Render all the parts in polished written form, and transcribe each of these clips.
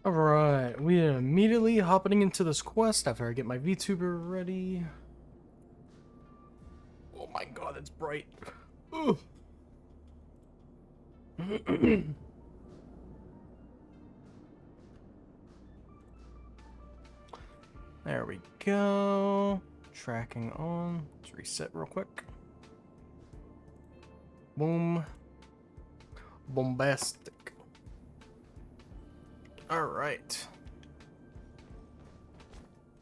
Alright, we are immediately hopping into this quest after I get my VTuber ready. Oh my god, it's bright. Ugh. There we go. Tracking on. Let's reset real quick. Boom. Bombastic. Alright.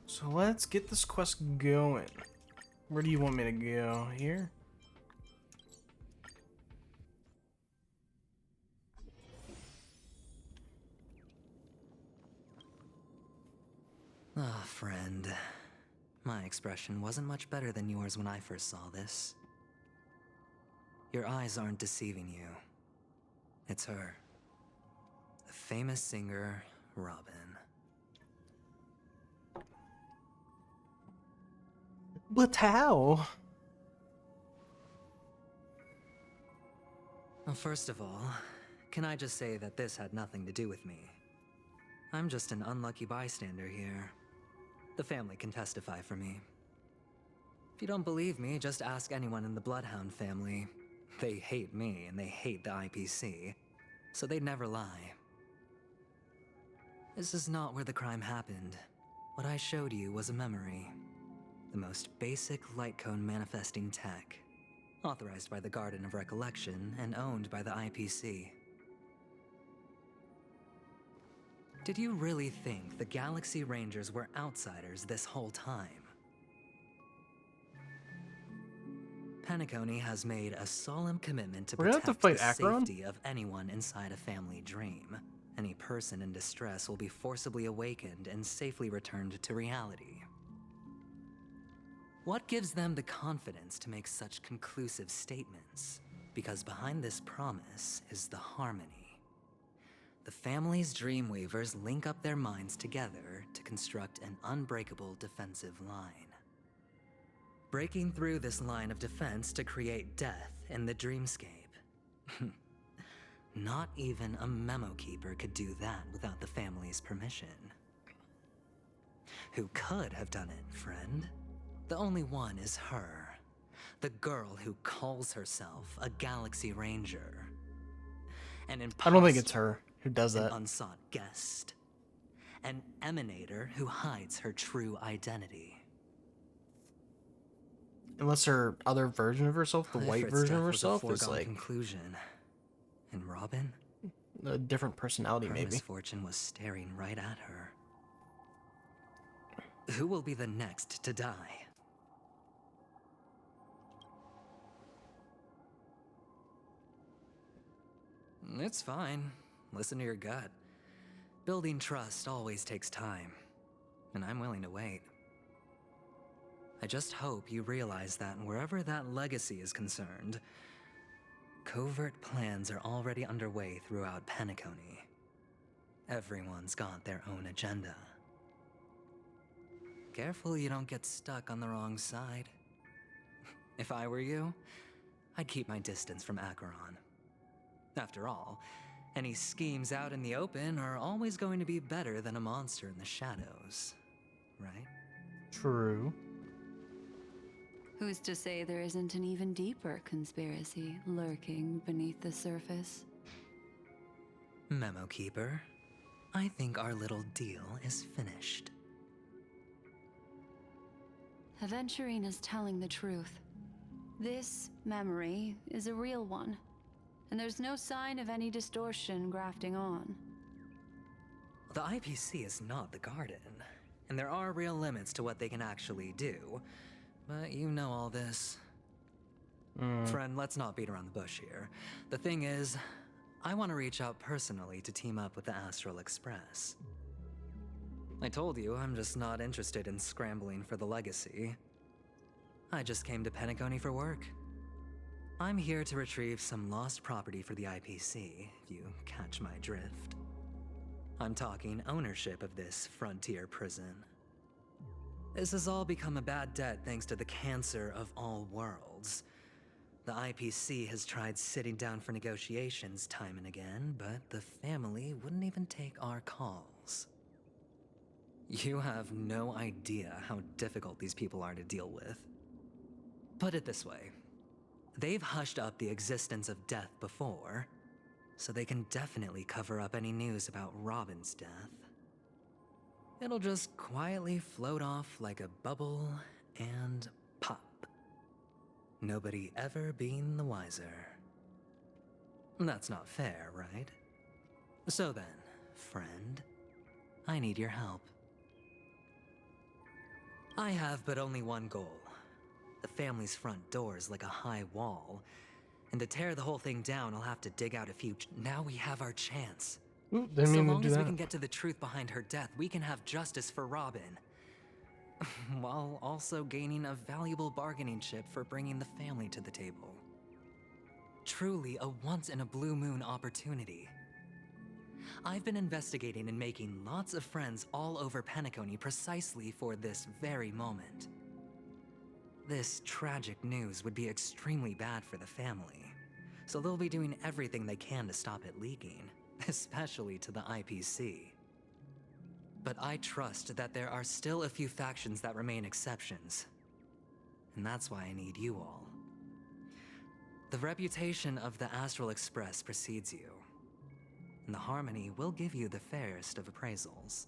So let's get this quest going. Where do you want me to go? Here? Ah, friend. My expression wasn't much better than yours when I first saw this. Your eyes aren't deceiving you. It's her. The famous singer, Robin. But how? Well, first of all, can I just say that this had nothing to do with me? I'm just an unlucky bystander here. The family can testify for me. If you don't believe me, just ask anyone in the Bloodhound family. They hate me and they hate the IPC, so they'd never lie. This is not where the crime happened. What I showed you was a memory. The most basic light cone manifesting tech. Authorized by the Garden of Recollection and owned by the IPC. Did you really think the Galaxy Rangers were outsiders this whole time? Penacony has made a solemn commitment to We're gonna have to protect fight the Acheron? safety of anyone inside a family dream. Any person in distress will be forcibly awakened and safely returned to reality. What gives them the confidence to make such conclusive statements? Because behind this promise is the harmony. The family's Dreamweavers link up their minds together to construct an unbreakable defensive line. Breaking through this line of defense to create death in the dreamscape. Not even a memo keeper could do that without the family's permission. Who could have done it, friend? The only one is her. The girl who calls herself a Galaxy Ranger. An imposter. I don't think it's her who does An that. unsought guest. An emanator who hides her true identity. Unless her other version of herself, the white Ifrit's version death of was a herself, is foregone like conclusion. And Robin? a different personality, Her maybe. misfortune was staring right at her. Who will be the next to die? It's fine. Listen to your gut. Building trust always takes time, and I'm willing to wait. I just hope you realize that wherever that legacy is concerned, covert plans are already underway throughout Penacony. Everyone's got their own agenda. Careful you don't get stuck on the wrong side. If I were you, I'd keep my distance from Acheron. After all, any schemes out in the open are always going to be better than a monster in the shadows, right? True. Who's to say there isn't an even deeper conspiracy lurking beneath the surface? Memo Keeper, I think our little deal is finished. Aventurine is telling the truth. This memory is a real one, and there's no sign of any distortion grafting on. The IPC is not the Garden, and there are real limits to what they can actually do. But you know all this. Friend, let's not beat around the bush here. The thing is, I want to reach out personally to team up with the Astral Express. I told you I'm just not interested in scrambling for the legacy. I just came to Penacony for work. I'm here to retrieve some lost property for the IPC, if you catch my drift. I'm talking ownership of this frontier prison. This has all become a bad debt thanks to the cancer of all worlds. The IPC has tried sitting down for negotiations time and again, but the family wouldn't even take our calls. appraisals. You have no idea how difficult these people are to deal with. Put it this way. They've hushed up the existence of death before, so they can definitely cover up any news about Robin's death. It'll just quietly float off like a bubble and pop. Nobody ever being the wiser. That's not fair, right? So then, friend, I need your help. I have but only one goal. The family's front door is like a high wall, and to tear the whole thing down, I'll have to dig out a few. Now we have our chance. Ooh, didn't So mean to long do as we that. can get to the truth behind her death, we can have justice for Robin. While also gaining a valuable bargaining chip for bringing the family to the table. Truly a once-in-a-blue-moon opportunity. I've been investigating and making lots of friends all over Penacony precisely for this very moment. This tragic news would be extremely bad for the family, so they'll be doing everything they can to stop it leaking, especially to the IPC. But I trust that there are still a few factions that remain exceptions, and that's why I need you all. The reputation of the Astral Express precedes you, and the Harmony will give you the fairest of appraisals.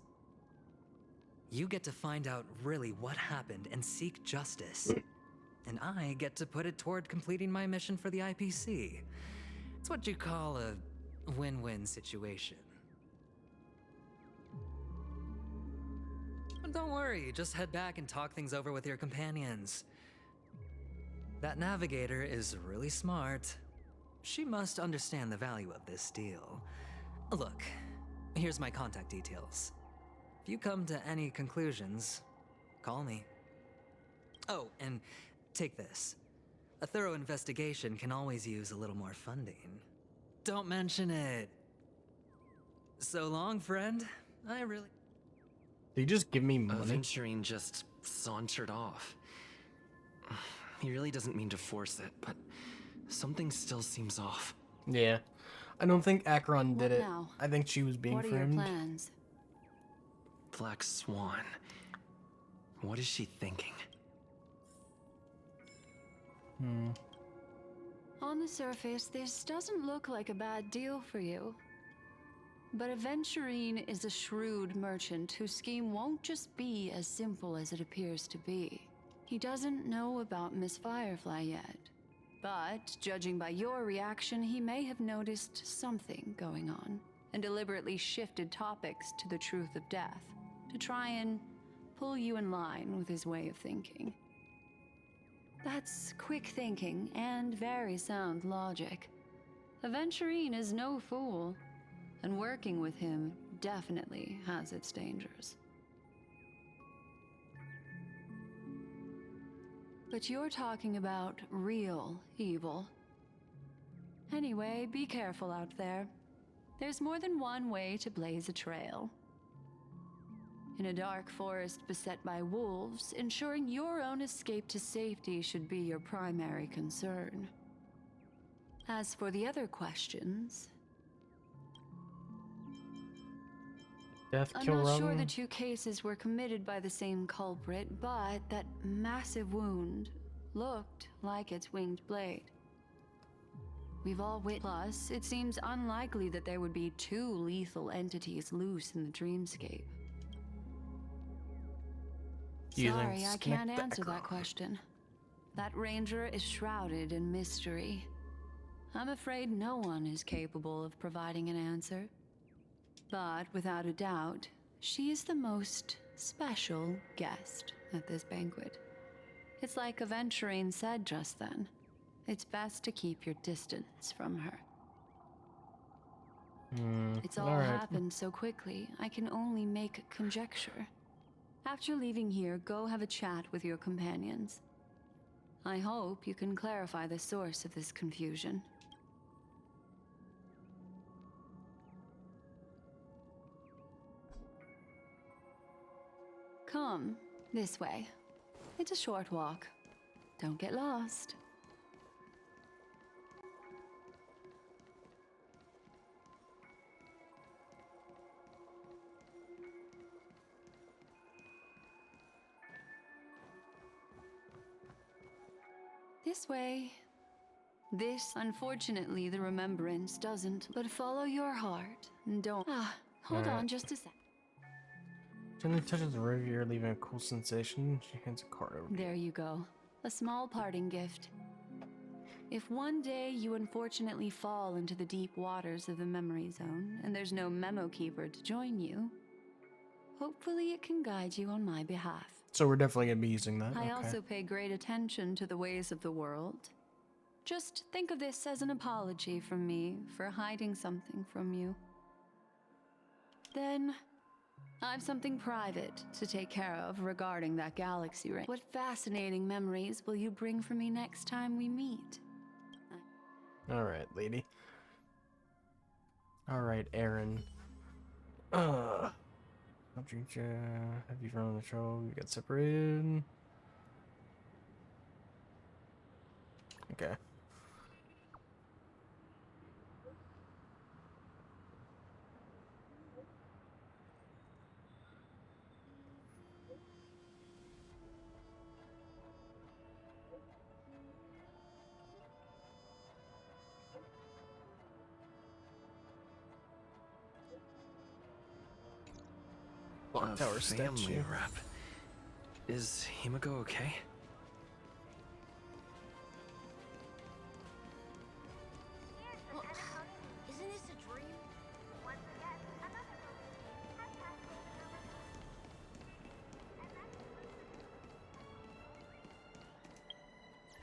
You get to find out really what happened and seek justice, and I get to put it toward completing my mission for the IPC. It's what you call a win-win situation. But don't worry, just head back and talk things over with your companions. That navigator is really smart. She must understand the value of this deal. Look, here's my contact details. If you come to any conclusions, call me. Oh, and take this. A thorough investigation can always use a little more funding. Don't mention it. So long, friend. I really... Did you just give me money? Aventurine just sauntered off. He really doesn't mean to force it, but something still seems off. Yeah. I don't think Acheron did What it. now? I think she was being What are your framed. plans? Black Swan. What is she thinking? On the surface, this doesn't look like a bad deal for you. But Aventurine is a shrewd merchant whose scheme won't just be as simple as it appears to be. He doesn't know about Miss Firefly yet. But, judging by your reaction, he may have noticed something going on, and deliberately shifted topics to the truth of death, to try and pull you in line with his way of thinking. That's quick thinking and very sound logic. Aventurine is no fool, and working with him definitely has its dangers. But you're talking about real evil. Anyway, be careful out there. There's more than one way to blaze a trail. In a dark forest beset by wolves, ensuring your own escape to safety should be your primary concern. As for the other questions, Death, I'm kill not sure Robin. the two cases were committed by the same culprit, but that massive wound looked like its winged blade. We've all plus, it seems unlikely that there would be two lethal entities loose in the dreamscape. Using Sorry, I can't Snick answer that background. question. That ranger is shrouded in mystery. I'm afraid no one is capable of providing an answer. But without a doubt, she is the most special guest at this banquet. It's like Aventurine said just then. It's best to keep your distance from her. It's all alright. happened so quickly, I can only make conjecture. After leaving here, go have a chat with your companions. I hope you can clarify the source of this confusion. Come, this way. It's a short walk. Don't get lost. This way. This, unfortunately, the remembrance doesn't. But follow your heart and don't. Hold on just a sec. Gently touches the root of your ear, leaving a cool sensation. She hands a card over. There you go. A small parting gift. If one day you unfortunately fall into the deep waters of the memory zone, and there's no memo keeper to join you, hopefully it can guide you on my behalf. So we're definitely gonna be using that. I Okay. also pay great attention to the ways of the world. Just think of this as an apology from me for hiding something from you. Then, I've something private to take care of regarding that galaxy ring. What fascinating memories will you bring for me next time we meet? Alright, lady. Alright, Aaron. Have you found the show? We got separated. Okay. A Tower family statue. rep. Is Himiko okay? Isn't this a dream?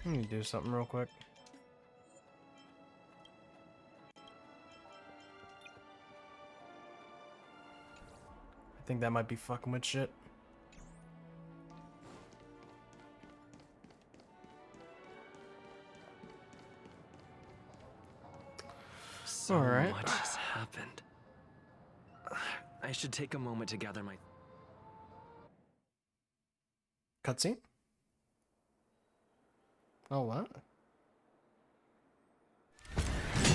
Let me do something real quick. I think that might be fucking with shit. So Alright. much has happened. I should take a moment to gather my... Cutscene? Oh, what?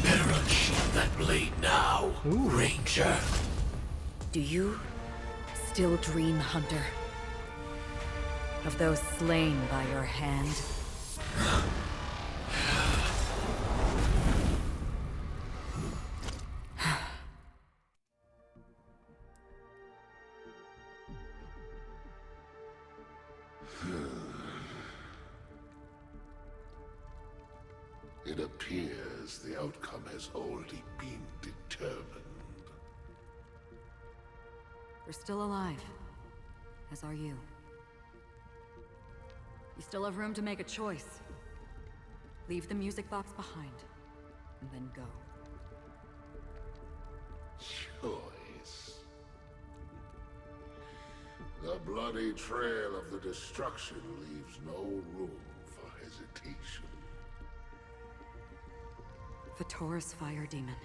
Better unsheath that blade now, Ooh. Ranger. Do you still dream, Hunter? Of those slain by your hand? It appears the outcome has already been determined. We're still alive, as are you. You still have room to make a choice. Leave the music box behind, and then go. Choice. The bloody trail of the destruction leaves no room for hesitation. Vatora's fire demon.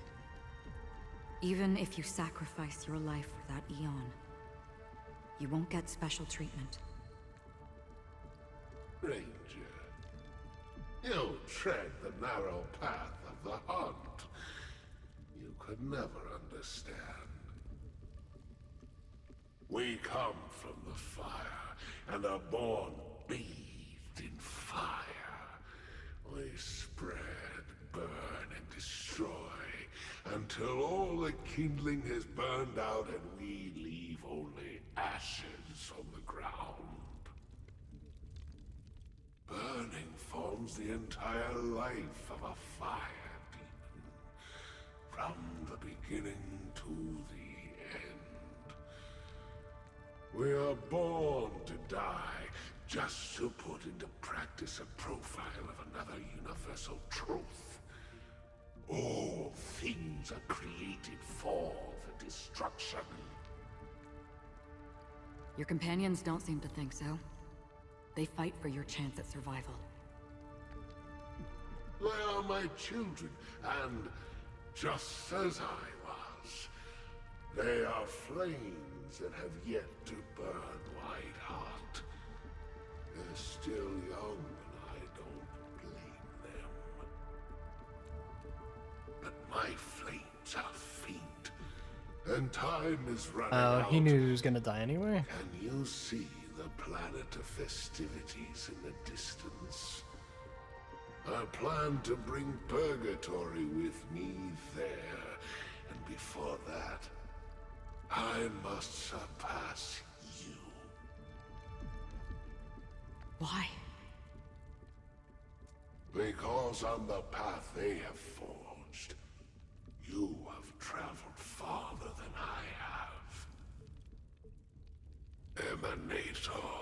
Even if you sacrifice your life for that Eon, you won't get special treatment. Ranger, you tread the narrow path of the hunt. You could never understand. We come from the fire, and are born bathed in fire. We spread, burn, and destroy, until all the kindling has burned out and we leave only ashes on the ground. Burning forms the entire life of a fire demon, from the beginning to the end. We are born to die, just to put into practice a profile of another universal truth. All things are created for the destruction. Your companions don't seem to think so. They fight for your chance at survival. They are my children, and just as I was, they are flames that have yet to burn white hot. They're still young, and I don't blame them. But my flames are faint, and time is running Oh, out. he knew he was gonna die anyway. Can you see the planet of festivities in the distance? I plan to bring Purgatory with me there, and before that, I must surpass you. Why? Because on the path they have forged, you have traveled farther than I have. Emanator.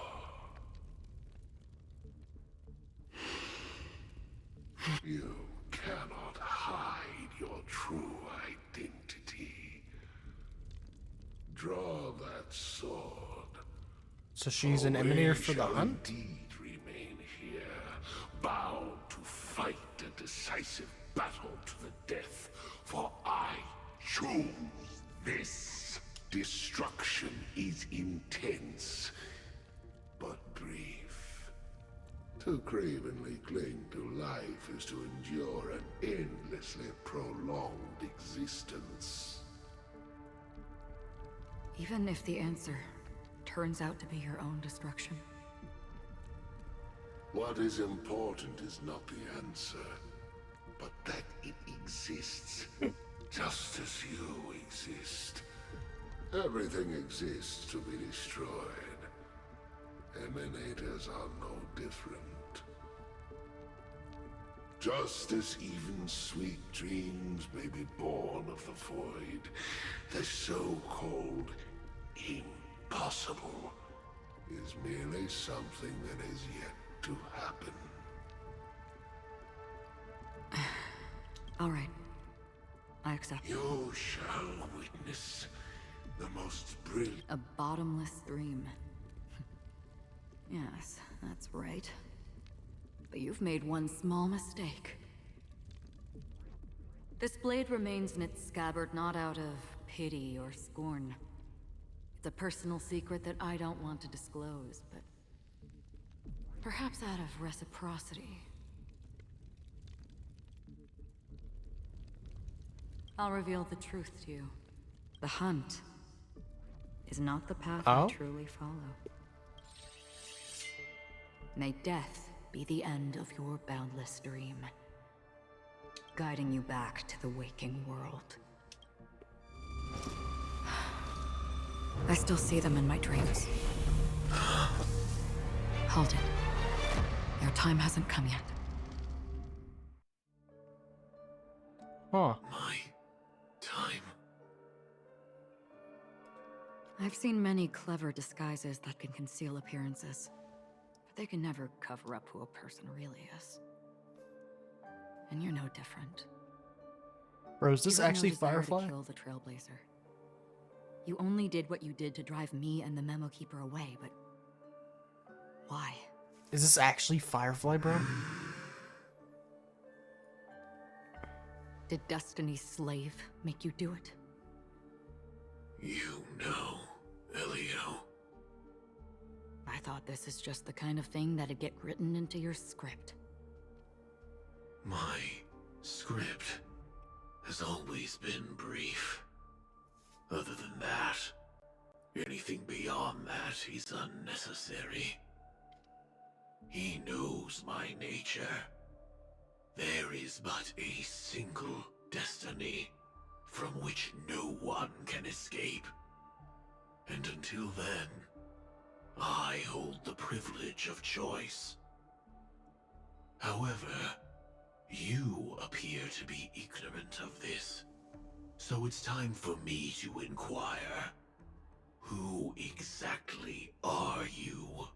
You cannot hide your true identity. Draw that sword. So she's an emanator for the shall hunt? indeed remain here, bound to fight a decisive battle to the death, for I choose this. Destruction is intense, but brief. To cravenly cling to life is to endure an endlessly prolonged existence. Even if the answer turns out to be your own destruction. What is important is not the answer, but that it exists, just as you exist. Everything exists to be destroyed. Emanators are no different. Just as even sweet dreams may be born of the void, the so-called impossible is merely something that is yet to happen. All right. I accept. You shall witness the most brilliant. A bottomless stream. Yes, that's right. But you've made one small mistake. This blade remains in its scabbard not out of pity or scorn. It's a personal secret that I don't want to disclose, but perhaps out of reciprocity. I'll reveal the truth to you. The hunt is not the path Oh? I truly follow. May death be the end of your boundless dream, guiding you back to the waking world. I still see them in my dreams. Hold it. Your time hasn't come yet. Huh. My time. I've seen many clever disguises that can conceal appearances, but they can never cover up who a person really is. And you're no different. Bro, is this You have no actually desire Firefly? to kill the Trailblazer. You only did what you did to drive me and the Memo Keeper away, but why? Is this actually Firefly, bro? Did Destiny's slave make you do it? You know, Elio. I thought this is just the kind of thing that'd get written into your script. My script has always been brief. Other than that, anything beyond that is unnecessary. He knows my nature. There is but a single destiny from which no one can escape. And until then, I hold the privilege of choice. However, you appear to be ignorant of this. So it's time for me to inquire. Who exactly are you?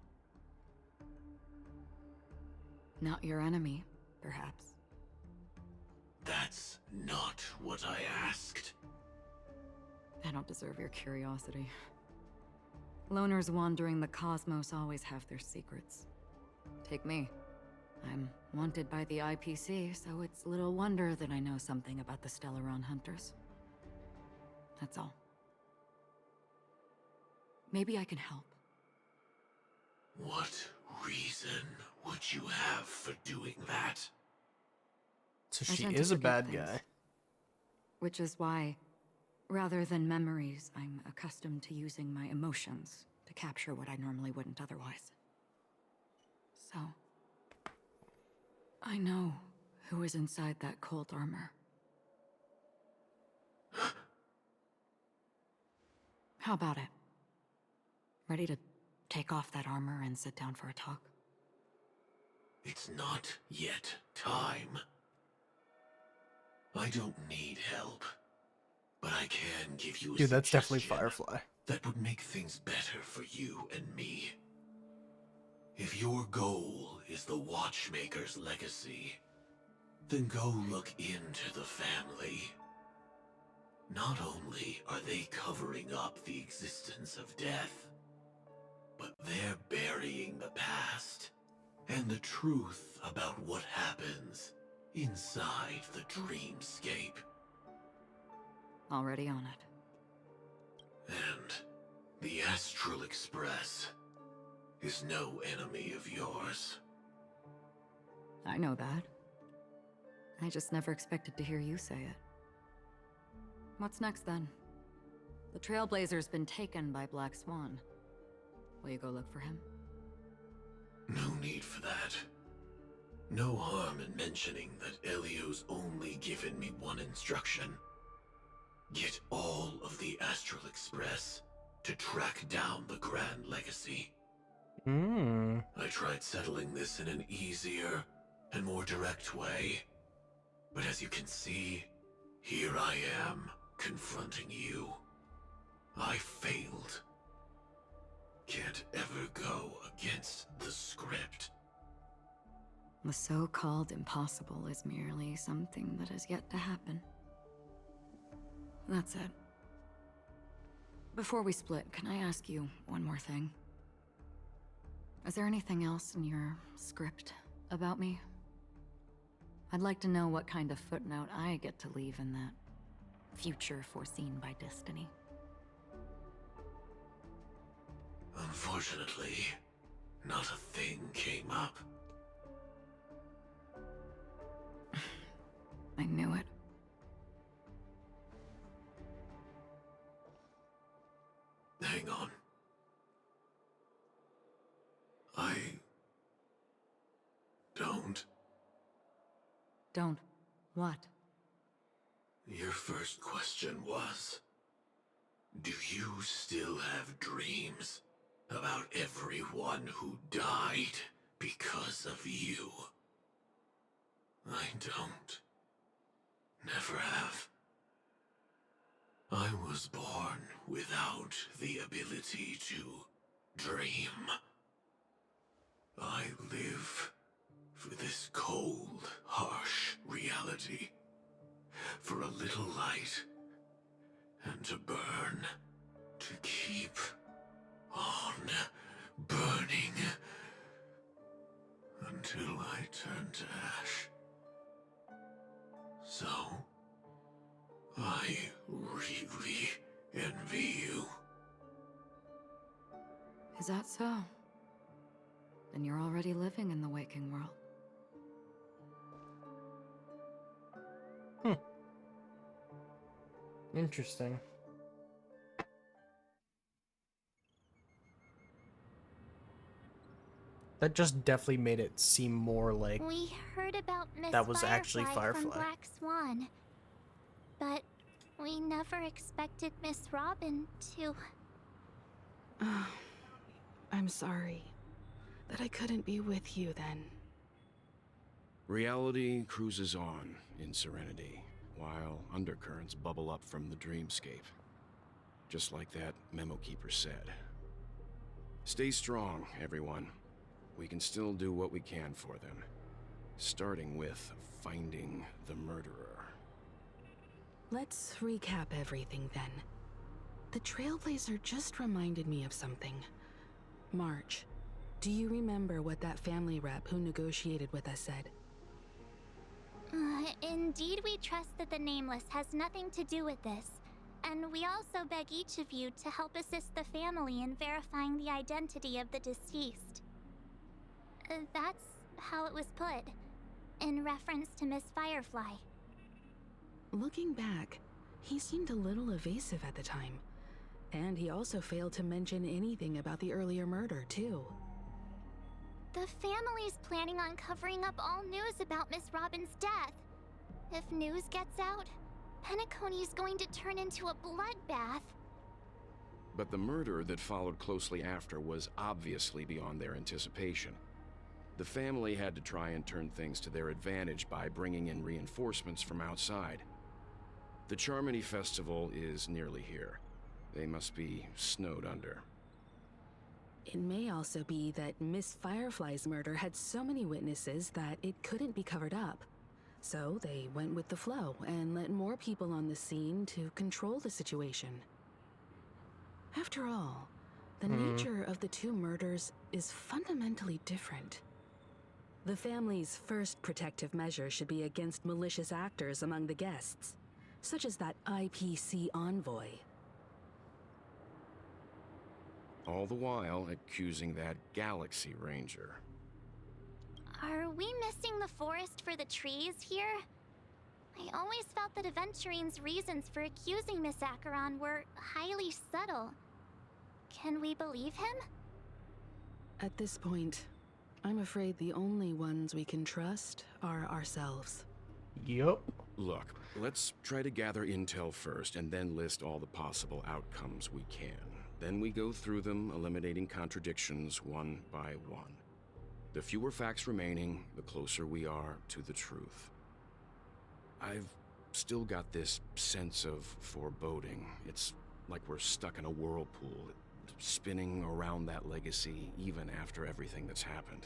Not your enemy, perhaps. That's not what I asked. I don't deserve your curiosity. Loners wandering the cosmos always have their secrets. Take me. I'm wanted by the IPC, so it's little wonder that I know something about the Stellaron Hunters. That's all. Maybe I can help. What reason would you have for doing that? So I she tend to is a forget bad things. guy. Which is why, rather than memories, I'm accustomed to using my emotions to capture what I normally wouldn't otherwise. So, I know Who is inside that cold armor? How about it? Ready to take off that armor and sit down for a talk? It's not yet time. I don't need help, but I can give you a Dude, that's definitely suggestion Firefly. that would make things better for you and me. If your goal is the Watchmaker's legacy, then go look into the family. Not only are they covering up the existence of death, but they're burying the past and the truth about what happens inside the dreamscape. Already on it. And the Astral Express is no enemy of yours. I know that. I just never expected to hear you say it. What's next then? The Trailblazer's been taken by Black Swan. Will you go look for him? No need for that. No harm in mentioning that Elio's only given me one instruction. Get all of the Astral Express to track down the Grand Legacy. I tried settling this in an easier and more direct way, but as you can see, here I am, confronting you. I failed. Can't ever go against the script. The so-called impossible is merely something that has yet to happen. That's it. Before we split, can I ask you one more thing? Is there anything else in your script about me? I'd like to know what kind of footnote I get to leave in that future foreseen by destiny. Unfortunately, not a thing came up. I knew it. Hang on. I don't. Don't. What? Your first question was, do you still have dreams about everyone who died because of you? I don't. Never have. I was born without the ability to dream. I live for this cold, harsh reality. For a little light, and to burn, to keep on burning, until I turn to ash. So, I really envy you. Is that so? Then you're already living in the waking world. Interesting. That just definitely made it seem more like We heard about Miss that was actually from Firefly. Black Swan, but we never expected Miss Robin to. I'm sorry that I couldn't be with you then. Reality cruises on in Serenity, while undercurrents bubble up from the dreamscape. Just like that memo keeper said. Stay strong, everyone. We can still do what we can for them. Starting with finding the murderer. Let's recap everything then. The Trailblazer just reminded me of something. March, do you remember what that family rep who negotiated with us said? Indeed, we trust that the Nameless has nothing to do with this, and we also beg each of you to help assist the family in verifying the identity of the deceased. That's how it was put, in reference to Miss Firefly. Looking back, he seemed a little evasive at the time. And he also failed to mention anything about the earlier murder, too. The family's planning on covering up all news about Miss Robin's death. If news gets out, Penacony's going to turn into a bloodbath. But the murder that followed closely after was obviously beyond their anticipation. The family had to try and turn things to their advantage by bringing in reinforcements from outside. The Charmony Festival is nearly here. They must be snowed under. It may also be that Miss Firefly's murder had so many witnesses that it couldn't be covered up. So they went with the flow and let more people on the scene to control the situation. After all, the nature of the two murders is fundamentally different. The family's first protective measure should be against malicious actors among the guests, such as that IPC envoy. All the while accusing that Galaxy Ranger. Are we missing the forest for the trees here? I always felt that Aventurine's reasons for accusing Miss Acheron were highly subtle. Can we believe him? At this point, I'm afraid the only ones we can trust are ourselves. Yup. Look, let's try to gather intel first and then list all the possible outcomes we can. Then we go through them, eliminating contradictions one by one. The fewer facts remaining, the closer we are to the truth. I've still got this sense of foreboding. It's like we're stuck in a whirlpool, spinning around that legacy even after everything that's happened.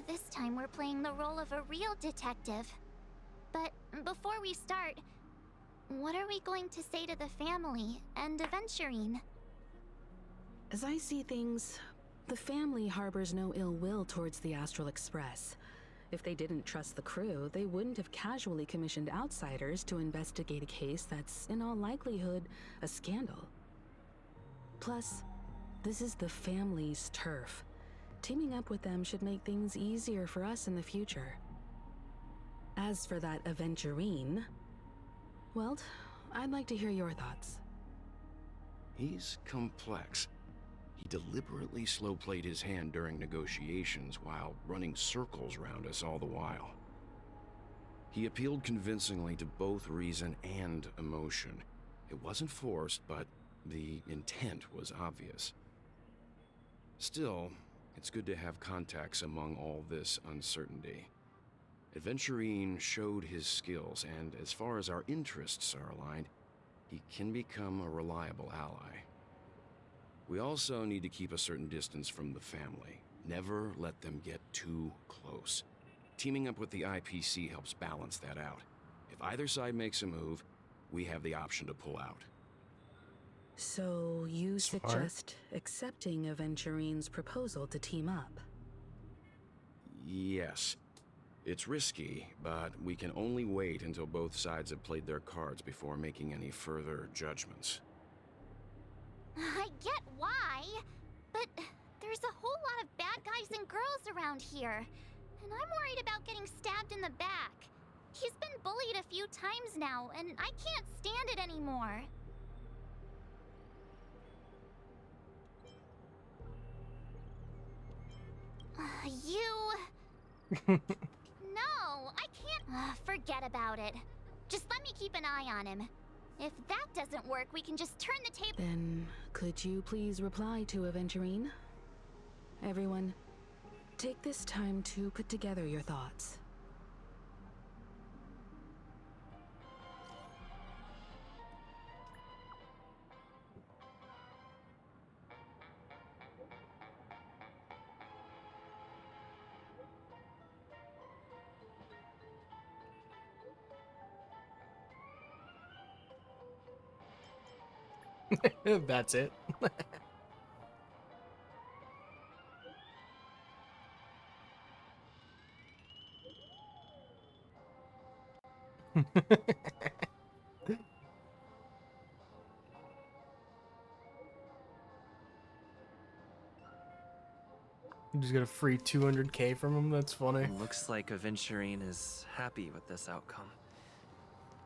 This time we're playing the role of a real detective. But before we start, what are we going to say to the family and Aventurine? As I see things, the family harbors no ill will towards the Astral Express. If they didn't trust the crew, they wouldn't have casually commissioned outsiders to investigate a case that's, in all likelihood, a scandal. Plus, this is the family's turf. Teaming up with them should make things easier for us in the future. As for that Aventurine, well, I'd like to hear your thoughts. He's complex. He deliberately slow-played his hand during negotiations while running circles around us all the while. He appealed convincingly to both reason and emotion. It wasn't forced, but the intent was obvious. Still, it's good to have contacts among all this uncertainty. Aventurine showed his skills, and as far as our interests are aligned, he can become a reliable ally. We also need to keep a certain distance from the family. Never let them get too close. Teaming up with the IPC helps balance that out. If either side makes a move, we have the option to pull out. So you Smart. suggest accepting Aventurine's proposal to team up? Yes. It's risky, but we can only wait until both sides have played their cards before making any further judgments. I get why, but there's a whole lot of bad guys and girls around here, and I'm worried about getting stabbed in the back. He's been bullied a few times now, and I can't stand it anymore. No, I can't. Forget about it. Just let me keep an eye on him. If that doesn't work, we can just turn the table. Then, could you please reply to Aventurine? Everyone, take this time to put together your thoughts. That's it. You just got a free 200K from him? That's funny. Looks like Aventurine is happy with this outcome.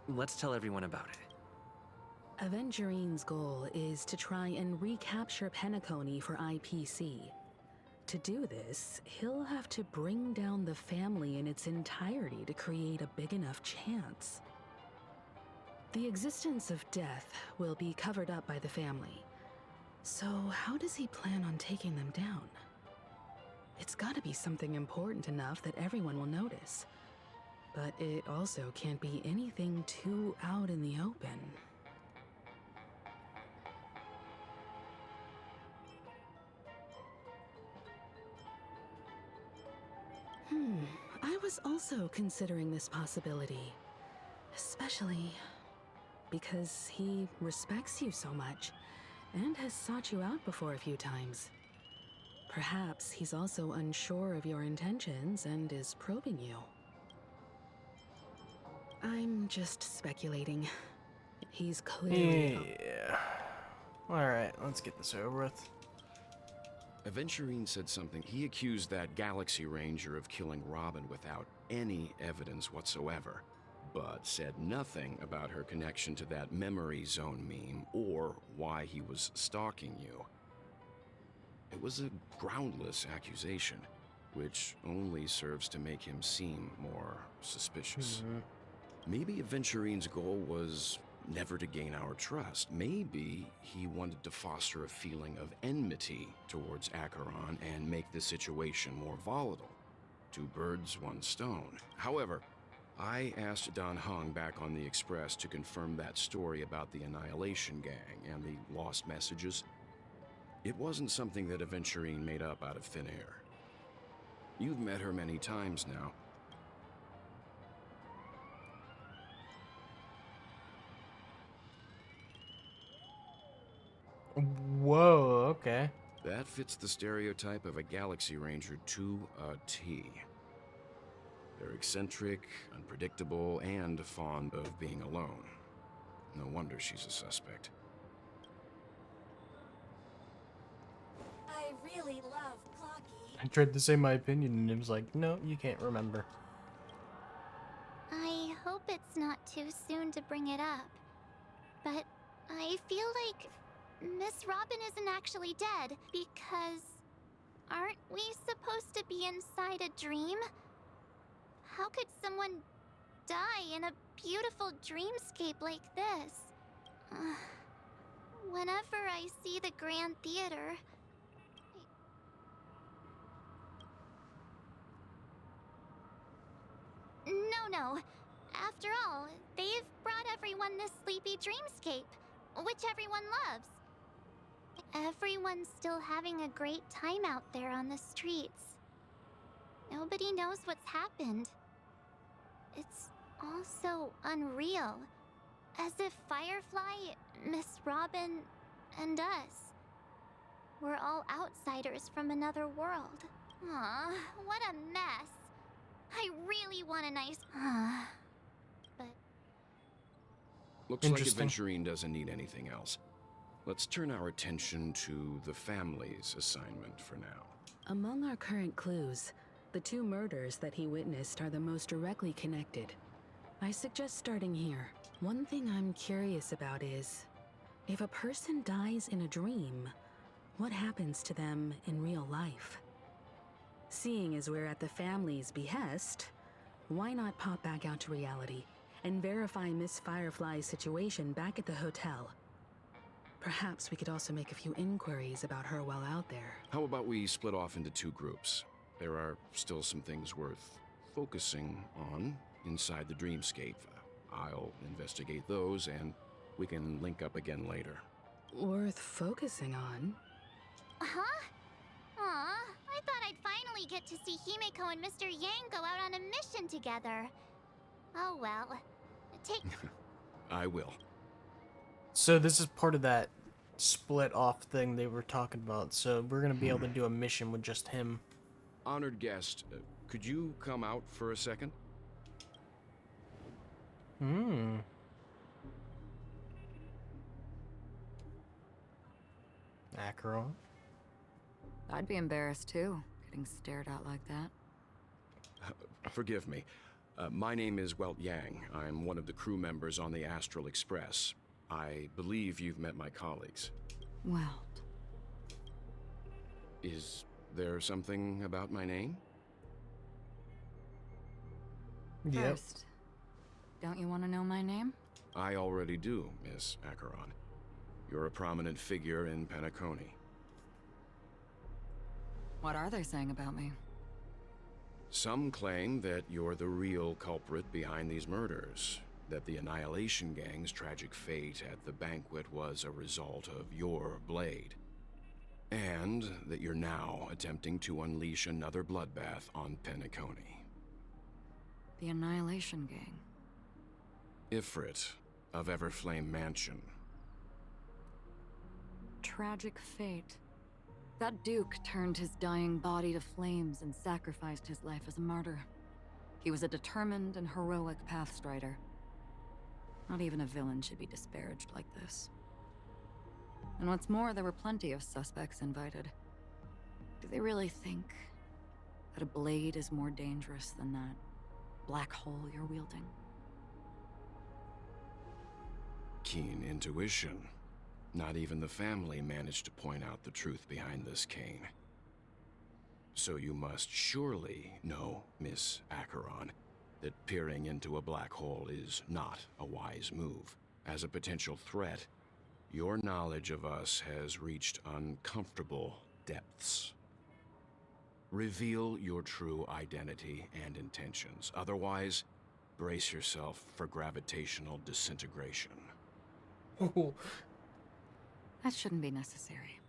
Let's tell everyone about it. Aventurine's goal is to try and recapture Penacony for IPC. To do this, he'll have to bring down the family in its entirety to create a big enough chance. The existence of death will be covered up by the family. So how does he plan on taking them down? It's gotta be something important enough that everyone will notice. But it also can't be anything too out in the open. I was also considering this possibility. Especially because he respects you so much and has sought you out before a few times. Perhaps he's also unsure of your intentions and is probing you. I'm just speculating. He's clearly... Yeah. Alright, let's get this over with. Aventurine said something. He accused that Galaxy Ranger of killing Robin without any evidence whatsoever, but said nothing about her connection to that memory zone meme or why he was stalking you. It was a groundless accusation, which only serves to make him seem more suspicious. Maybe Aventurine's goal was never to gain our trust. Maybe he wanted to foster a feeling of enmity towards Acheron and make the situation more volatile. Two birds, one stone. However, I asked Dan Heng back on the Express to confirm that story about the Annihilation Gang and the lost messages. It wasn't something that Aventurine made up out of thin air. You've met her many times now. Whoa, okay. That fits the stereotype of a Galaxy Ranger to a T. They're eccentric, unpredictable, and fond of being alone. No wonder she's a suspect. I really love Clocky. I tried to say my opinion and it was like, no, you can't remember. I hope it's not too soon to bring it up, but I feel like Miss Robin isn't actually dead because aren't we supposed to be inside a dream? How could someone die in a beautiful dreamscape like this? Whenever I see the Grand Theater, No. After all, they've brought everyone this sleepy dreamscape, which everyone loves. Everyone's still having a great time out there on the streets. Nobody knows what's happened. It's all so unreal. As if Firefly, Miss Robin, and us were all outsiders from another world. Aw, what a mess. I really want a nice... but... Looks like Aventurine doesn't need anything else. Let's turn our attention to the family's assignment for now. Among our current clues, the two murders that he witnessed are the most directly connected. I suggest starting here. One thing I'm curious about is, if a person dies in a dream, what happens to them in real life? Seeing as we're at the family's behest, why not pop back out to reality and verify Miss Firefly's situation back at the hotel? Perhaps we could also make a few inquiries about her while out there. How about we split off into two groups? There are still some things worth focusing on inside the dreamscape. I'll investigate those, and we can link up again later. Worth focusing on? Huh? Aw, I thought I'd finally get to see Himeko and Mr. Yang go out on a mission together. Oh well. Take... I will. So this is part of that split off thing they were talking about. So we're gonna be able to do a mission with just him. Honored guest, could you come out for a second? Acheron. I'd be embarrassed too, getting stared at like that. Forgive me. My name is Welt Yang. I'm one of the crew members on the Astral Express. I believe you've met my colleagues. Welt. Is There's something about my name? Yep. First, don't you want to know my name? I already do, Miss Acheron. You're a prominent figure in Penacony. What are they saying about me? Some claim that you're the real culprit behind these murders, that the Annihilation Gang's tragic fate at the banquet was a result of your blade, and that you're now attempting to unleash another bloodbath on Penacony. The Annihilation Gang. Ifrit of Everflame Mansion. Tragic fate. That Duke turned his dying body to flames and sacrificed his life as a martyr. He was a determined and heroic pathstrider. Not even a villain should be disparaged like this. And what's more, there were plenty of suspects invited. Do they really think that a blade is more dangerous than that black hole you're wielding? Keen intuition. Not even the family managed to point out the truth behind this cane. So you must surely know, Miss Acheron, that peering into a black hole is not a wise move. As a potential threat, your knowledge of us has reached uncomfortable depths. Reveal your true identity and intentions. Otherwise, brace yourself for gravitational disintegration. That shouldn't be necessary.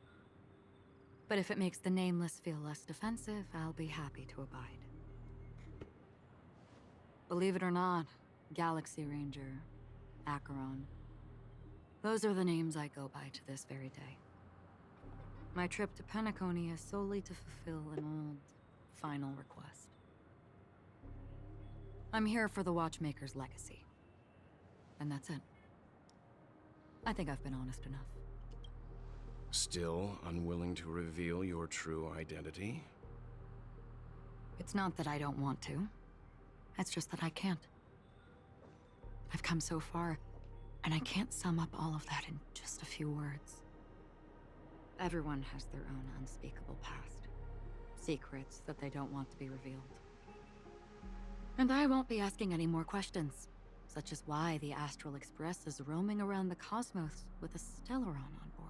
But if it makes the Nameless feel less defensive, I'll be happy to abide. Believe it or not, Galaxy Ranger, Acheron, those are the names I go by to this very day. My trip to Penacony is solely to fulfill an old, final request. I'm here for the Watchmaker's legacy. And that's it. I think I've been honest enough. Still unwilling to reveal your true identity? It's not that I don't want to. It's just that I can't. I've come so far, and I can't sum up all of that in just a few words. Everyone has their own unspeakable past. Secrets that they don't want to be revealed. And I won't be asking any more questions, such as why the Astral Express is roaming around the cosmos with a Stellaron on board.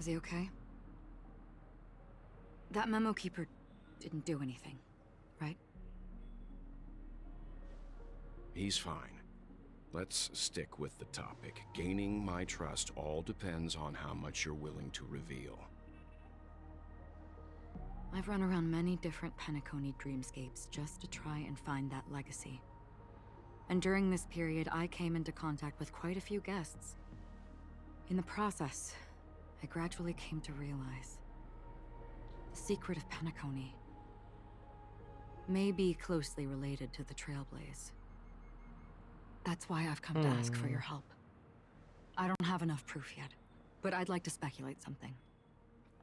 Is he okay? That Memo Keeper didn't do anything, right? He's fine. Let's stick with the topic. Gaining my trust all depends on how much you're willing to reveal. I've run around many different Penacony dreamscapes just to try and find that legacy. And during this period, I came into contact with quite a few guests. In the process, I gradually came to realize the secret of Penacony may be closely related to the Trailblaze. That's why I've come to ask for your help. I don't have enough proof yet, but I'd like to speculate something.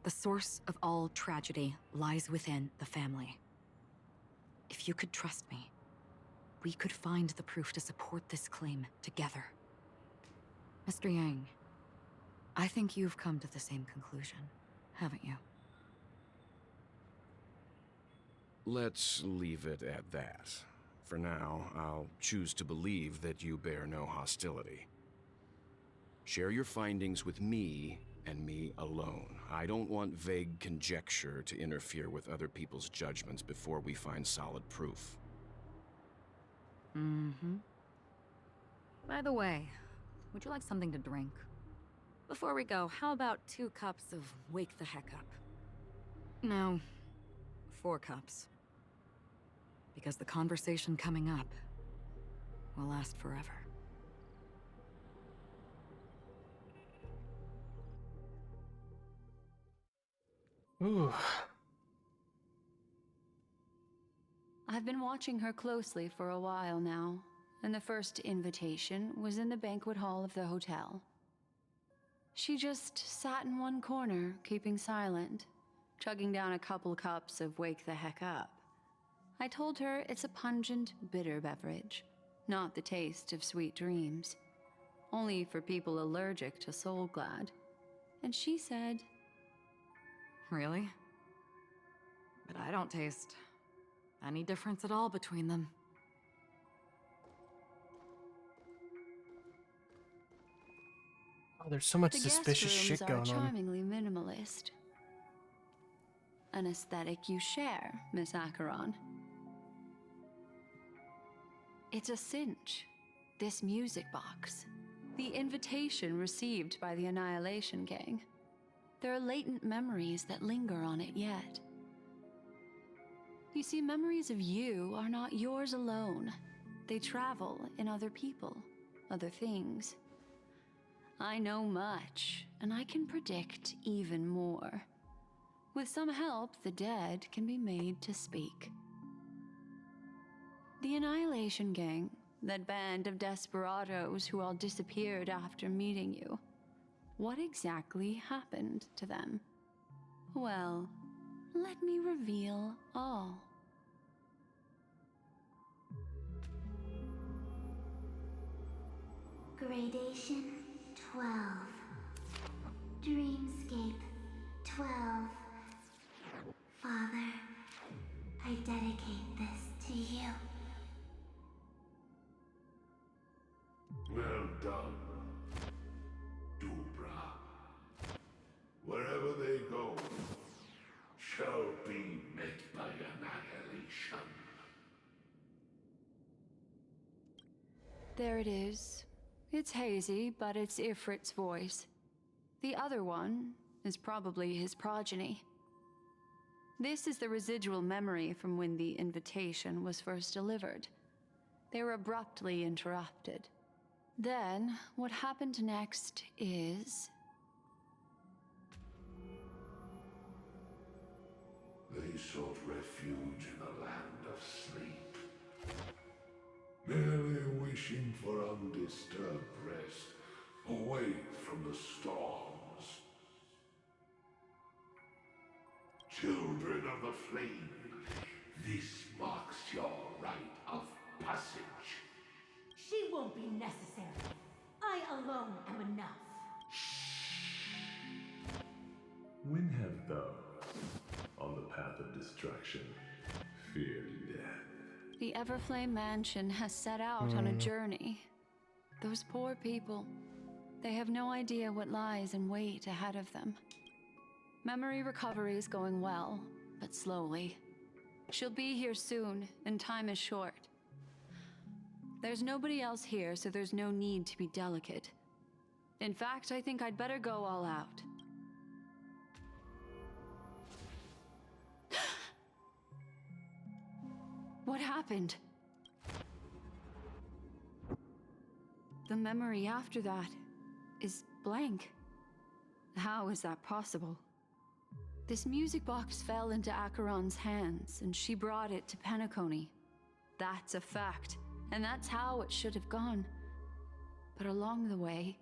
The source of all tragedy lies within the family. If you could trust me, we could find the proof to support this claim together. Mr. Yang, I think you've come to the same conclusion, haven't you? Let's leave it at that. For now, I'll choose to believe that you bear no hostility. Share your findings with me and me alone. I don't want vague conjecture to interfere with other people's judgments before we find solid proof. Mm-hmm. By the way, would you like something to drink? Before we go, how about 2 cups of Wake the Heck Up? No, 4 cups. Because the conversation coming up will last forever. Ooh. I've been watching her closely for a while now, and the first invitation was in the banquet hall of the hotel. She just sat in one corner, keeping silent, chugging down a couple cups of Wake the Heck Up. I told her it's a pungent, bitter beverage, not the taste of sweet dreams. Only for people allergic to Soul Glad. and she said, Really? But I don't taste any difference at all between them. Oh, there's so much the suspicious guest shit rooms are going on. charmingly minimalist. An aesthetic you share, Miss Acheron. It's a cinch. This music box. The invitation received by the Annihilation Gang. There are latent memories that linger on it yet. You see, memories of you are not yours alone. They travel in other people, other things. I know much, and I can predict even more. With some help, the dead can be made to speak. The Annihilation Gang, that band of desperados who all disappeared after meeting you. What exactly happened to them? Well, let me reveal all. Gradation 12. Dreamscape 12. Father, I dedicate this to you. Well done, Dubra. Wherever they go, shall be met by annihilation. There it is. It's hazy, but it's Ifrit's voice. The other one is probably his progeny. This is the residual memory from when the invitation was first delivered. They were abruptly interrupted. Then, what happened next is... They sought refuge in a land of sleep, merely wishing for undisturbed rest, away from the storms. Children of the Flame, this marks your rite of passage. She won't be necessary. I alone am enough. When have those on the path of destruction feared death? The Everflame Mansion has set out on a journey. Those poor people, they have no idea what lies in wait ahead of them. Memory recovery is going well, but slowly. She'll be here soon, and time is short. There's nobody else here, so there's no need to be delicate. In fact, I think I'd better go all out. What happened? The memory after that is blank. How is that possible? This music box fell into Acheron's hands, and she brought it to Penacony. That's a fact, and that's how it should have gone. But along the way...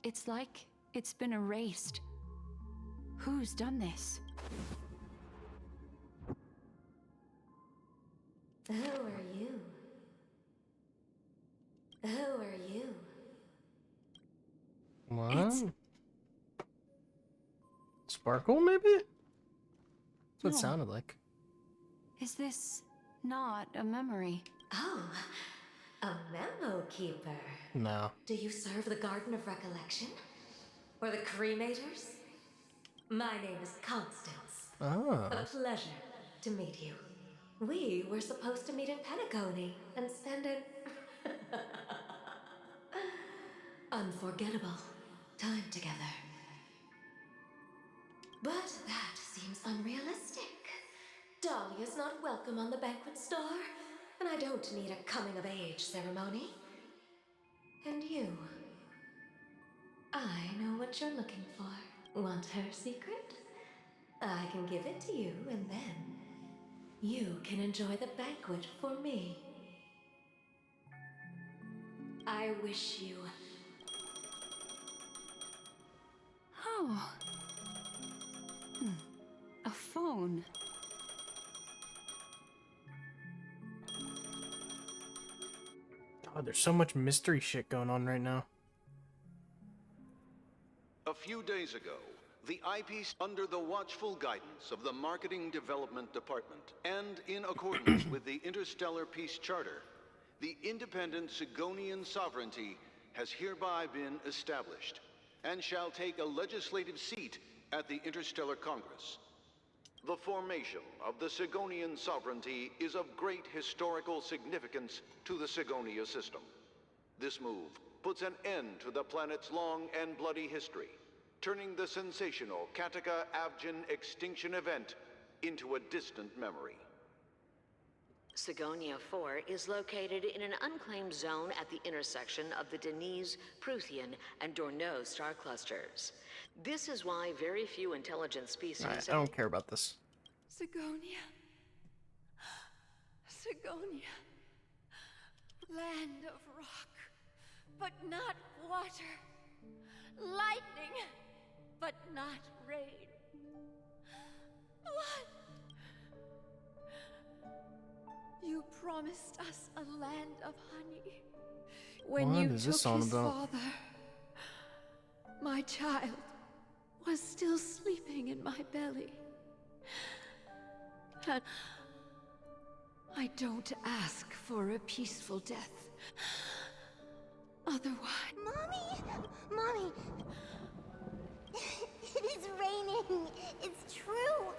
it's like it's been erased. Who's done this? Who are you? Who are you? What? Sparkle, maybe? That's what it No. sounded like. Is this not a memory? Oh, a memo keeper. No. Do you serve the Garden of Recollection? Or the Cremators? My name is Constance. Oh. A pleasure to meet you. We were supposed to meet in Penacony and spend an unforgettable time together. But that seems unrealistic. Dahlia's not welcome on the banquet star, and I don't need a coming-of-age ceremony. And you? I know what you're looking for. Want her secret? I can give it to you, and then you can enjoy the banquet for me. I wish you... Oh. A phone. Oh, there's so much mystery shit going on right now. A few days ago, the IPC, under the watchful guidance of the Marketing Development Department, and in accordance with the Interstellar Peace Charter, the independent Sigonian sovereignty has hereby been established, and shall take a legislative seat at the Interstellar Congress. The formation of the Sigonian sovereignty is of great historical significance to the Sigonia system. This move puts an end to the planet's long and bloody history, turning the sensational Kataka-Abjin extinction event into a distant memory. Sigonia 4 is located in an unclaimed zone at the intersection of the Denise, Prothean, and Dorneau star clusters. This is why very few intelligent species... Alright, I don't care about this. Sigonia. Sigonia. Land of rock, but not water. Lightning, but not rain. Blood. You promised us a land of honey. When What you is took this all his about? father, my child was still sleeping in my belly. And I don't ask for a peaceful death. Otherwise... Mommy! Mommy! It is raining! It's true!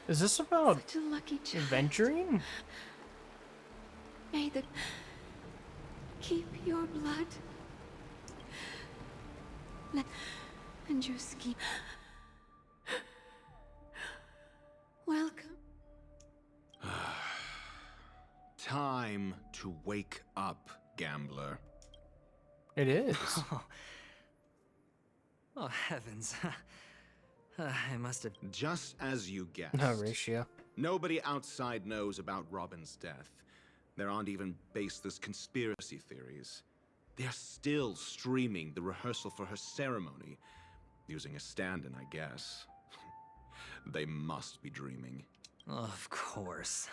Is this about Such a lucky child. adventuring? May the... keep your blood. And your scheme. Welcome. Time to wake up, gambler. It is. Oh, heavens. I must have... Just as you guessed. No ratio. Nobody outside knows about Robin's death. There aren't even baseless conspiracy theories. They're still streaming the rehearsal for her ceremony, using a stand-in, I guess. They must be dreaming. Of course.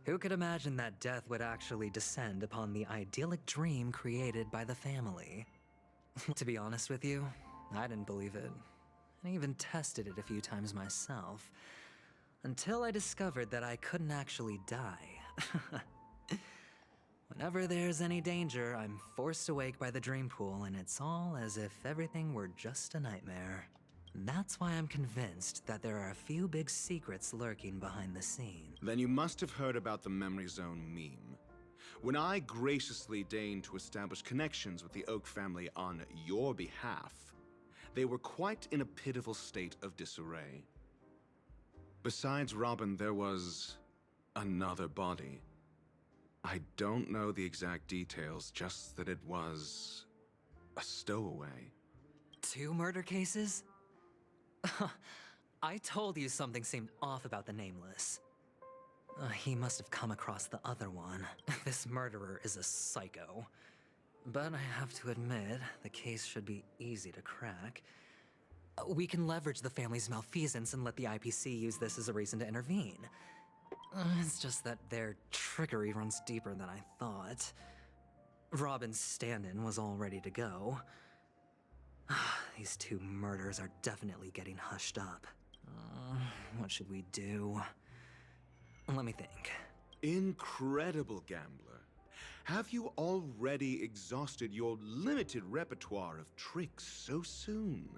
Who could imagine that death would actually descend upon the idyllic dream created by the family? To be honest with you, I didn't believe it. I even tested it a few times myself, until I discovered that I couldn't actually die. Whenever there's any danger, I'm forced awake by the dream pool, and it's all as if everything were just a nightmare. That's why I'm convinced that there are a few big secrets lurking behind the scenes. Then you must have heard about the Memory Zone meme. When I graciously deigned to establish connections with the Oak family on your behalf, they were quite in a pitiful state of disarray. Besides Robin, there was another body. I don't know the exact details, just that it was a stowaway. 2 murder cases? I told you something seemed off about the Nameless. He must have come across the other one. This murderer is a psycho. But I have to admit, the case should be easy to crack. We can leverage the family's malfeasance and let the IPC use this as a reason to intervene. It's just that their trickery runs deeper than I thought. Robin's stand-in was all ready to go. These 2 murders are definitely getting hushed up. What should we do? Let me think. Incredible, gambler. Have you already exhausted your limited repertoire of tricks so soon?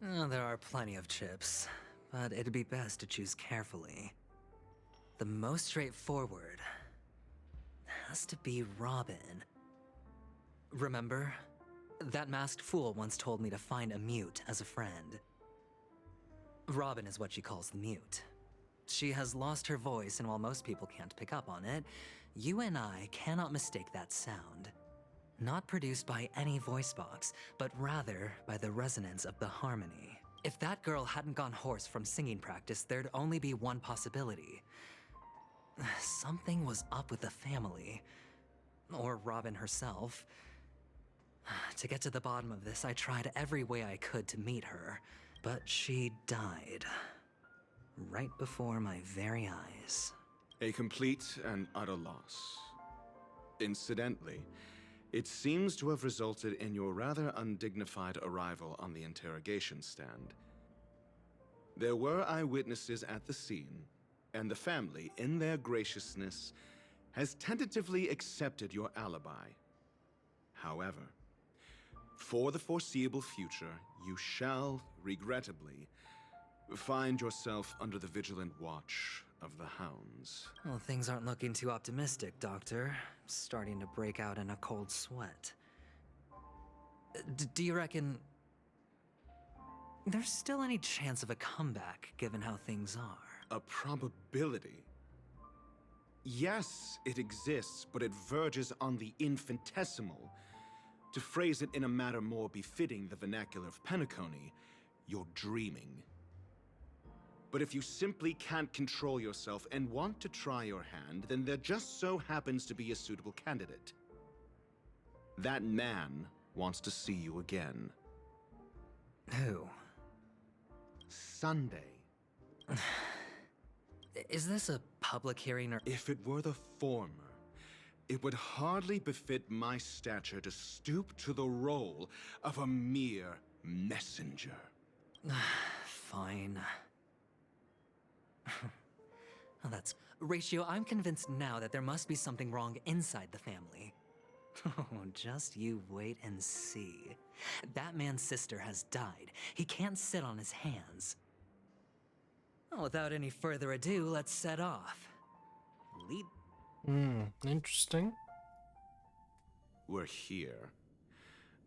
There are plenty of chips, but it'd be best to choose carefully. The most straightforward has to be Robin. Remember? That masked fool once told me to find a mute as a friend. Robin is what she calls the mute. She has lost her voice, and while most people can't pick up on it, you and I cannot mistake that sound. Not produced by any voice box, but rather by the resonance of the harmony. If that girl hadn't gone hoarse from singing practice, there'd only be one possibility. Something was up with the family. Or Robin herself. To get to the bottom of this, I tried every way I could to meet her. But she died. Right before my very eyes. A complete and utter loss. Incidentally, it seems to have resulted in your rather undignified arrival on the interrogation stand. There were eyewitnesses at the scene, and the family, in their graciousness, has tentatively accepted your alibi. However, for the foreseeable future, you shall, regrettably, find yourself under the vigilant watch of the Hounds. Well, things aren't looking too optimistic, Doctor. I'm starting to break out in a cold sweat. Do you reckon there's still any chance of a comeback, given how things are? A probability? Yes, it exists, but it verges on the infinitesimal. To phrase it in a manner more befitting the vernacular of Penacony, you're dreaming. But if you simply can't control yourself and want to try your hand, then there just so happens to be a suitable candidate. That man wants to see you again. Who? Sunday. Is this a public hearing or— If it were the former, it would hardly befit my stature to stoop to the role of a mere messenger. Fine. Oh, that's— Ratio, I'm convinced now that there must be something wrong inside the family. Oh, just you wait and see. That man's sister has died. He can't sit on his hands. Well, without any further ado, let's set off. Lead— Interesting. We're here.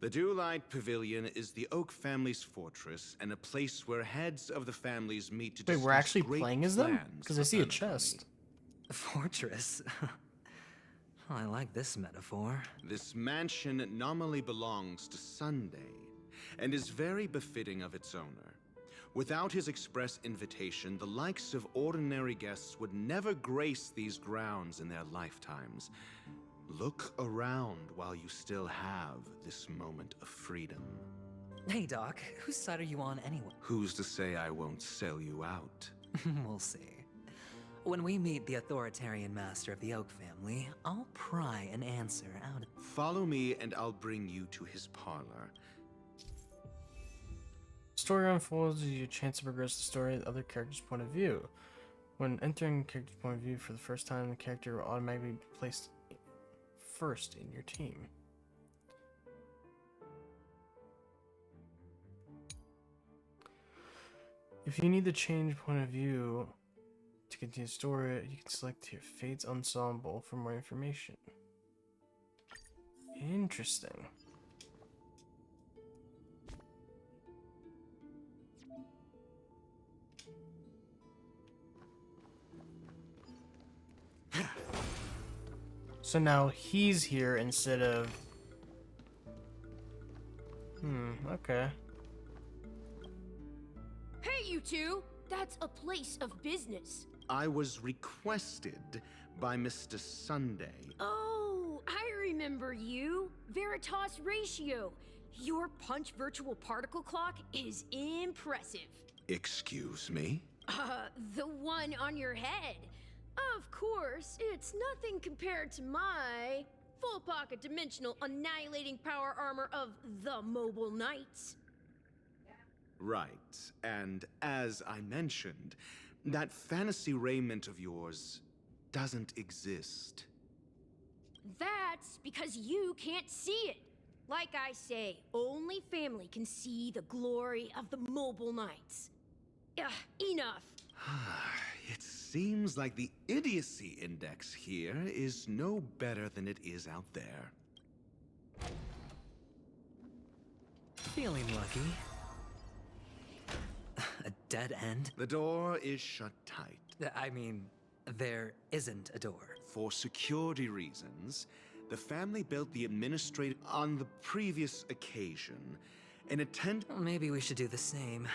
The Dewlight Pavilion is the Oak family's fortress and a place where heads of the families meet to Wait, discuss we're actually great playing as them? plans Because I for see a Penacony. chest. Fortress? I like this metaphor. This mansion nominally belongs to Sunday and is very befitting of its owner. Without his express invitation, the likes of ordinary guests would never grace these grounds in their lifetimes. Look around while you still have this moment of freedom. Hey, Doc, whose side are you on anyway? Who's to say I won't sell you out? We'll see. When we meet the authoritarian master of the Oak family, I'll pry an answer out of— Follow me and I'll bring you to his parlor. Story unfolds as you chance to progress the story at the other character's point of view. When entering character's point of view for the first time, the character will automatically be placed first in your team. If you need to change point of view to continue the story, you can select your Fates Ensemble for more information. Interesting. So now he's here instead of... okay. Hey, you two! That's a place of business. I was requested by Mr. Sunday. Oh, I remember you. Veritas Ratio. Your punch virtual particle clock is impressive. Excuse me? The one on your head. Of course, it's nothing compared to my full pocket dimensional annihilating power armor of the Mobile Knights. Right, and as I mentioned, that fantasy raiment of yours doesn't exist. That's because you can't see it. Like I say, only family can see the glory of the Mobile Knights. Enough. It seems like the idiocy index here is no better than it is out there. Feeling lucky. A dead end? The door is shut tight. I mean, there isn't a door. For security reasons, the family built the administrative on the previous occasion. Well, maybe we should do the same.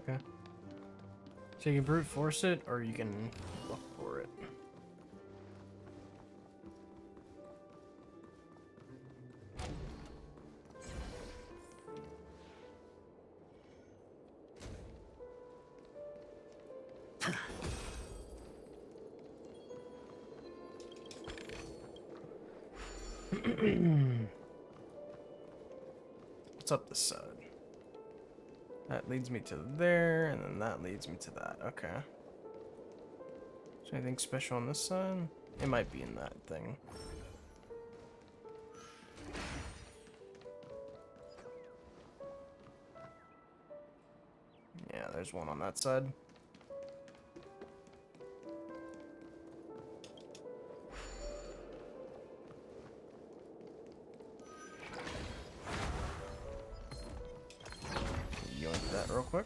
Okay. So you can brute force it, or you can look for it. What's up this side? That leads me to there, and then that leads me to that. Okay. Is there anything special on this side? It might be in that thing. Yeah, there's one on that side. Yoink that real quick.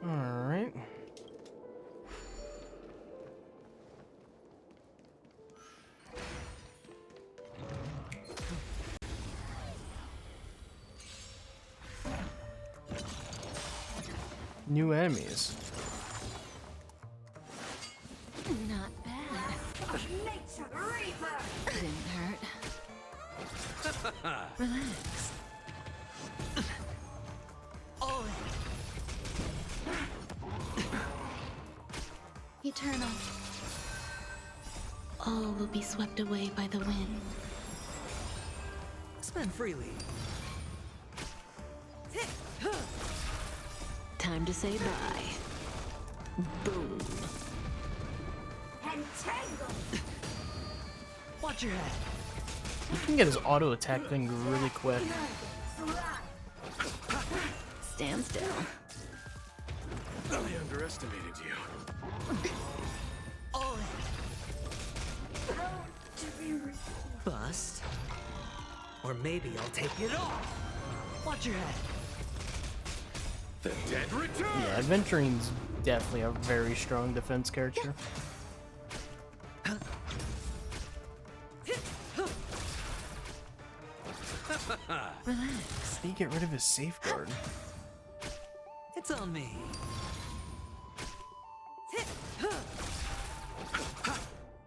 Alright. New enemies. Not bad. Nature Reaper! Didn't hurt. Relax. Oh. Eternal. All will be swept away by the wind. Spend freely. Time to say bye. Boom. Entangle! Watch your head. You can get his auto attack thing really quick. Stand still. I underestimated you. Oh. Bust. Or maybe I'll take it off. Watch your head. The dead return! Yeah, Adventurine's definitely a very strong defense character. Relax. How do you get rid of his safeguard? It's on me.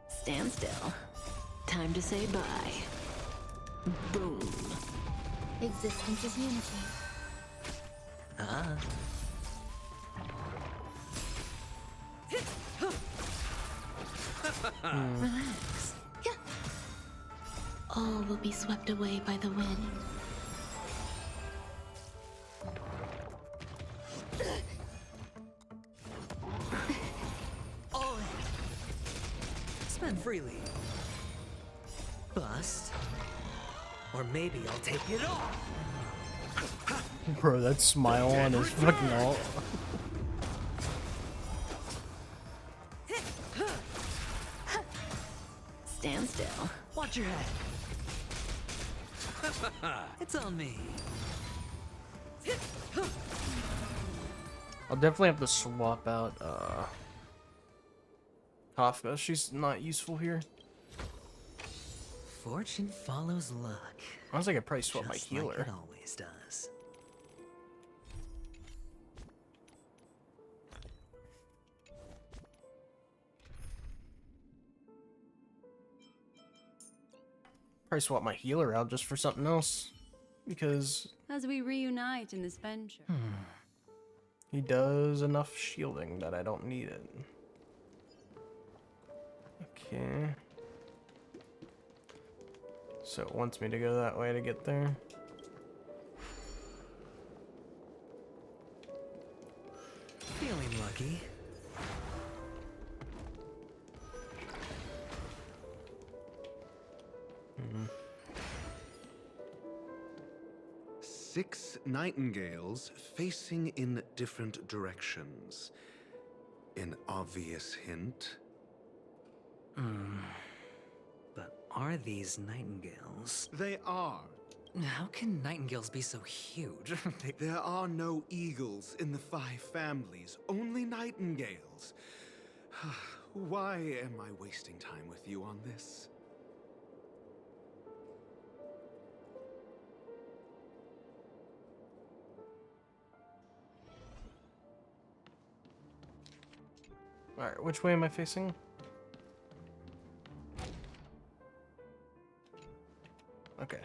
Stand still. Time to say bye. Boom. Existence is unity. Ah. Relax. All will be swept away by the wind. Oh. Spend freely. Bust. Or maybe I'll take it off. Bro, that smile on his fucking alt. Stand still. Watch your head. It's on me. I'll definitely have to swap out Kafka. She's not useful here. Fortune follows luck. Honestly, I could probably swap my Just healer. like it always does. Probably swap my healer out just for something else. Because As we reunite in this venture. he does enough shielding that I don't need it. Okay. So it wants me to go that way to get there. Feeling lucky. Six nightingales facing in different directions. An obvious hint. But are these nightingales? They are. How can nightingales be so huge? There are no eagles in the five families, only nightingales. Why am I wasting time with you on this? Alright, which way am I facing? Okay.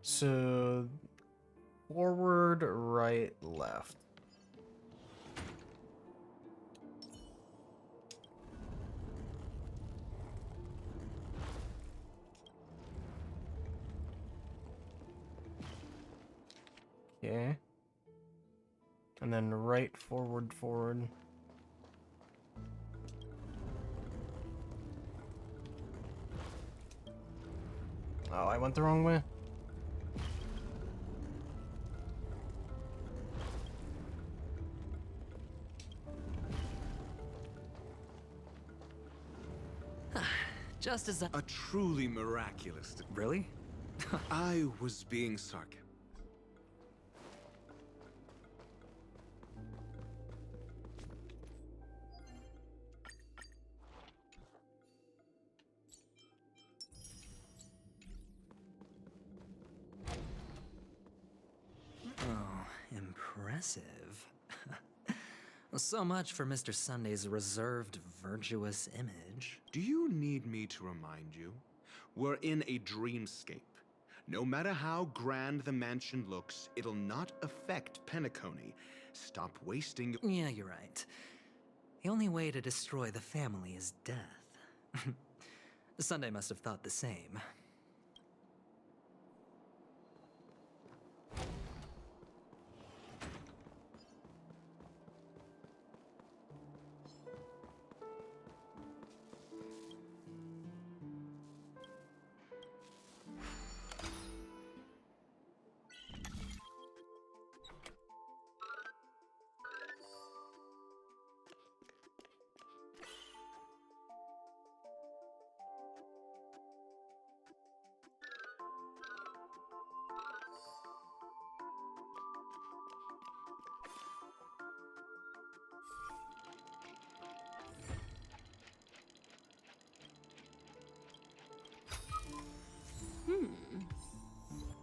So, forward, right, left. Okay. And then right, forward, forward. Oh, I went the wrong way. Just as a truly miraculous. Really? I was being sarcastic. Oh, impressive. So much for Mr. Sunday's reserved, virtuous image. Do you need me to remind you? We're in a dreamscape. No matter how grand the mansion looks, it'll not affect Penacony. Stop wasting. Yeah, you're right. The only way to destroy the family is death. Sunday must have thought the same.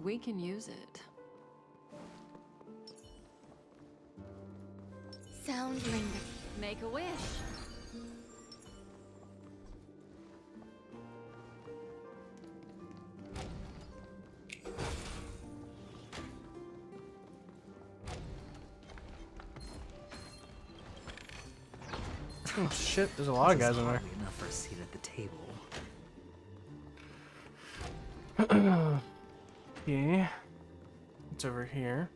We can use it. Sound linger. Make a wish. Oh shit, there's a lot of guys in there. Enough for a seat at the table. Okay. It's over here.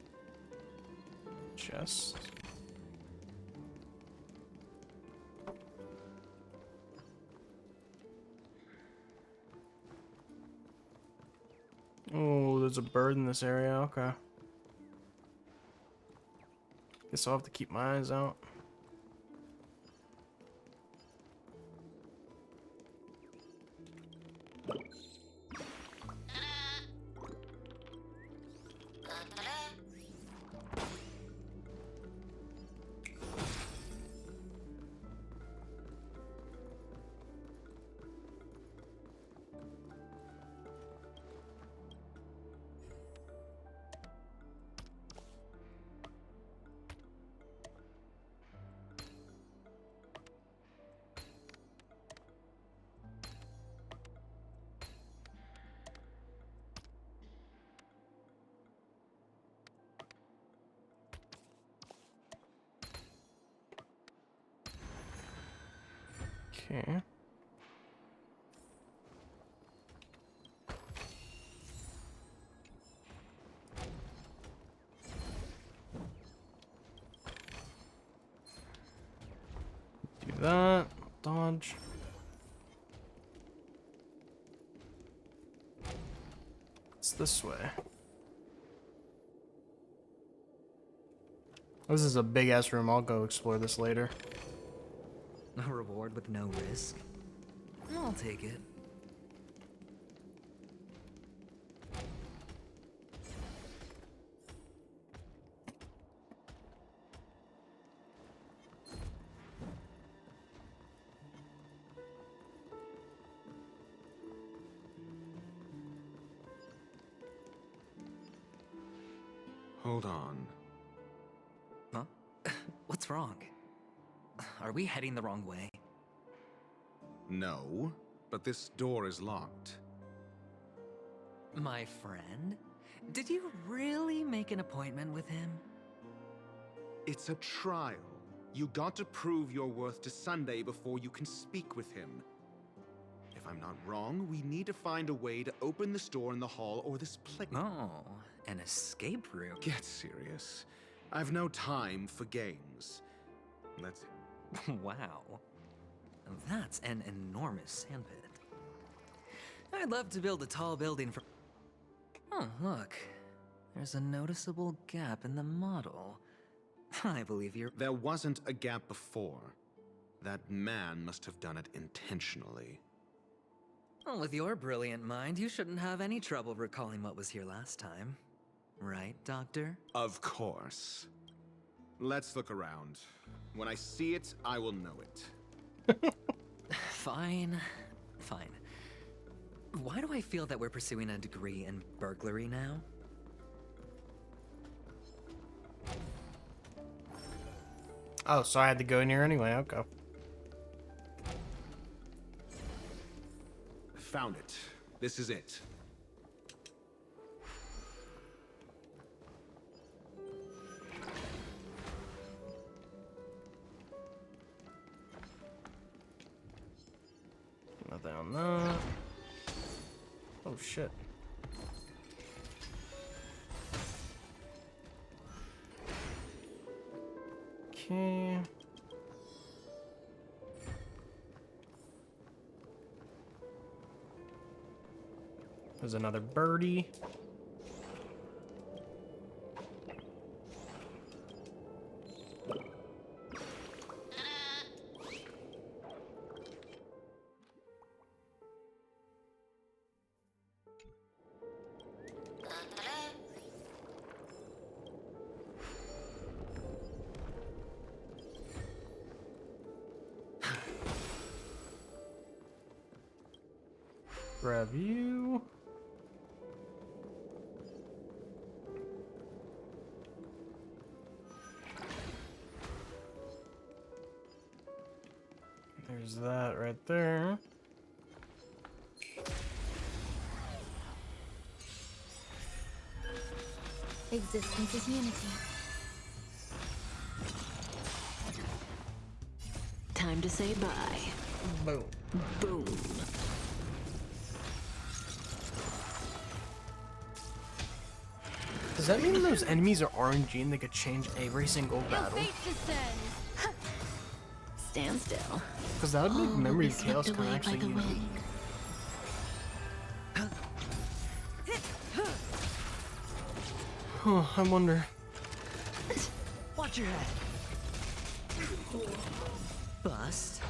Chest. Oh, there's a bird in this area. Okay. Guess I'll have to keep my eyes out. Okay. Do that. Dodge. It's this way. This is a big ass room. I'll go explore this later. A reward with no risk? I'll take it. Hold on. Huh? What's wrong? Are we heading the wrong way? No, but this door is locked. My friend? Did you really make an appointment with him? It's a trial. You got to prove your worth to Sunday before you can speak with him. If I'm not wrong, we need to find a way to open this door in the hall or this place. Oh, an escape room. Get serious. I've no time for games. Let's... Wow. That's an enormous sandpit. I'd love to build a tall building for... Oh, look. There's a noticeable gap in the model. I believe you're... There wasn't a gap before. That man must have done it intentionally. Well, with your brilliant mind, you shouldn't have any trouble recalling what was here last time. Right, Doctor? Of course. Let's look around. When I see it, I will know it. Fine. Fine. Why do I feel that we're pursuing a degree in burglary now? Oh, so I had to go in here anyway. Okay. Found it. This is it. Nothing on that. Oh shit. Okay. There's another birdie. Grab you. There's that right there. Existence is unity. Time to say bye. Boom. Boom. Does that mean those enemies are RNG and they could change every single battle? Stand still. Because that would make Memory of Chaos kind of actually unique. Huh, I wonder. Watch your head. Bust.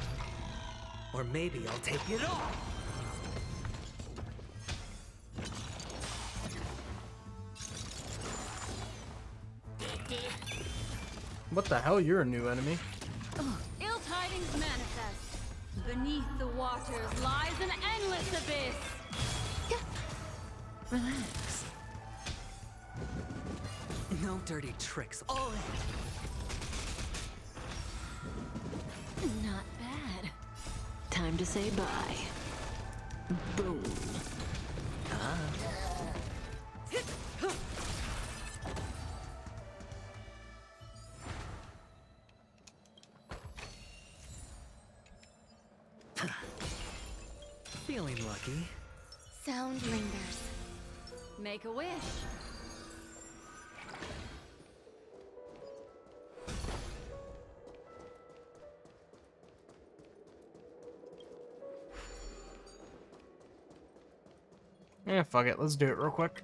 Or maybe I'll take it all. What the hell? You're a new enemy. Ill tidings manifest. Beneath the waters lies an endless abyss. Relax. No dirty tricks. All in. Not bad. Time to say bye. Boom. Feeling lucky. Sound lingers. Make a wish. Yeah, fuck it. Let's do it real quick.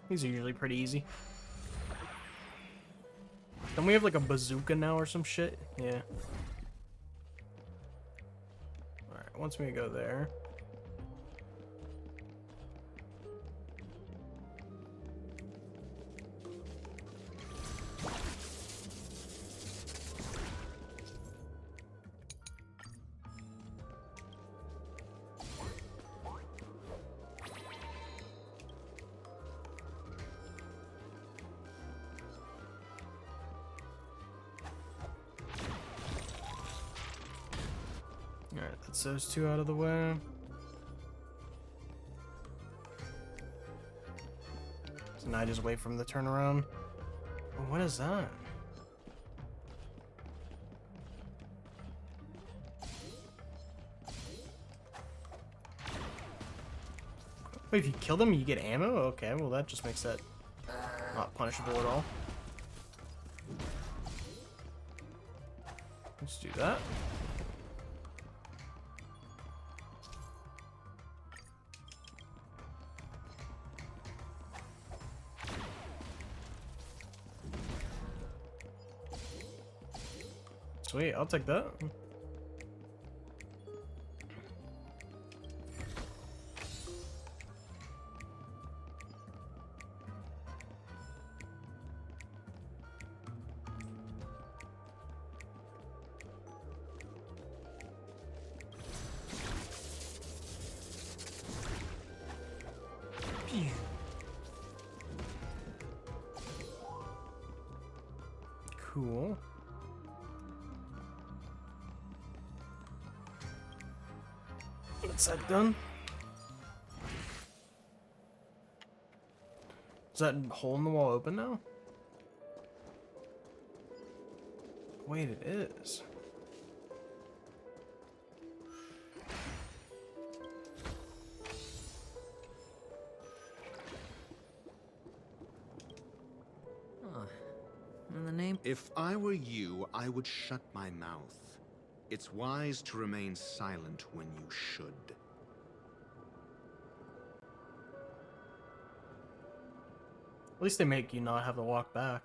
These are usually pretty easy. Don't we have like a bazooka now or some shit? Yeah. Alright, once we go there. Alright, that's those two out of the way. So now I just wait for him to turn around. Oh, what is that? Wait, if you kill them, you get ammo? Okay, well that just makes that not punishable at all. Let's do that. Sweet, I'll take that. Cool. What's that done? Is that hole in the wall open now? Wait, it is. And the name? If I were you, I would shut my mouth. It's wise to remain silent when you should. At least they make you not have to walk back.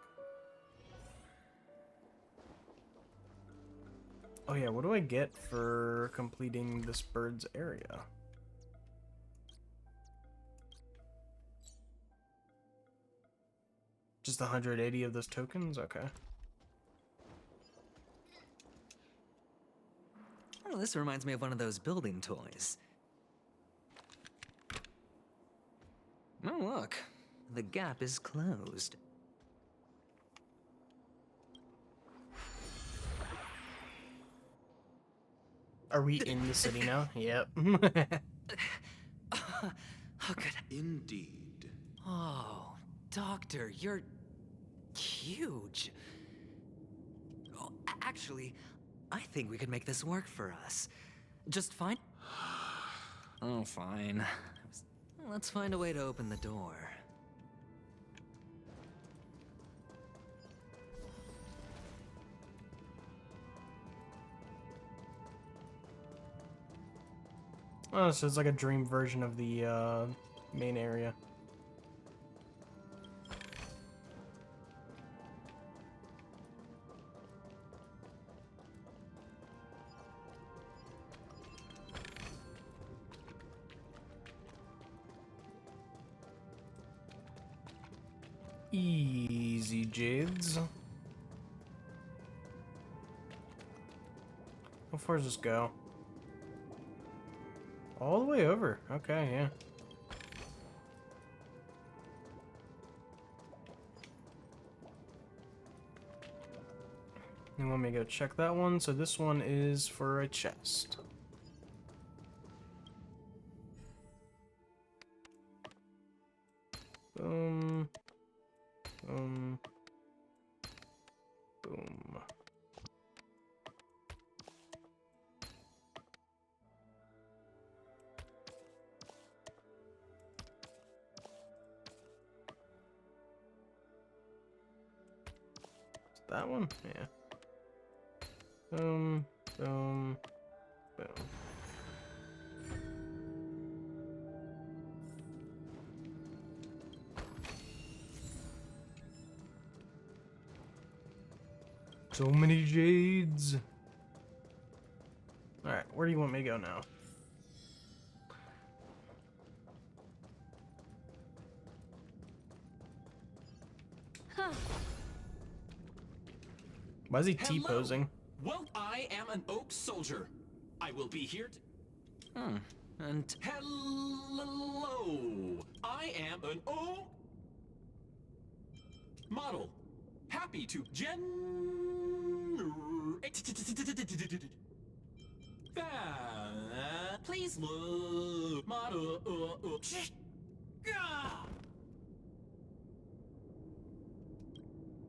Oh yeah, what do I get for completing this bird's area? Just 180 of those tokens? Okay. Oh, this reminds me of one of those building toys. Oh, look. The gap is closed. Are we in the city now? Yep. Oh, good. Indeed. Oh, Doctor, you're huge. Oh, actually, I think we could make this work for us. Just fine. Oh, fine. Let's find a way to open the door. Oh, so it's like a dream version of the main area. Easy, Jades. How far does this go? All the way over. Okay, yeah. You want me to go check that one? So this one is for a chest. Boom. Boom. Boom. That one? Yeah. Boom, boom, boom. So many jades. Alright, where do you want me to go now? Huh. Why is he T-posing? Well, I am an Oak soldier. I will be here to... and... Hello! I am an Oak... model. Happy to Please look.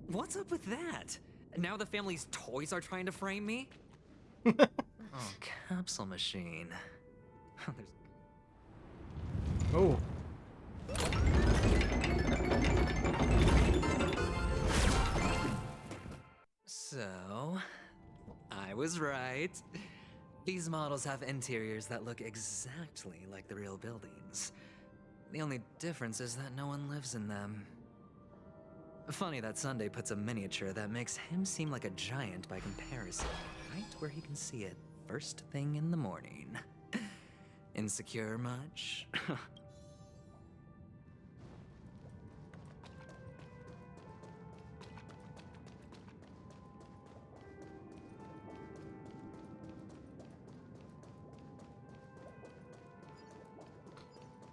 What's up with that? Now the family's toys are trying to frame me? Oh, capsule machine. Oh. So, I was right. These models have interiors that look exactly like the real buildings. The only difference is that no one lives in them. Funny that Sunday puts a miniature that makes him seem like a giant by comparison, right where he can see it first thing in the morning. Insecure much?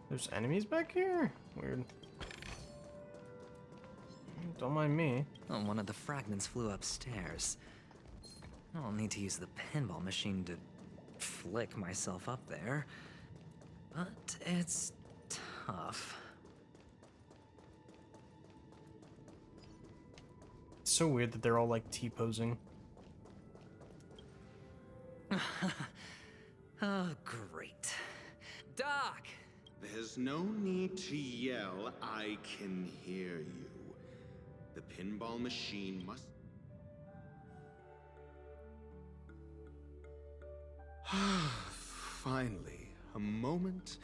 There's enemies back here? Weird. Don't mind me. Oh, one of the fragments flew upstairs. I'll need to use the pinball machine to flick myself up there. But it's tough. It's so weird that they're all like T-posing. Oh, great. Doc! There's no need to yell. I can hear you. The pinball machine must... Finally, a moment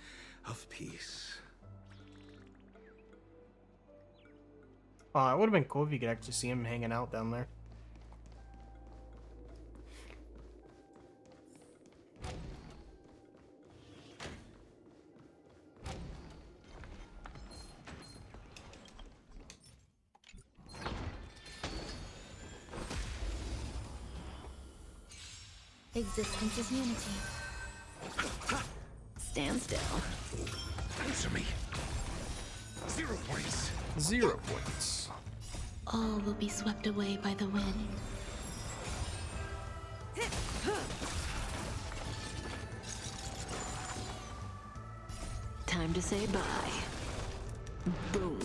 of peace. Oh, it would have been cool if you could actually see him hanging out down there. Existence is unity. Stand still. Answer me. 0 points. 0 points. All will be swept away by the wind. Time to say bye. Boom.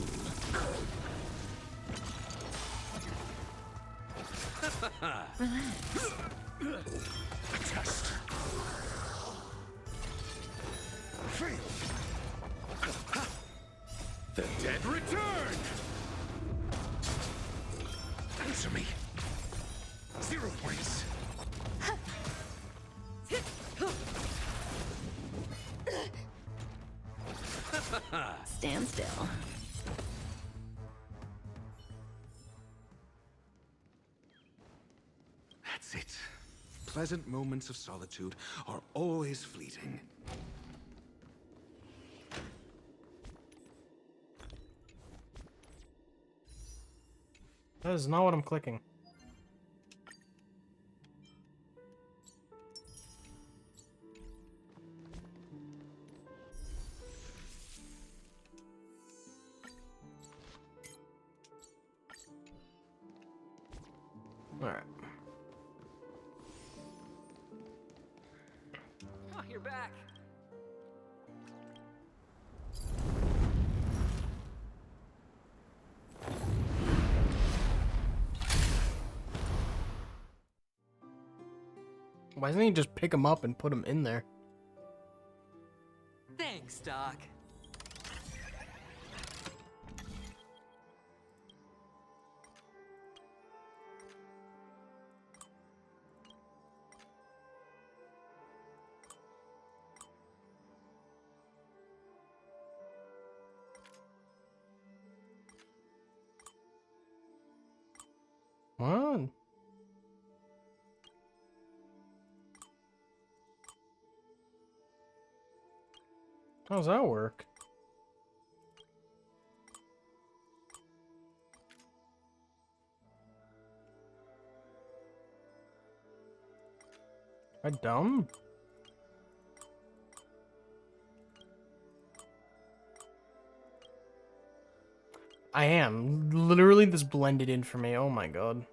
Relax. Test. Fail. The dead return. Answer me. 0 points. Stand still. That's it. Pleasant moments of solitude are always fleeting. That is not what I'm clicking. Alright. Oh, you're back. Why doesn't he just pick him up and put him in there? Thanks, Doc. What? How does that work? Am I dumb? I am. Literally, this blended in for me. Oh my god.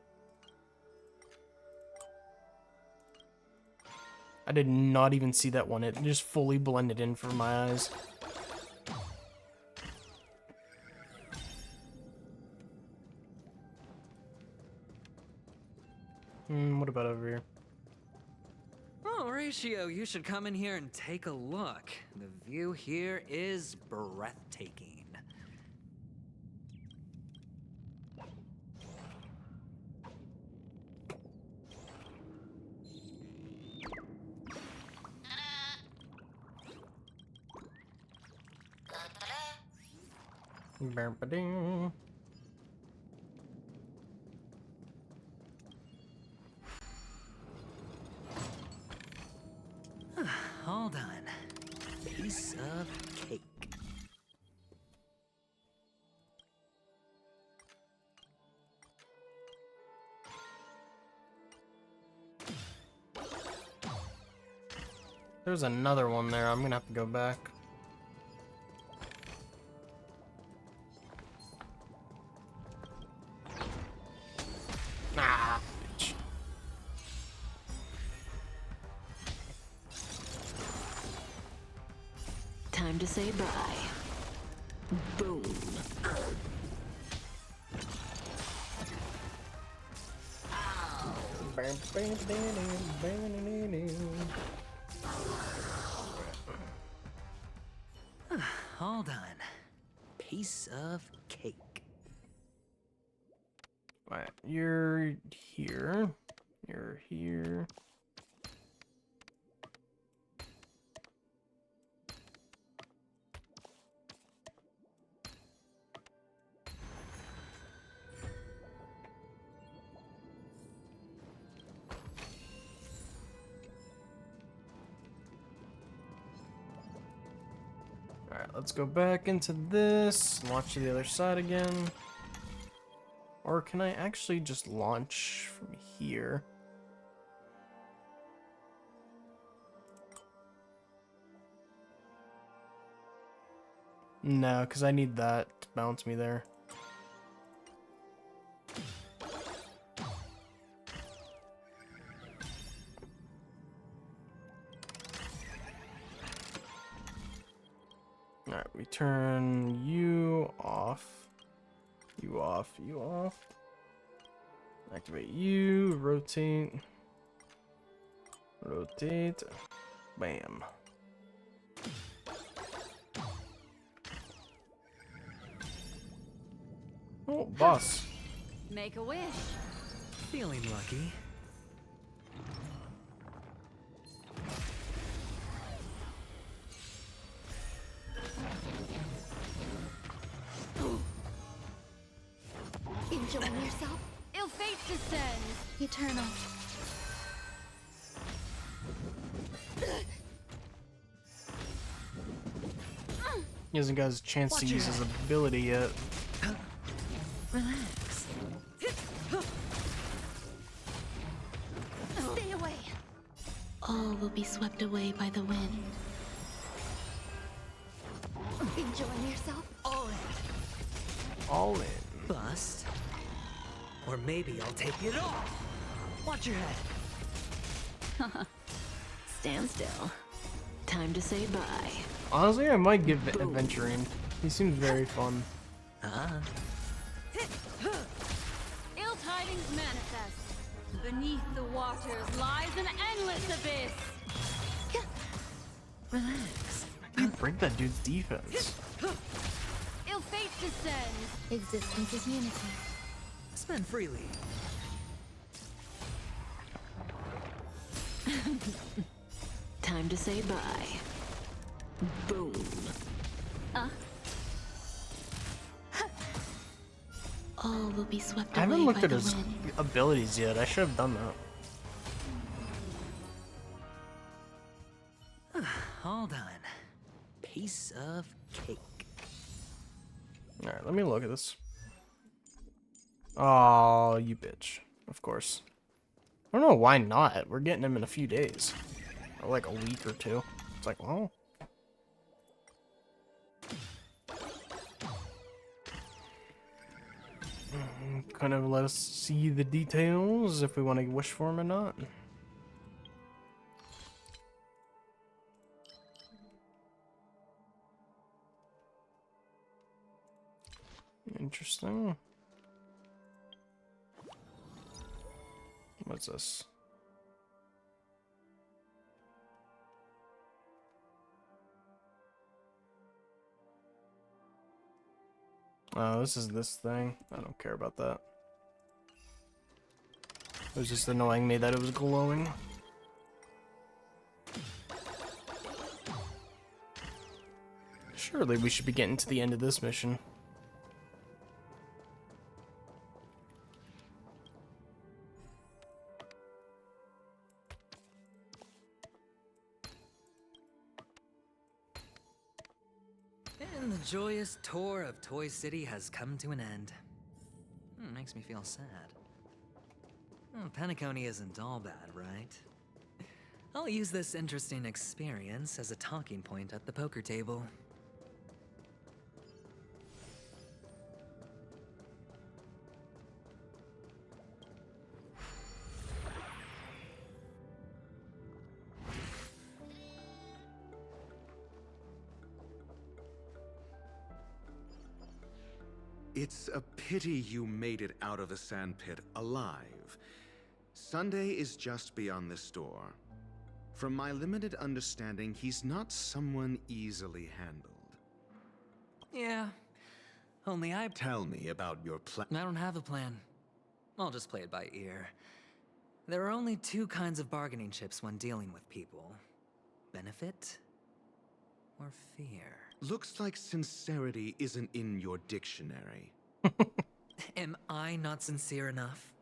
I did not even see that one. It just fully blended in for my eyes. What about over here? Oh, Ratio, you should come in here and take a look. The view here is breathtaking. Ba-ba-ding. All done. Piece of cake. There's another one there. I'm gonna have to go back. Ah, bitch. Time to say bye. Boom. All done. Piece of cake. Right, you're here. You're here. Alright, let's go back into this, launch to the other side again. Or can I actually just launch from here? No, because I need that to bounce me there. Alright, we turn you off. You off, you off. Activate you, rotate. Rotate. Bam. Oh, boss. Make a wish. Feeling lucky. Enjoying yourself? Ill fate descends. Eternal. He hasn't got his chance to use his ability yet. Relax. Stay away. All will be swept away by the wind. Enjoying yourself? All in. All in. Bust. Or maybe I'll take it off. Watch your head. Stand still. Time to say bye. Honestly, I might give Adventuring. He seems very fun. Ill tidings manifest. Beneath the waters lies an endless abyss. Relax. You break that dude's defense. Ill fate descends. Existence is unity. Spend freely. Time to say bye. Boom. All will be swept away. I haven't looked by at the his wind. abilities yet. I should have done that. All done. Piece of cake. Alright, let me look at this. Oh, you bitch. Of course. I don't know why not. We're getting him in a few days. Or like a week or two. It's like, well. Kind of let us see the details if we want to wish for him or not. Interesting. What's this? Oh, this is this thing. I don't care about that. It was just annoying me that it was glowing. Surely we should be getting to the end of this mission. And the joyous tour of Toy City has come to an end. Makes me feel sad. Penacony isn't all bad, right? I'll use this interesting experience as a talking point at the poker table. It's a pity you made it out of the sandpit alive. Sunday is just beyond this door. From my limited understanding, he's not someone easily handled. Yeah, only I... Tell me about your plan. I don't have a plan. I'll just play it by ear. There are only two kinds of bargaining chips when dealing with people. Benefit or fear. Looks like sincerity isn't in your dictionary. Am I not sincere enough?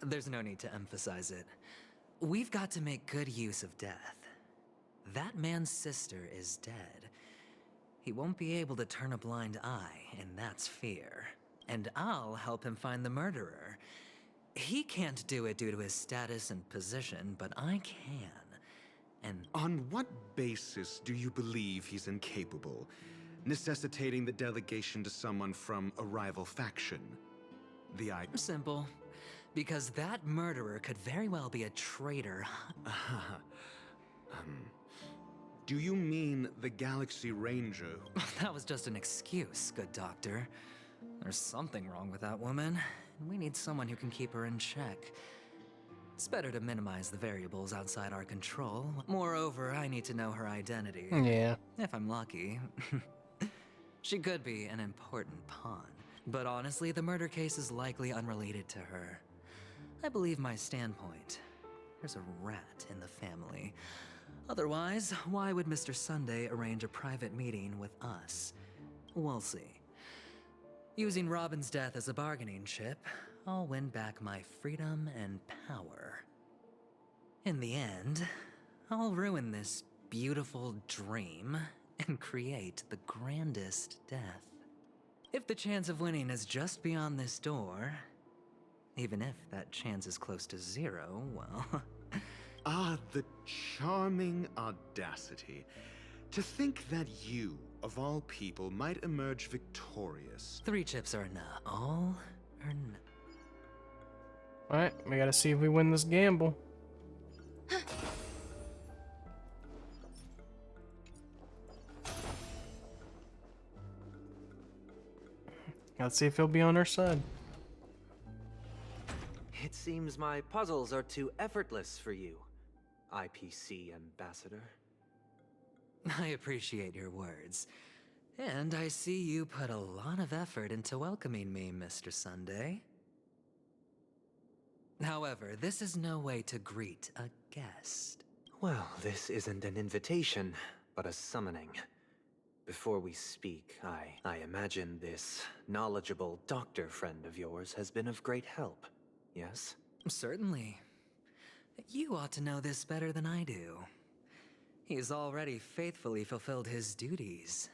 There's no need to emphasize it. We've got to make good use of death. That man's sister is dead. He won't be able to turn a blind eye, and that's fear. And I'll help him find the murderer. He can't do it due to his status and position, but I can. And on what basis do you believe he's incapable, necessitating the delegation to someone from a rival faction? Simple. Because that murderer could very well be a traitor. Do you mean the Galaxy Ranger? That was just an excuse, good doctor. There's something wrong with that woman, and we need someone who can keep her in check. It's better to minimize the variables outside our control. Moreover, I need to know her identity. Yeah. If I'm lucky. She could be an important pawn. But honestly, the murder case is likely unrelated to her. I believe my standpoint. There's a rat in the family. Otherwise, why would Mr. Sunday arrange a private meeting with us? We'll see. Using Robin's death as a bargaining chip, I'll win back my freedom and power. In the end, I'll ruin this beautiful dream and create the grandest death. If the chance of winning is just beyond this door, even if that chance is close to zero, well... Ah, the charming audacity. To think that you, of all people, might emerge victorious. 3 chips are enough. All or none. Alright, we gotta see if we win this gamble. Let's see if he'll be on our side. It seems my puzzles are too effortless for you, IPC Ambassador. I appreciate your words. And I see you put a lot of effort into welcoming me, Mr. Sunday. However, this is no way to greet a guest. Well, this isn't an invitation, but a summoning. Before we speak, I imagine this knowledgeable doctor friend of yours has been of great help, yes? Certainly. You ought to know this better than I do. He's already faithfully fulfilled his duties,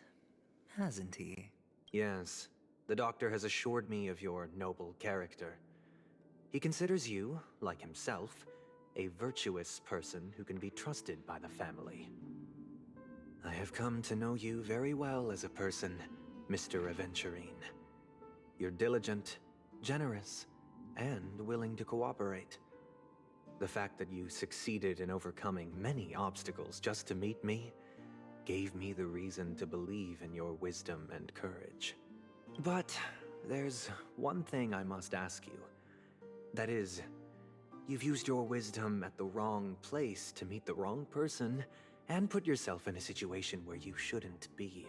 hasn't he? Yes. The doctor has assured me of your noble character. He considers you, like himself, a virtuous person who can be trusted by the family. I have come to know you very well as a person, Mr. Aventurine. You're diligent, generous, and willing to cooperate. The fact that you succeeded in overcoming many obstacles just to meet me gave me the reason to believe in your wisdom and courage. But there's one thing I must ask you. That is, you've used your wisdom at the wrong place to meet the wrong person and put yourself in a situation where you shouldn't be,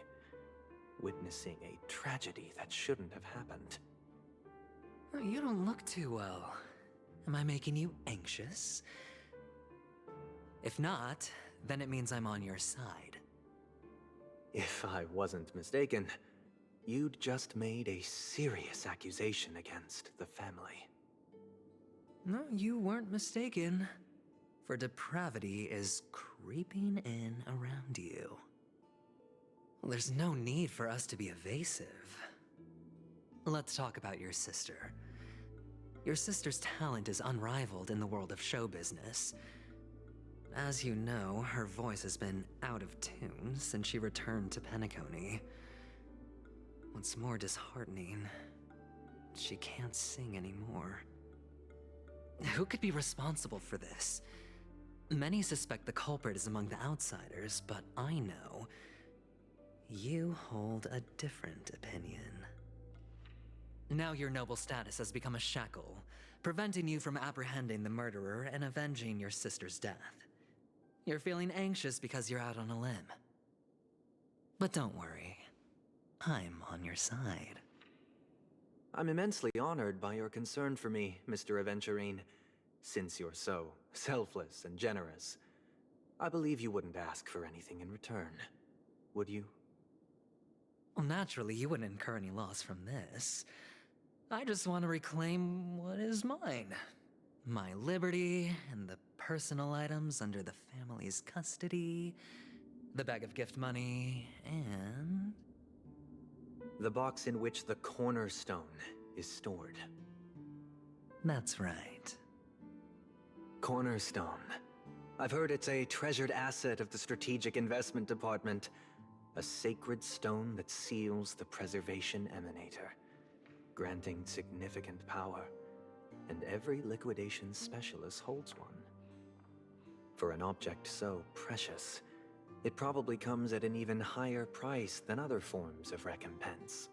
witnessing a tragedy that shouldn't have happened. You don't look too well. Am I making you anxious? If not, then it means I'm on your side. If I wasn't mistaken, you'd just made a serious accusation against the family. No, you weren't mistaken. For depravity is creeping in around you. Well, there's no need for us to be evasive. Let's talk about your sister. Your sister's talent is unrivaled in the world of show business. As you know, her voice has been out of tune since she returned to Penacony. What's more disheartening, she can't sing anymore. Who could be responsible for this? Many suspect the culprit is among the outsiders, but I know you hold a different opinion. Now your noble status has become a shackle, preventing you from apprehending the murderer and avenging your sister's death. You're feeling anxious because you're out on a limb. But don't worry, I'm on your side. I'm immensely honored by your concern for me, Mr. Aventurine. Since you're so selfless and generous, I believe you wouldn't ask for anything in return, would you? Well, naturally, you wouldn't incur any loss from this. I just want to reclaim what is mine. My liberty and the personal items under the family's custody, the bag of gift money, and... the box in which the cornerstone is stored. That's right. Cornerstone. I've heard it's a treasured asset of the Strategic Investment Department. A sacred stone that seals the Preservation Emanator, granting significant power. And every liquidation specialist holds one. For an object so precious, it probably comes at an even higher price than other forms of recompense.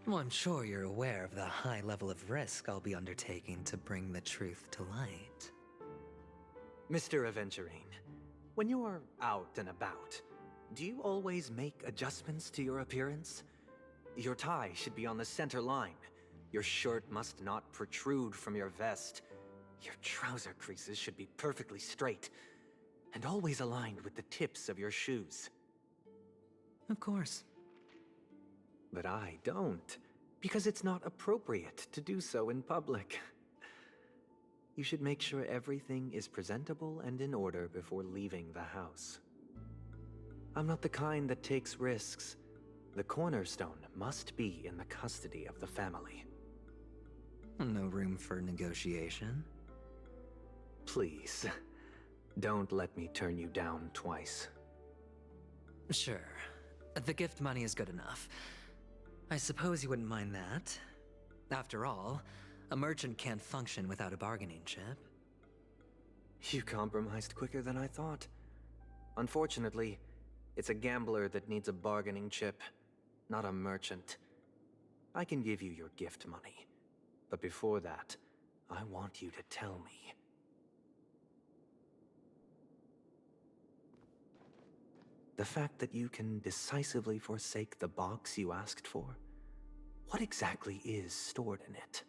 Well, I'm sure you're aware of the high level of risk I'll be undertaking to bring the truth to light. Mr. Aventurine, when you're out and about, do you always make adjustments to your appearance? Your tie should be on the center line. Your shirt must not protrude from your vest. Your trouser creases should be perfectly straight, and always aligned with the tips of your shoes. Of course. But I don't, because it's not appropriate to do so in public. You should make sure everything is presentable and in order before leaving the house. I'm not the kind that takes risks. The cornerstone must be in the custody of the family. No room for negotiation. Please, don't let me turn you down twice. Sure. The gift money is good enough. I suppose you wouldn't mind that. After all, a merchant can't function without a bargaining chip. You compromised quicker than I thought. Unfortunately, it's a gambler that needs a bargaining chip, not a merchant. I can give you your gift money, but before that, I want you to tell me. The fact that you can decisively forsake the box you asked for, what exactly is stored in it?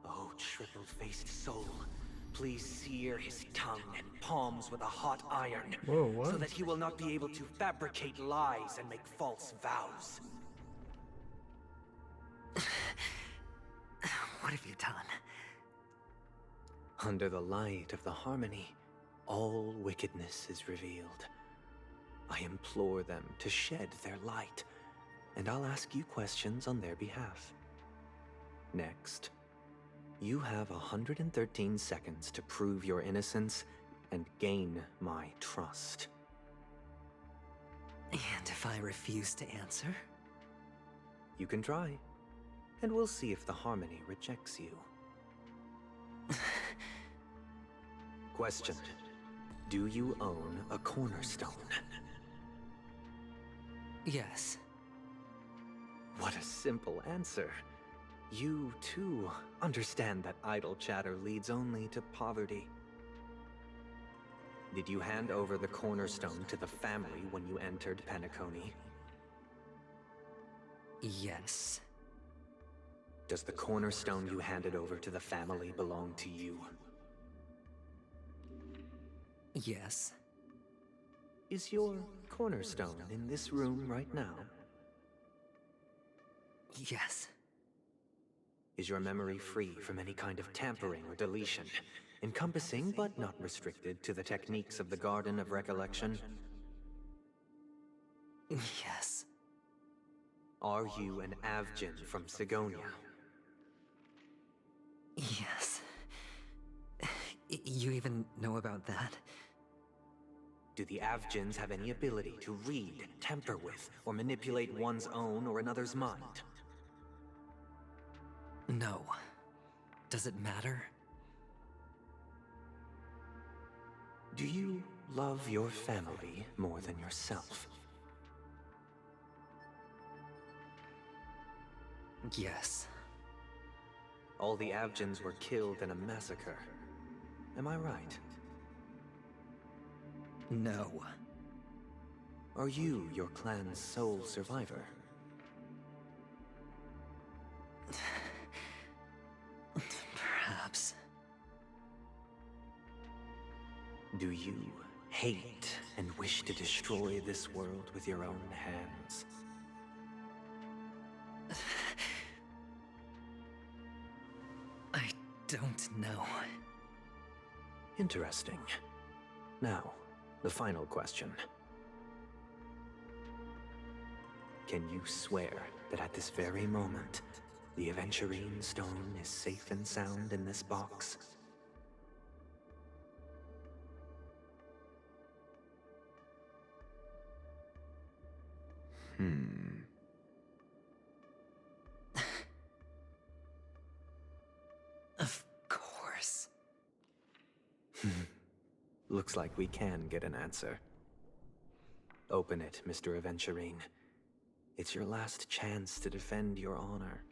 Oh, triple-faced soul, please sear his tongue and palms with a hot iron, Whoa, what? so that he will not be able to fabricate lies and make false vows. What have you done? Under the light of the harmony, all wickedness is revealed. I implore them to shed their light, and I'll ask you questions on their behalf. Next, you have 113 seconds to prove your innocence and gain my trust. And if I refuse to answer? You can try, and we'll see if the harmony rejects you. Question. Do you own a cornerstone? Yes. What a simple answer. You, too, understand that idle chatter leads only to poverty. Did you hand over the cornerstone to the family when you entered Penacony? Yes. Does the cornerstone you handed over to the family belong to you? Yes. Is your cornerstone in this room right now? Yes. Is your memory free from any kind of tampering or deletion, encompassing but not restricted to the techniques of the Garden of Recollection? Yes. Are you an Avgin from Sigonia? Yes. You even know about that? Do the Avgins have any ability to read, tamper with, or manipulate one's own or another's mind? No. Does it matter? Do you love your family more than yourself? Yes. All the Avgins were killed in a massacre. Am I right? No. Are you your clan's sole survivor? Perhaps. Do you hate and wish to destroy this world with your own hands? I don't know. Interesting. Now, the final question. Can you swear that at this very moment, the Aventurine stone is safe and sound in this box? Of course. Looks like we can get an answer. Open it, Mr. Aventurine. It's your last chance to defend your honor.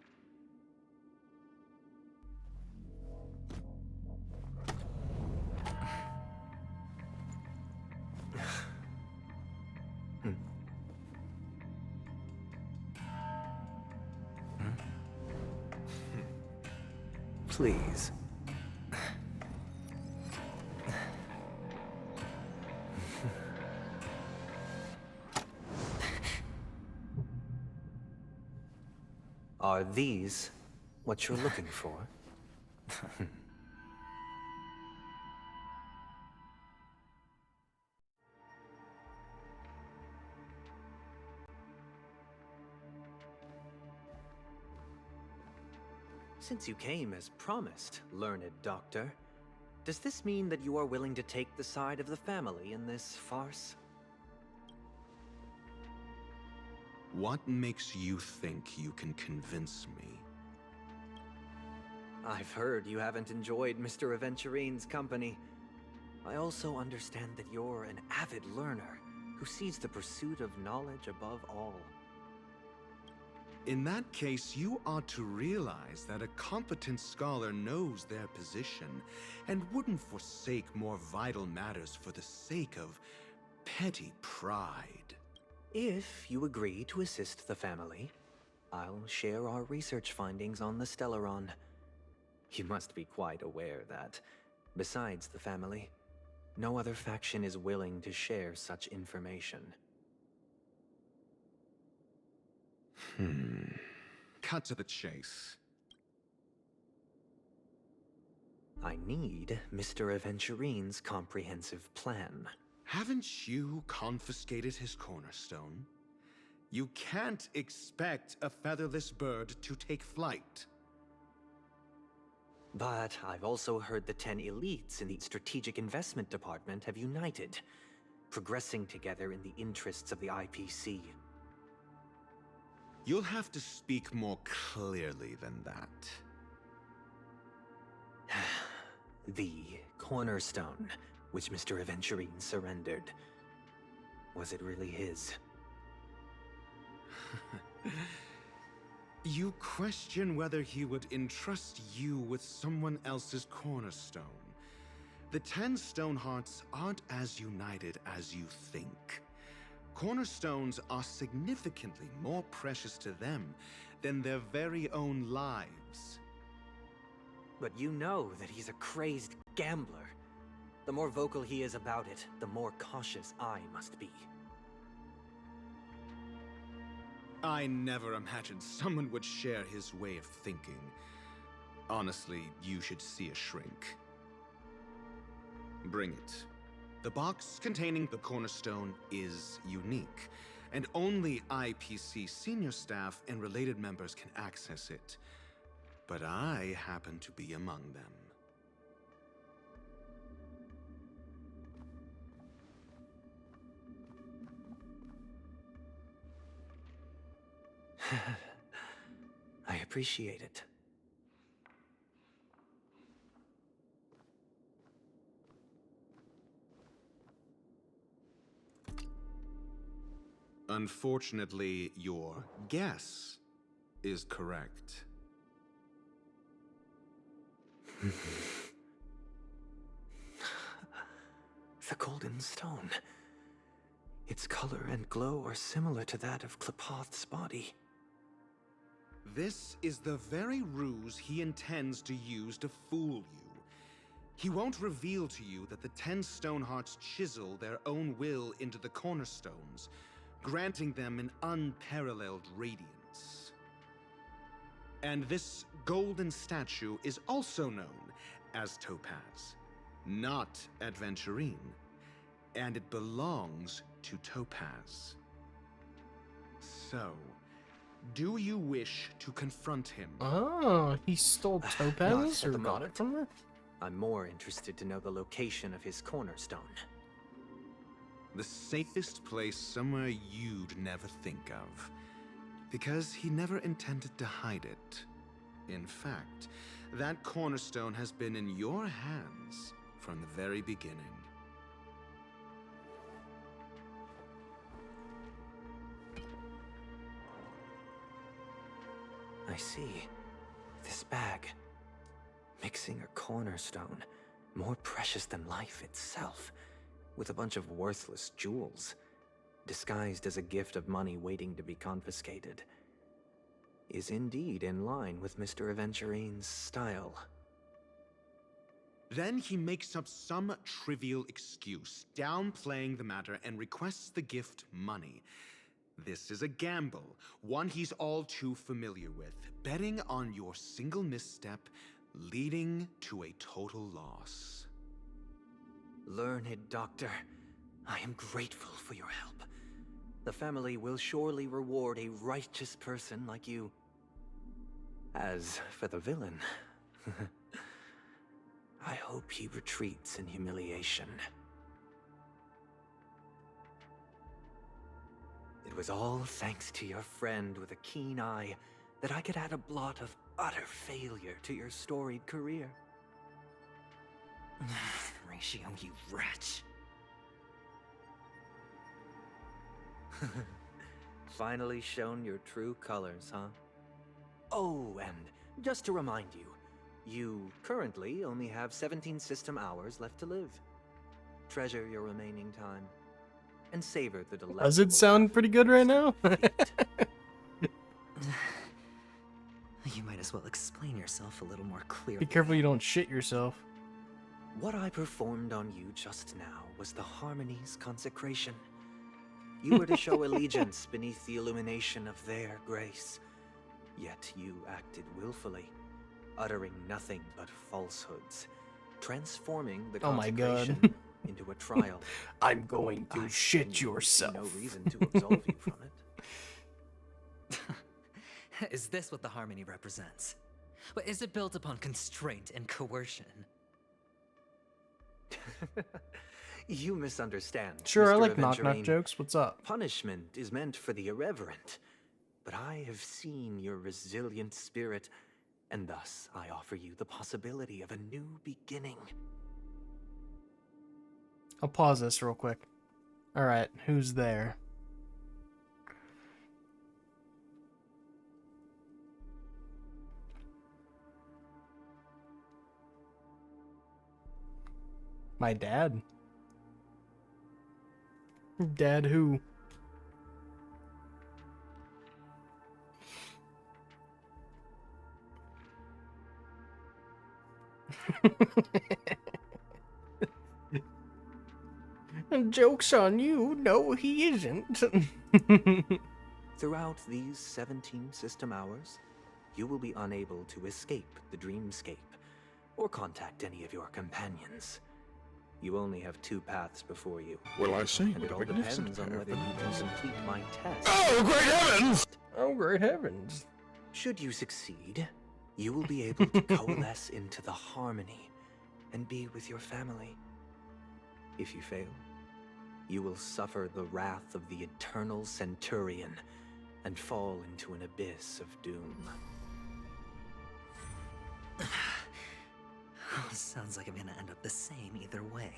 Please. Are these what you're looking for? Since you came as promised, learned doctor, does this mean that you are willing to take the side of the family in this farce? What makes you think you can convince me? I've heard you haven't enjoyed Mr. Aventurine's company. I also understand that you're an avid learner who sees the pursuit of knowledge above all. In that case, you ought to realize that a competent scholar knows their position and wouldn't forsake more vital matters for the sake of petty pride. If you agree to assist the family, I'll share our research findings on the Stellaron. You must be quite aware that, besides the family, no other faction is willing to share such information. Cut to the chase. I need Mr. Aventurine's comprehensive plan. Haven't you confiscated his cornerstone? You can't expect a featherless bird to take flight. But I've also heard the 10 elites in the Strategic Investment Department have united, progressing together in the interests of the IPC. You'll have to speak more clearly than that. The cornerstone. which Mr. Aventurine surrendered. Was it really his? You question whether he would entrust you with someone else's cornerstone. The 10 Stonehearts aren't as united as you think. Cornerstones are significantly more precious to them than their very own lives. But you know that he's a crazed gambler. The more vocal he is about it, the more cautious I must be. I never imagined someone would share his way of thinking. Honestly, you should see a shrink. Bring it. The box containing the cornerstone is unique, and only IPC senior staff and related members can access it. But I happen to be among them. I appreciate it. Unfortunately, your guess is correct. The Golden Stone. Its color and glow are similar to that of Klepoth's body. This is the very ruse he intends to use to fool you. He won't reveal to you that the 10 Stonehearts chisel their own will into the cornerstones, granting them an unparalleled radiance. And this golden statue is also known as Topaz, not Aventurine, and it belongs to Topaz. So, do you wish to confront him? Oh, he stole Topaz Not or at the got it from her? I'm more interested to know the location of his cornerstone. The safest place somewhere you'd never think of. Because he never intended to hide it. In fact, that cornerstone has been in your hands from the very beginning. I see. This bag. Mixing a cornerstone, more precious than life itself, with a bunch of worthless jewels, disguised as a gift of money waiting to be confiscated, is indeed in line with Mr. Aventurine's style. Then he makes up some trivial excuse, downplaying the matter, and requests the gift money. This is a gamble, one he's all too familiar with, betting on your single misstep, leading to a total loss. Learned Doctor, I am grateful for your help. The family will surely reward a righteous person like you. As for the villain, I hope he retreats in humiliation. It was all thanks to your friend with a keen eye that I could add a blot of utter failure to your storied career. Ratio, you wretch. Finally shown your true colors, huh? Oh, and just to remind you, you currently only have 17 system hours left to live. Treasure your remaining time, and savor the delectable... Does it sound pretty good right now? You might as well explain yourself a little more clearly. Be careful you don't shit yourself. What I performed on you just now was the Harmony's consecration. You were to show allegiance beneath the illumination of their grace. Yet you acted willfully, uttering nothing but falsehoods, transforming the consecration into a trial. I'm going to shit yourself. No reason to absolve you from it. Is this what the Harmony represents? But is it built upon constraint and coercion? You misunderstand. Sure, Mr. I like knock-knock Aventurine. jokes. What's up? Punishment is meant for the irreverent. But I have seen your resilient spirit, and thus I offer you the possibility of a new beginning. I'll pause this real quick. Alright, who's there? My dad. Dad who? Joke's on you. No, he isn't. Throughout these 17 system hours, you will be unable to escape the dreamscape or contact any of your companions. You only have 2 paths before you. Well, I see. And it all depends on whether you can complete my test. Oh, great heavens! Oh, great heavens. Should you succeed, you will be able to coalesce into the harmony and be with your family. If you fail, you will suffer the wrath of the eternal Centurion and fall into an abyss of doom. Sounds like I'm gonna end up the same either way.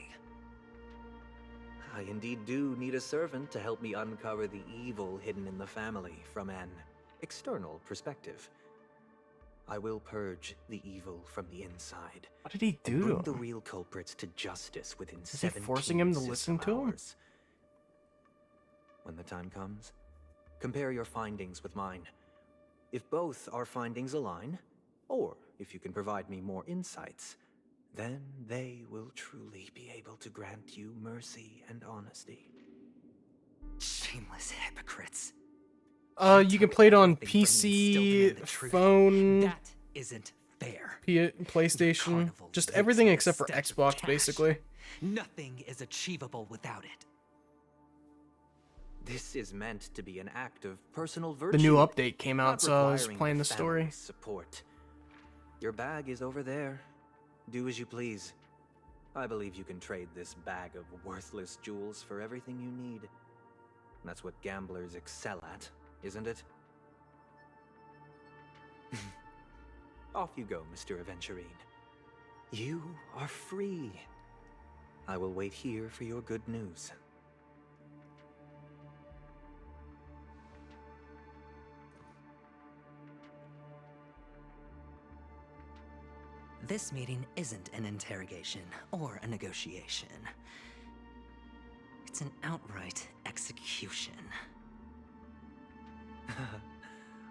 I indeed do need a servant to help me uncover the evil hidden in the family from an external perspective. I will purge the evil from the inside. What did he do to Bring him? the real culprits to justice within Is he 17 forcing him to listen system to him? hours. When the time comes, compare your findings with mine. If both our findings align, or if you can provide me more insights, then they will truly be able to grant you mercy and honesty. Shameless hypocrites. You can play it on They bring PC, still the truth. phone, That isn't fair. PlayStation, just everything except for Xbox, basically. Nothing is achievable without it. This is meant to be an act of personal virtue. The new update came out, not so I was requiring playing the story. family's support. Your bag is over there. Do as you please. I believe you can trade this bag of worthless jewels for everything you need. That's what gamblers excel at, isn't it? Off you go, Mr. Aventurine. You are free. I will wait here for your good news. This meeting isn't an interrogation or a negotiation. It's an outright execution.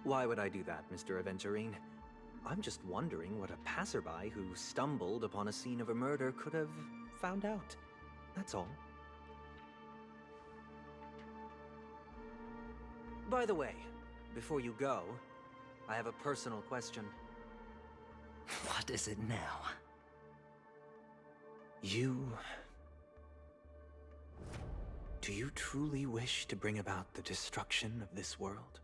Why would I do that, Mr. Aventurine? I'm just wondering what a passerby who stumbled upon a scene of a murder could have found out. That's all. By the way, before you go, I have a personal question. What is it now? Do you truly wish to bring about the destruction of this world?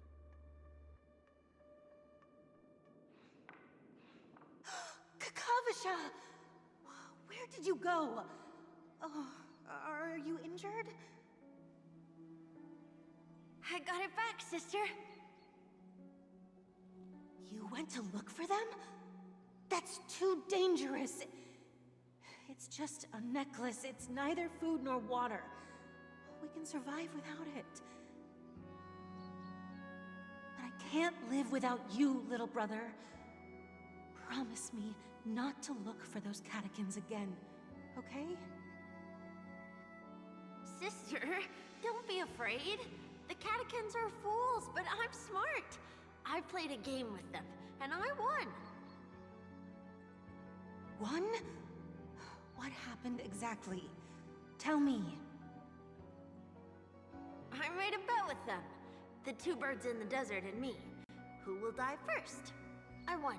Kakavasha! Where did you go? Oh, are you injured? I got it back, sister. You went to look for them? That's too dangerous. It's just a necklace. It's neither food nor water. We can survive without it. But I can't live without you, little brother. Promise me not to look for those catechins again, okay? Sister, don't be afraid. The catechins are fools, but I'm smart. I played a game with them, and I won. Won? What happened exactly? Tell me. I made a bet with them. The 2 birds in the desert and me. Who will die first? I won.